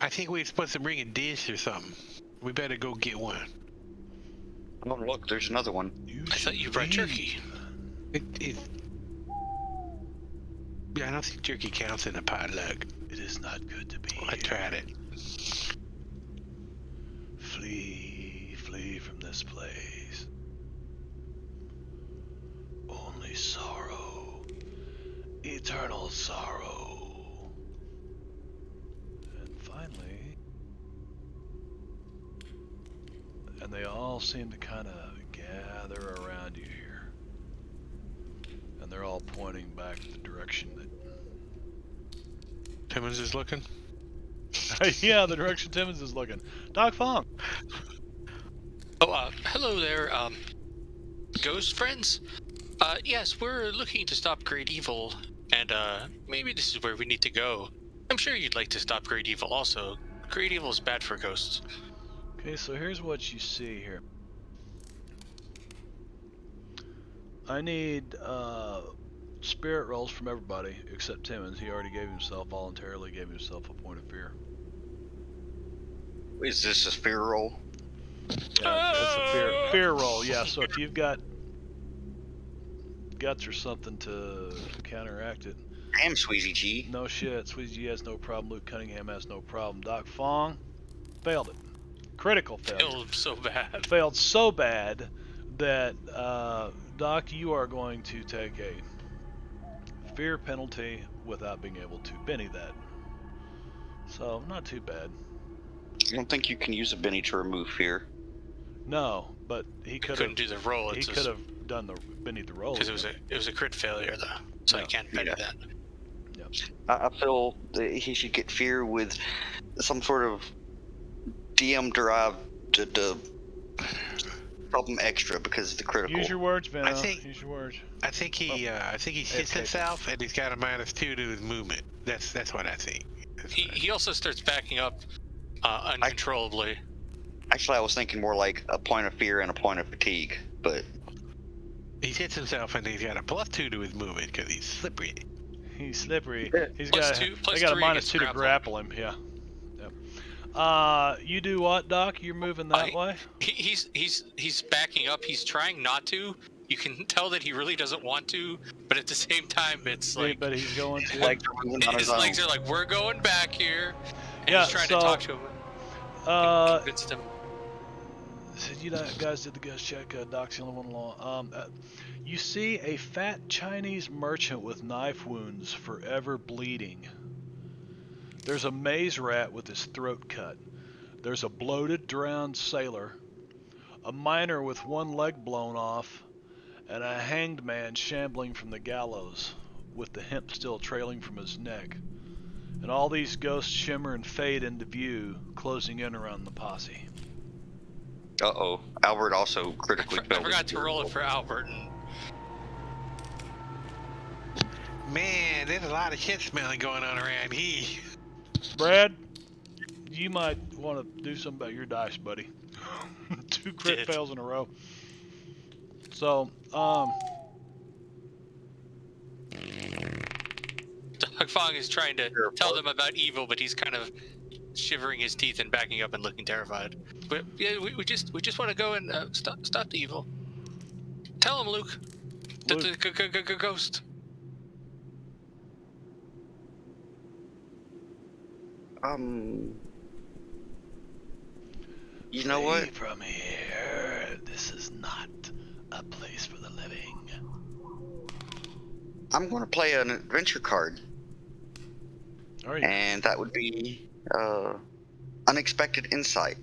I think we're supposed to bring a dish or something. We better go get one. Oh, look, there's another one. I thought you brought turkey. Yeah, I don't think jerky counts in a potluck. It is not good to be I here. tried it. Flee from this place. Only sorrow, eternal sorrow. And finally, and they all seem to kind of gather around you here. And they're all pointing back the direction that Timmons is looking. yeah, the direction Timmons is looking. Doc Fong. Oh, hello there, ghost friends. Yes, we're looking to stop great evil, and maybe this is where we need to go. I'm sure you'd like to stop great evil also. Great evil is bad for ghosts. Okay, so here's what you see here. I need spirit rolls from everybody except Timmons. He already voluntarily gave himself a point of fear. Is this a fear roll? Yeah, that's a fear roll. Yeah, so if you've got guts or something to counteract it. Damn, Sweezy G. No shit. Sweezy G has no problem. Luke Cunningham has no problem. Doc Fong failed it. Critical failure. Failed so bad. Failed so bad that Doc, you are going to take a fear penalty without being able to Benny that. So not too bad. I don't think you can use a Benny to remove fear. No, but he could Couldn't do the roll. He could have done the Benny the roll because it was a crit failure though, so Yeah. he can't Benny that. I feel that he should get fear with some sort of DM-derived problem extra because of the critical. Use your words, Vino. Use your words. I think he hits himself and he's got a -2 to his movement. That's what I think. He also starts backing up uncontrollably. Actually, I was thinking more like a point of fear and a point of fatigue, but he hits himself and he's got a +2 to his movement because he's slippery. He's slippery. He's Plus got two- plus they got a three -2 to against grapple him. Yeah. Yep. You do what, Doc? You're moving that way. He's backing up. He's trying not to. You can tell that he really doesn't want to, but at the same time, it's like but he's going to. like moving on his his legs own. are like, we're going back here, and Yeah, he's trying so, to talk to him. Convinced him. So you guys did the ghost check. Doc's the only one along. You see a fat Chinese merchant with knife wounds, forever bleeding. There's a maze rat with his throat cut. There's a bloated, drowned sailor, a miner with one leg blown off, and a hanged man shambling from the gallows, with the hemp still trailing from his neck. And all these ghosts shimmer and fade into view, closing in around the posse. Uh-oh. Albert also critically I failed. forgot to roll it for Albert. And Man, there's a lot of shit smelling going on around here. Brad, you might want to do something about your dice, buddy. 2 crit Did. fails in a row. So, Doc Fong is trying to tell them about evil, but he's kind of shivering his teeth and backing up and looking terrified. But yeah, we just want to go and stop the evil. Tell him, Luke. The ghost. You know what? From here, this is not a place for the living. I'm going to play an adventure card, Are you? and that would be Unexpected Insight.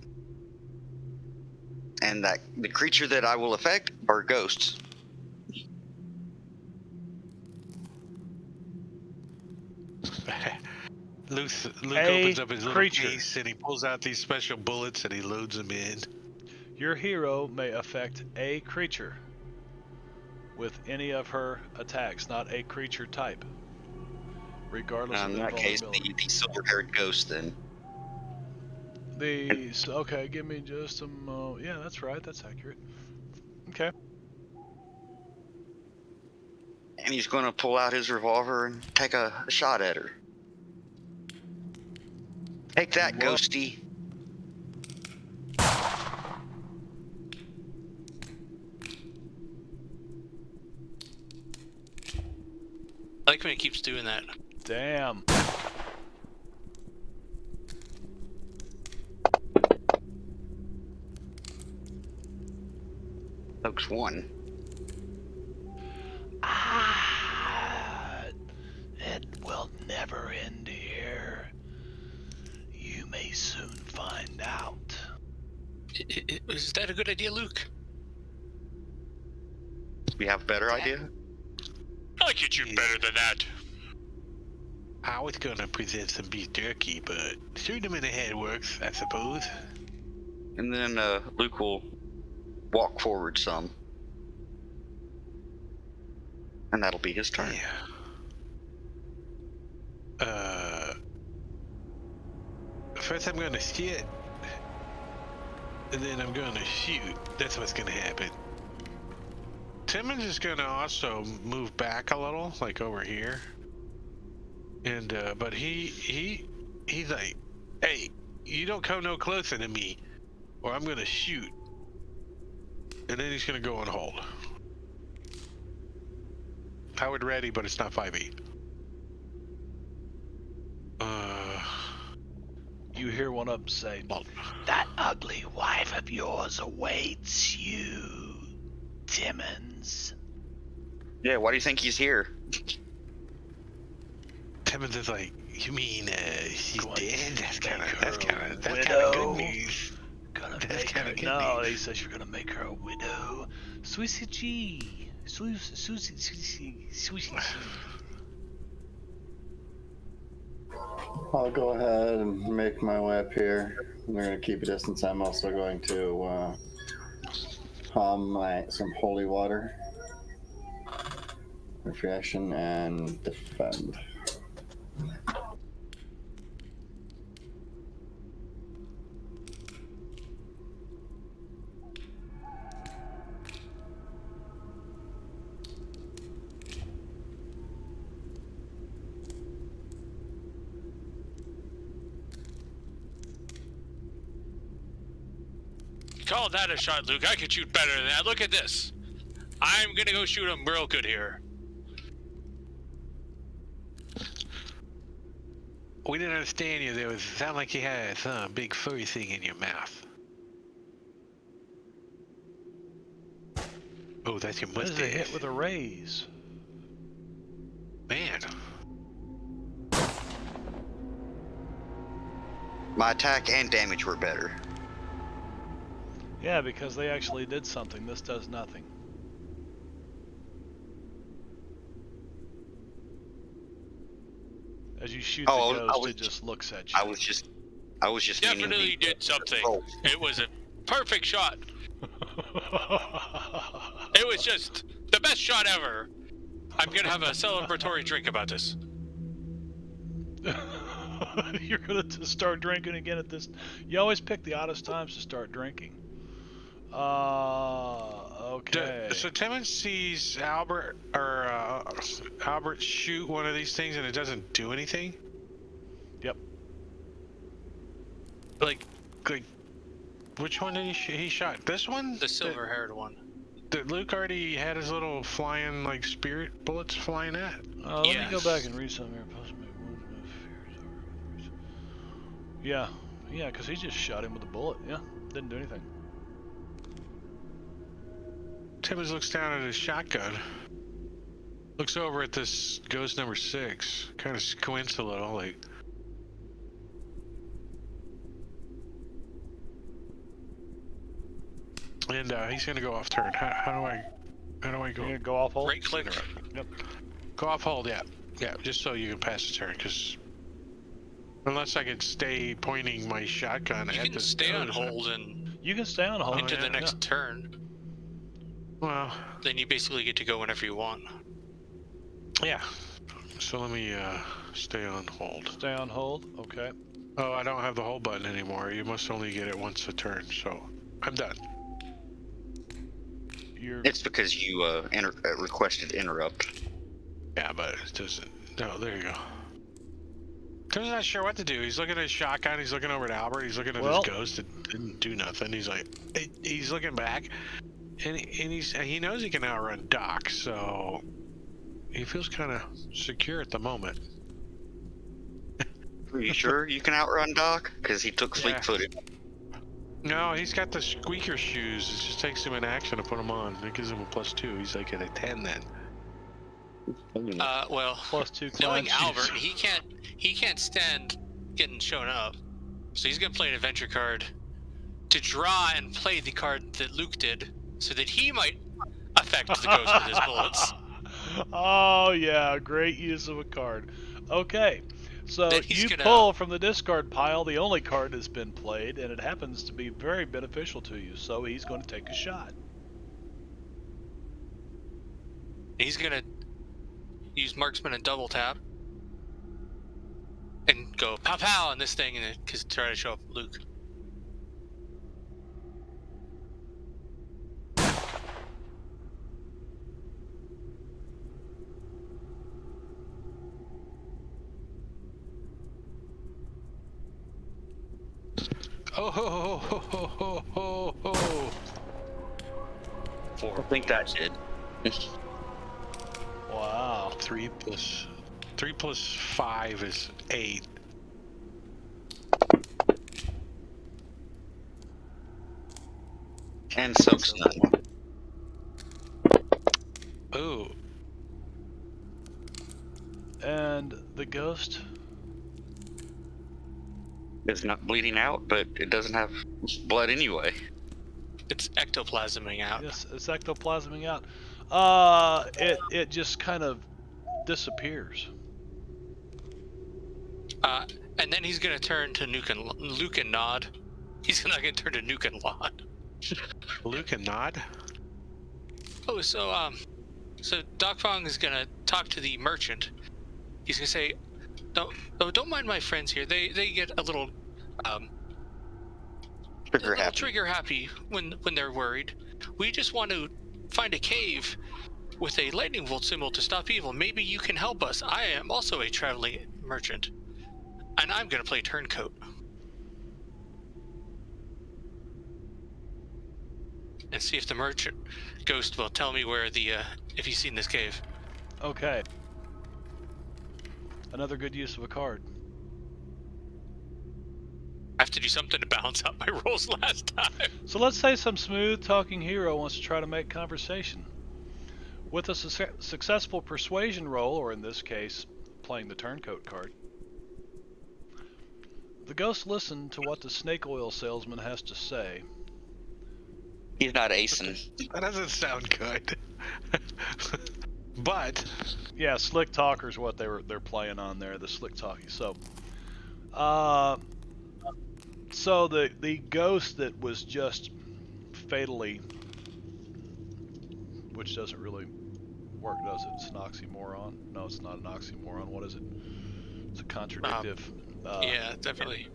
And that the creature that I will affect are ghosts. Luke A opens up his little creature. case and he pulls out these special bullets and he loads them in. Your hero may affect a creature with any of her attacks, not a creature type, regardless of In the that case, vulnerability. the silver-haired ghost then. Okay, give me just a moment. Yeah, that's right. That's accurate. Okay. And he's going to pull out his revolver and take a shot at her. Take that, What? ghosty. I like when he keeps doing that. Damn. Folks, one. It will never end here. You may soon find out. Is that a good idea, Luke? We have a better idea? I'll get you better than that. I was gonna present some beef jerky, but shooting him in the head works, I suppose. And then Luke will walk forward some. And that'll be his turn. Yeah. First I'm gonna sit, and then I'm gonna shoot. That's what's gonna happen. Timmons is gonna also move back a little, like over here. And but he's like, hey, you don't come no closer to me, or I'm gonna shoot. and then he's gonna go on hold. Howard ready, but it's not 5e. You hear one of them say, Well, "That ugly wife of yours awaits you, Timmons." Yeah, why do you think he's here? Timmons is like, you mean she's Going dead? to That's make kind her of a good widow. news. Gonna That's make kinda her. good No, news. he says you're gonna make her a widow. Susie G. Susie. I'll go ahead and make my way up here. We're going to keep a distance. I'm also going to hum some holy water, refrection, and defend. Call that a shot, Luke. I could shoot better than that. Look at this. I'm gonna go shoot him real good here. We didn't understand you. It sounded like you had some big furry thing in your mouth. Oh, that's your This is a mustache. hit with a raise. Man. My attack and damage were better. Yeah, because they actually did something. This does nothing. As you shoot the ghost, it just looks at you. I was just meaning Definitely did something. roll. It was a perfect shot. It was just the best shot ever. I'm gonna have a celebratory drink about this. You're gonna start drinking again at this. You always pick the oddest times to start drinking. Okay. So Timmons sees Albert Albert shoot one of these things and it doesn't do anything? Yep. Like which one did he shoot? He shot this one? The silver-haired one. That Luke already had his little flying, like, spirit bullets flying at? Let me go back and read something here. Yeah, because he just shot him with a bullet. Yeah, didn't do anything. Timmons looks down at his shotgun. Looks over at this ghost number 6. Kind of squints a little, like... And he's gonna go off turn. How do I go? You're gonna go off hold? Right click. Yep. Go off hold, yeah. Yeah, just so you can pass the turn, because... Unless I can stay pointing my shotgun You at can the stay on ghost. hold and You can stay on hold. into the next turn. Well... Then you basically get to go whenever you want. Yeah. So let me stay on hold. Stay on hold. Okay. Oh, I don't have the hold button anymore. You must only get it once a turn, so I'm done. It's because you requested interrupt. Yeah, but it doesn't. No, there you go. Tim's not sure what to do. He's looking at his shotgun. He's looking over at Albert. He's looking at his ghost. It didn't do nothing. He's like, he's looking back, and he knows he can outrun Doc, so he feels kind of secure at the moment. Are you sure you can outrun Doc? Because he took fleet-footed. No, he's got the squeaker shoes. It just takes him an action to put them on. It gives him a +2. He's like at a 10 then. Well, +2 knowing clown Albert, shoes. he can't stand getting shown up. So he's gonna play an adventure card to draw and play the card that Luke did, so that he might affect the ghost with his bullets. Oh yeah, great use of a card. Okay, so you gonna... pull from the discard pile the only card that's been played, and it happens to be very beneficial to you. So he's going to take a shot. He's gonna use marksman and double tap, and go pow pow on this thing, and because try to show up Luke. Oh ho ho ho ho ho ho! I think that did. Wow. 3 plus 5 is 8. And soaks none. Ooh. And the ghost? It's not bleeding out, but it doesn't have blood anyway. It's ectoplasming out. Yes, it's ectoplasming out. It just kind of disappears. And then he's gonna turn to Luke and Nod. He's not gonna turn to Nuke and Lod. Luke and Nod? Oh, so Doc Fong is gonna talk to the merchant. He's gonna say, don't mind my friends here. They get a little trigger happy when they're worried. We just want to find a cave with a lightning bolt symbol to stop evil. Maybe you can help us. I am also a traveling merchant, and I'm gonna play turncoat. And see if the merchant ghost will tell me where if he's seen this cave. Okay. Another good use of a card. I have to do something to balance out my rolls last time. So let's say some smooth talking hero wants to try to make conversation. With a successful persuasion roll, or in this case, playing the turncoat card, the ghost listened to what the snake oil salesman has to say. He's not acing. That doesn't sound good. But yeah, slick talker is what they're playing on there. The slick talking. So the ghost that was just fatally, which doesn't really work, does it? It's an oxymoron. No, it's not an oxymoron. What is it? It's a contradictive. Yeah, definitely.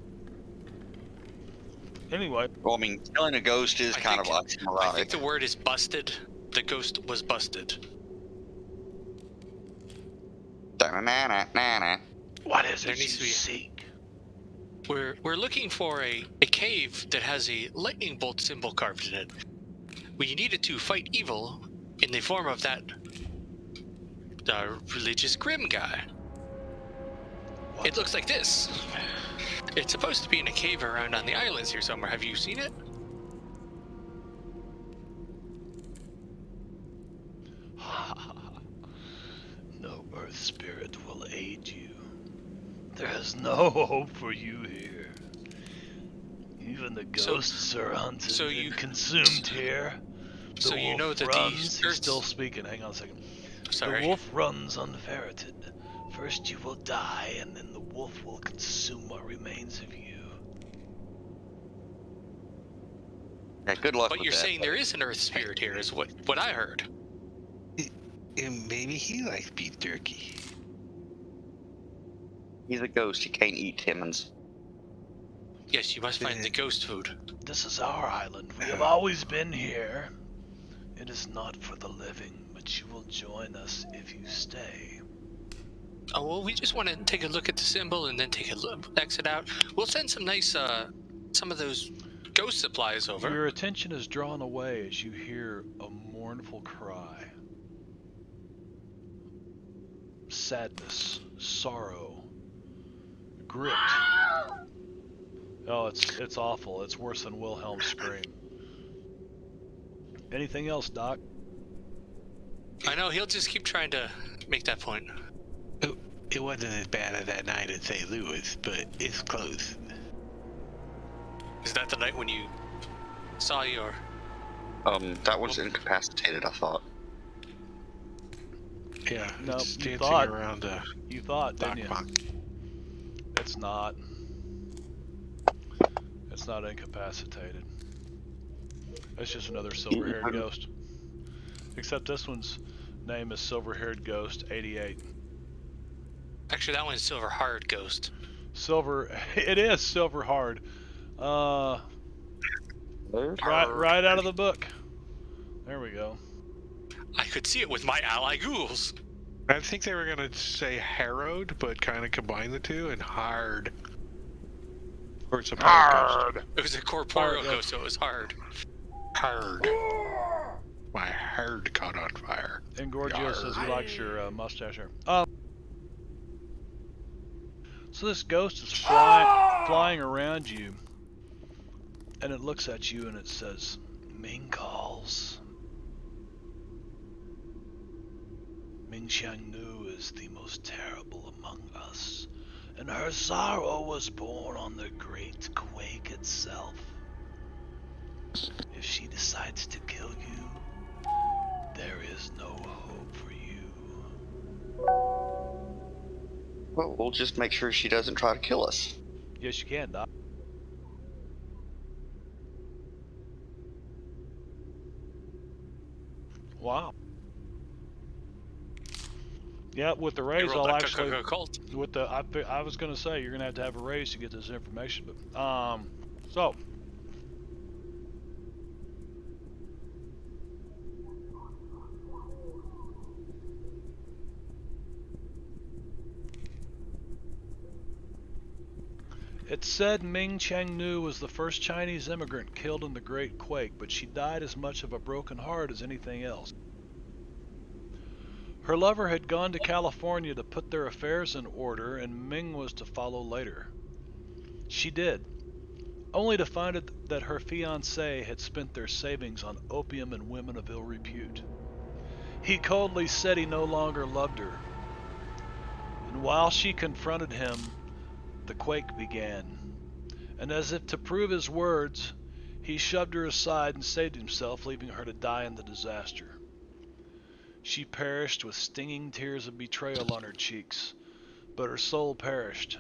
Anyway. Well, I mean, killing a ghost is kind of oxymoronic. I think the word is busted. The ghost was busted. What is it you seek? We're looking for a cave that has a lightning bolt symbol carved in it. We needed to fight evil in the form of that religious grim guy. What? It looks like this. It's supposed to be in a cave around on the islands here somewhere. Have you seen it? No earth spirit will aid you. There is no hope for you here. Even the ghosts are hunted and consumed here. So you know that he's still speaking. Hang on a second. Sorry. The wolf runs unferreted. First you will die, and then the wolf will consume what remains of you. Yeah, good luck with that. But you're saying there is an earth spirit here, is what I heard. Maybe he likes beef jerky. He's a ghost. You can't eat Timmons. Yes, you must find the ghost food. This is our island. We have always been here. It is not for the living, but you will join us if you stay. Oh, well, we just want to take a look at the symbol and then take a look, exit out. We'll send some nice, some of those ghost supplies over. Your attention is drawn away as you hear a mournful cry. Sadness, sorrow, gripped. Oh, it's awful. It's worse than Wilhelm's scream. Anything else, Doc? I know, he'll just keep trying to make that point. It wasn't as bad as that night in St. Louis, but it's close. Is that the night when you saw your... That was incapacitated, I thought. Yeah, no, it's you dancing thought. Around You thought, didn't you? Box. It's not. It's not incapacitated. It's just another silver-haired ghost. Except this one's name is Silver-Haired Ghost 88. Actually, that one's Silver Hard Ghost. It is Silver Hard. Right out of the book. There we go. I could see it with my ally ghouls. I think they were gonna say harrowed, but kind of combine the two, and hard. Or it's a hard. It was a corporeal ghost, so it was hard. Hard. My herd caught on fire. And Gorgio says he likes your mustache hair. So this ghost is flying around you, and it looks at you and it says, Ming calls. Ming Xiangnu is the most terrible among us, and her sorrow was born on the great quake itself. If she decides to kill you, there is no hope for you. Well, we'll just make sure she doesn't try to kill us. Yes, you can, Doc. Wow. Yeah, with the raise, I'll actually. With the, I was gonna say you're gonna have a raise to get this information, but so. It said Ming Qiangnu was the first Chinese immigrant killed in the Great Quake, but she died as much of a broken heart as anything else. Her lover had gone to California to put their affairs in order, and Ming was to follow later. She did, only to find that her fiancé had spent their savings on opium and women of ill repute. He coldly said he no longer loved her, and while she confronted him, the quake began. And as if to prove his words, he shoved her aside and saved himself, leaving her to die in the disaster. She perished with stinging tears of betrayal on her cheeks, but her soul perished.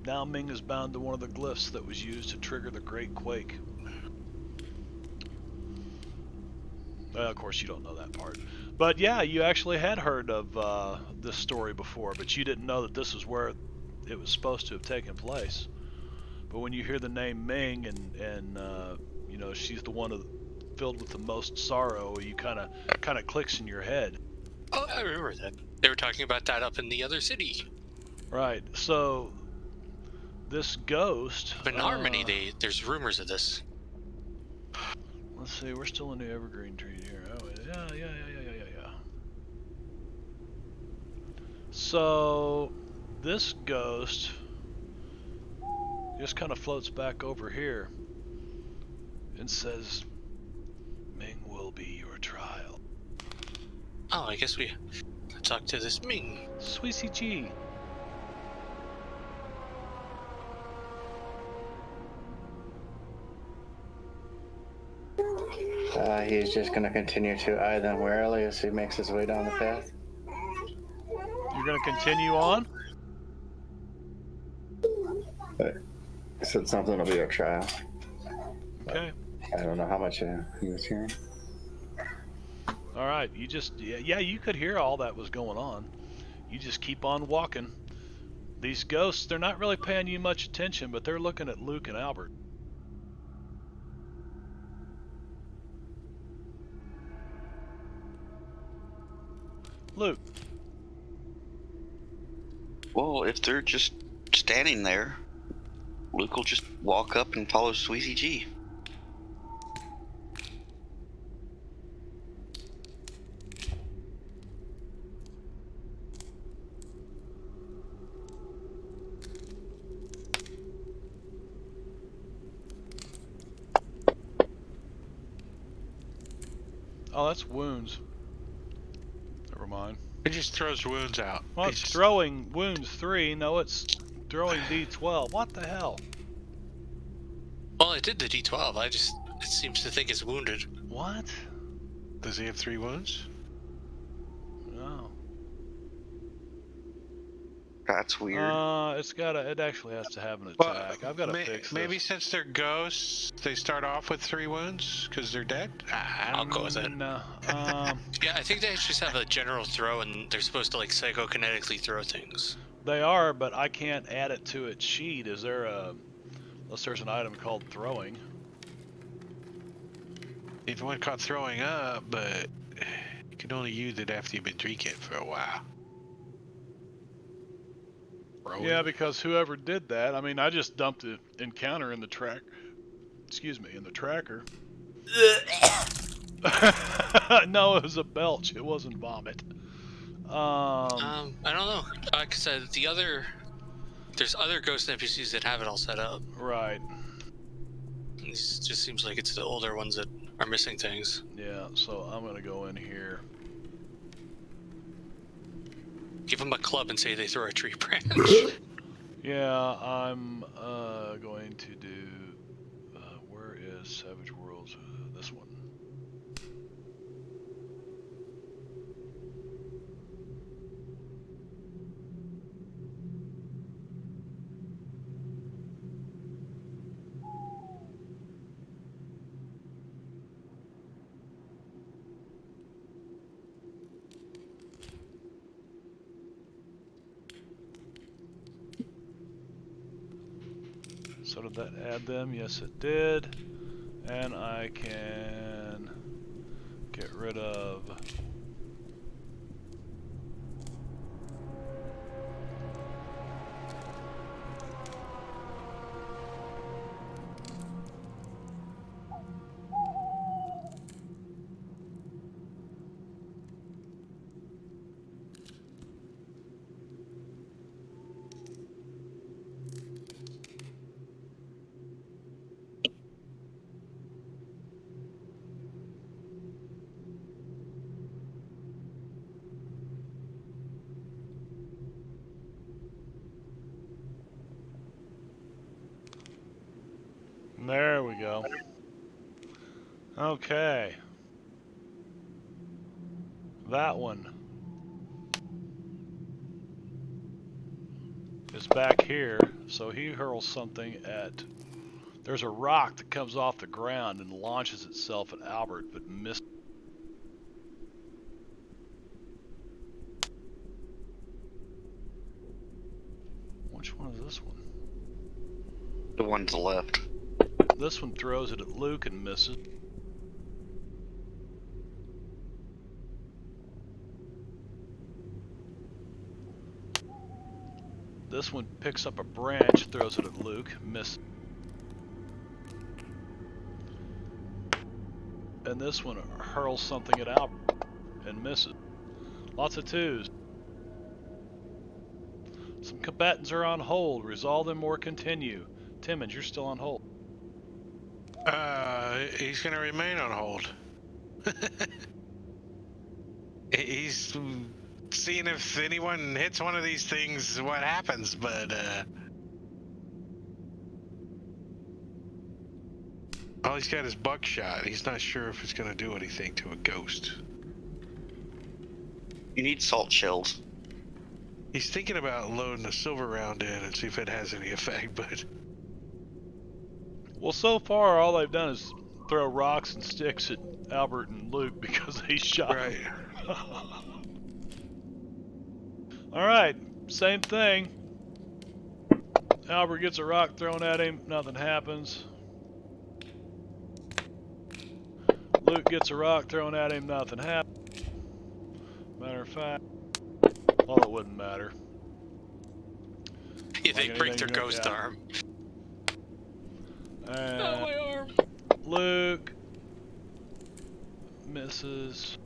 Now Ming is bound to one of the glyphs that was used to trigger the Great Quake. Of course, you don't know that part. But yeah, you actually had heard of this story before, but you didn't know that this is where it was supposed to have taken place. But when you hear the name Ming and you know, she's the one filled with the most sorrow, you kind of clicks in your head. Oh, I remember that. They were talking about that up in the other city. Right. So this ghost. But in Harmony, there's rumors of this. Let's see. We're still in the Evergreen Tree here. Oh yeah. So this ghost just kind of floats back over here and says, Ming will be your trial. Oh, I guess we talk to this Ming. Sweetie G. He's just going to continue to eye them warily as he makes his way down the path. You're going to continue on? But he said something will be a trial. Okay. I don't know how much he was hearing. All right. You just, yeah, you could hear all that was going on. You just keep on walking. These ghosts, they're not really paying you much attention, but they're looking at Luke and Albert. Luke. Well, if they're just standing there, Luke will just walk up and follow Sweetie G. Oh, that's wounds. Never mind. It just throws wounds out. Well, it's throwing wounds 3. No, it's throwing D12. What the hell? Well, I did the D12. It seems to think it's wounded. What? Does he have 3 wounds? No. That's weird. It actually has to have an attack. I've got to fix this. Maybe since they're ghosts, they start off with 3 wounds because they're dead? I'll go with it. No. Yeah, I think they just have a general throw, and they're supposed to, like, psychokinetically throw things. They are, but I can't add it to its sheet. Is there unless there's an item called throwing. If one caught throwing up, but you can only use it after you've been drinking for a while. Yeah, because whoever did that, I mean, I just dumped the encounter in the tracker. No, it was a belch. It wasn't vomit. I don't know. Like I said, there's other ghost NPCs that have it all set up. Right. It just seems like it's the older ones that are missing things. Yeah, so I'm going to go in here. Give them a club and say they throw a tree branch. Yeah, I'm going to do... where is Savage Worlds? This one. So did that add them? Yes, it did. And I can get rid of... There we go. Okay. That one is back here, so he hurls something at... There's a rock that comes off the ground and launches itself at Albert, but missed. Which one is this one? The one to the left. This one throws it at Luke and misses. This one picks up a branch, throws it at Luke, misses. And this one hurls something at Albert and misses. Lots of twos. Some combatants are on hold. Resolve them or continue. Timmons, you're still on hold. He's gonna remain on hold. He's seeing if anyone hits one of these things, what happens, but all he's got is buckshot. He's not sure if it's gonna do anything to a ghost. You need salt shells. He's thinking about loading a silver round in and see if it has any effect, but... Well, so far, all they've done is throw rocks and sticks at Albert and Luke because they shot Right. him. Alright, same thing. Albert gets a rock thrown at him, nothing happens. Luke gets a rock thrown at him, nothing happens. Matter of fact, well, it wouldn't matter. Yeah, they Like break their anything, ghost yeah. arm. And Oh, my arm. Luke misses.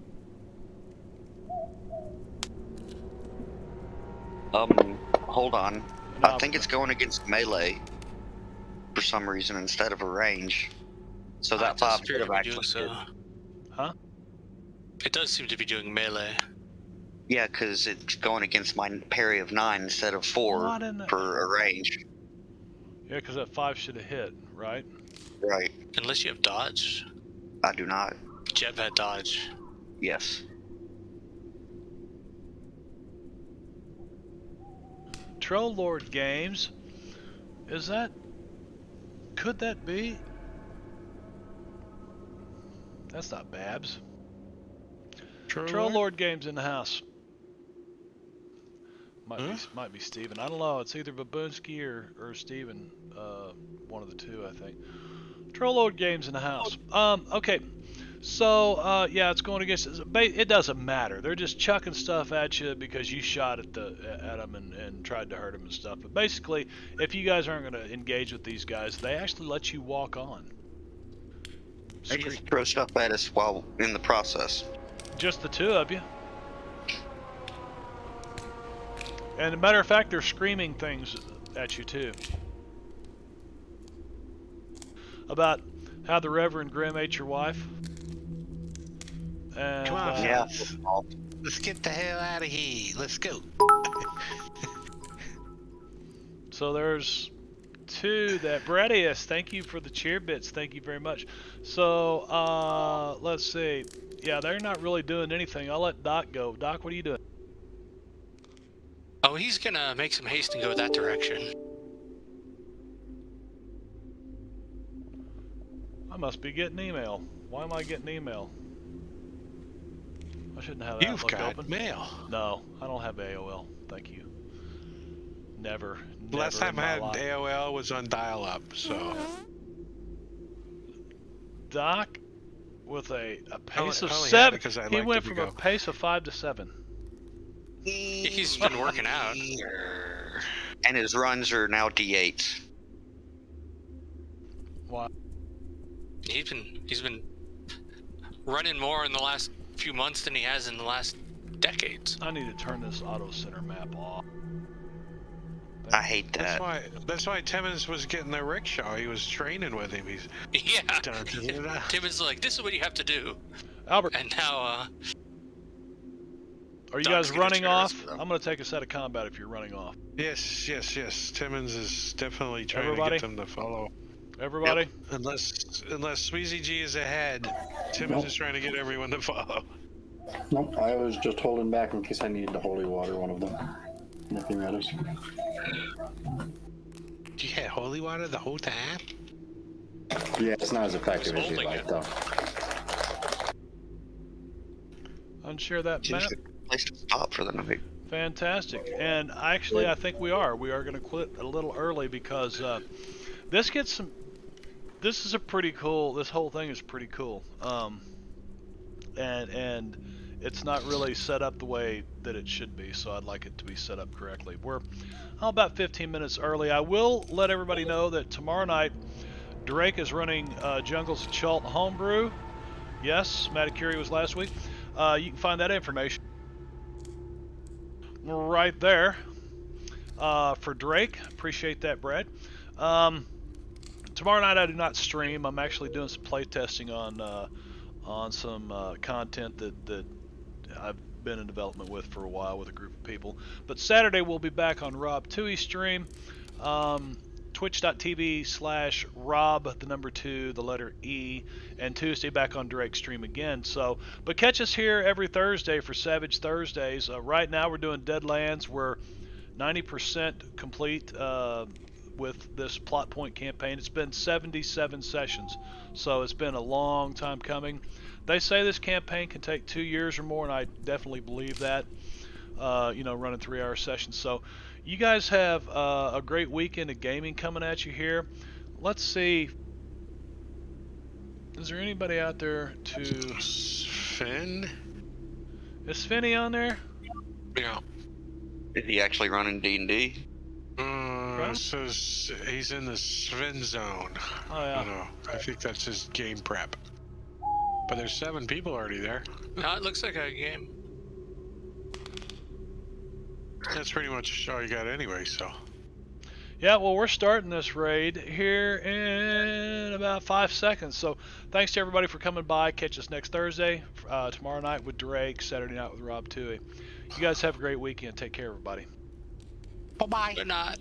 Hold on. I think it's going against melee for some reason instead of a range. So that It does 5 appear could to have be doing actually. so. Huh? It does seem to be doing melee. Yeah, because it's going against my parry of 9 instead of 4 Why didn't it- for a range. Yeah, because that 5 should have hit, right? Right. Unless you have dodge. I do not. Jeb had dodge. Yes. Troll Lord Games. Is that... Could that be? That's not Babs. Troll Lord Games in the house. Might be Steven. I don't know. It's either Babunski or Steven. One of the two, I think. Troll Lord Games in the house. Okay. So, yeah, it's going against... It doesn't matter. They're just chucking stuff at you because you shot at them and tried to hurt them and stuff. But basically, if you guys aren't going to engage with these guys, they actually let you walk on. They just throw stuff at us while in the process. Just the two of you. And a matter of fact, they're screaming things at you too. About how the Reverend Grimm ate your wife. And, Come on, Yeah. let's get the hell out of here. Let's go. So there's two that Bradius, thank you for the cheer bits. Thank you very much. So let's see. Yeah, they're not really doing anything. I'll let Doc go. Doc, what are you doing? Oh, he's gonna make some haste and go that direction. I must be getting email. Why am I getting email? I shouldn't have that You've look got open. mail. No, I don't have AOL. Thank you. Never. Last never time in I my had life. AOL was on dial-up, so. Doc, with a pace of only had it 7, 'cause I he liked went it to from a go. pace of 5 to 7. He's been working out. And his runs are now D8s. Wow. He's been running more in the last few months than he has in the last decades. I need to turn this auto center map off. I hate that. That's why Timmons was getting the rickshaw. He was training with him. He's Yeah. dun, dun, dun, dun. Tim is like, this is what you have to do. Albert, And now, are you Doc's guys gonna running cheer us off? for them. I'm going to take us out of combat if you're running off. Yes. Timmons is definitely trying Everybody? to get them to follow. Everybody? Unless Sweezy G is ahead, Timmons is trying to get everyone to follow. Nope, I was just holding back in case I needed to holy water one of them. Nothing matters. You had holy water the whole time? Yeah, it's not as effective as you'd Holding like, it. though. Unshare that map. Just a place to stop for the night. Fantastic. And actually, I think we are. We are going to quit a little early because this gets some. This is a pretty cool. This whole thing is pretty cool. And it's not really set up the way that it should be. So I'd like it to be set up correctly. We're about 15 minutes early. I will let everybody know that tomorrow night Drake is running Jungles of Chult homebrew. Yes, Maticuri was last week. You can find that information right there for Drake. Appreciate that, Brad. Tomorrow night I do not stream. I'm actually doing some play testing on some content that I've been in development with for a while with a group of people. But Saturday we'll be back on Rob Toohey stream. Twitch.tv/Rob, the number 2, the letter E, and Tuesday back on Drake stream again. So, but catch us here every Thursday for Savage Thursdays. Right now we're doing Deadlands. We're 90% complete with this plot point campaign. It's been 77 sessions, so it's been a long time coming. They say this campaign can take 2 years or more, and I definitely believe that. Running 3-hour sessions. So you guys have a great weekend of gaming coming at you here. Let's see. Is there anybody out there to... Finn? Is Finny on there? Yeah. Is he actually running D&D? It says he's in the Sven zone. Oh, yeah. I don't know. I think that's his game prep. But there's 7 people already there. no, it looks like a game. That's pretty much all you got anyway, so. Yeah, well, we're starting this raid here in about 5 seconds. So thanks to everybody for coming by. Catch us next Thursday, tomorrow night with Drake, Saturday night with Rob Toohey. You guys have a great weekend. Take care, everybody. Bye-bye. Good night.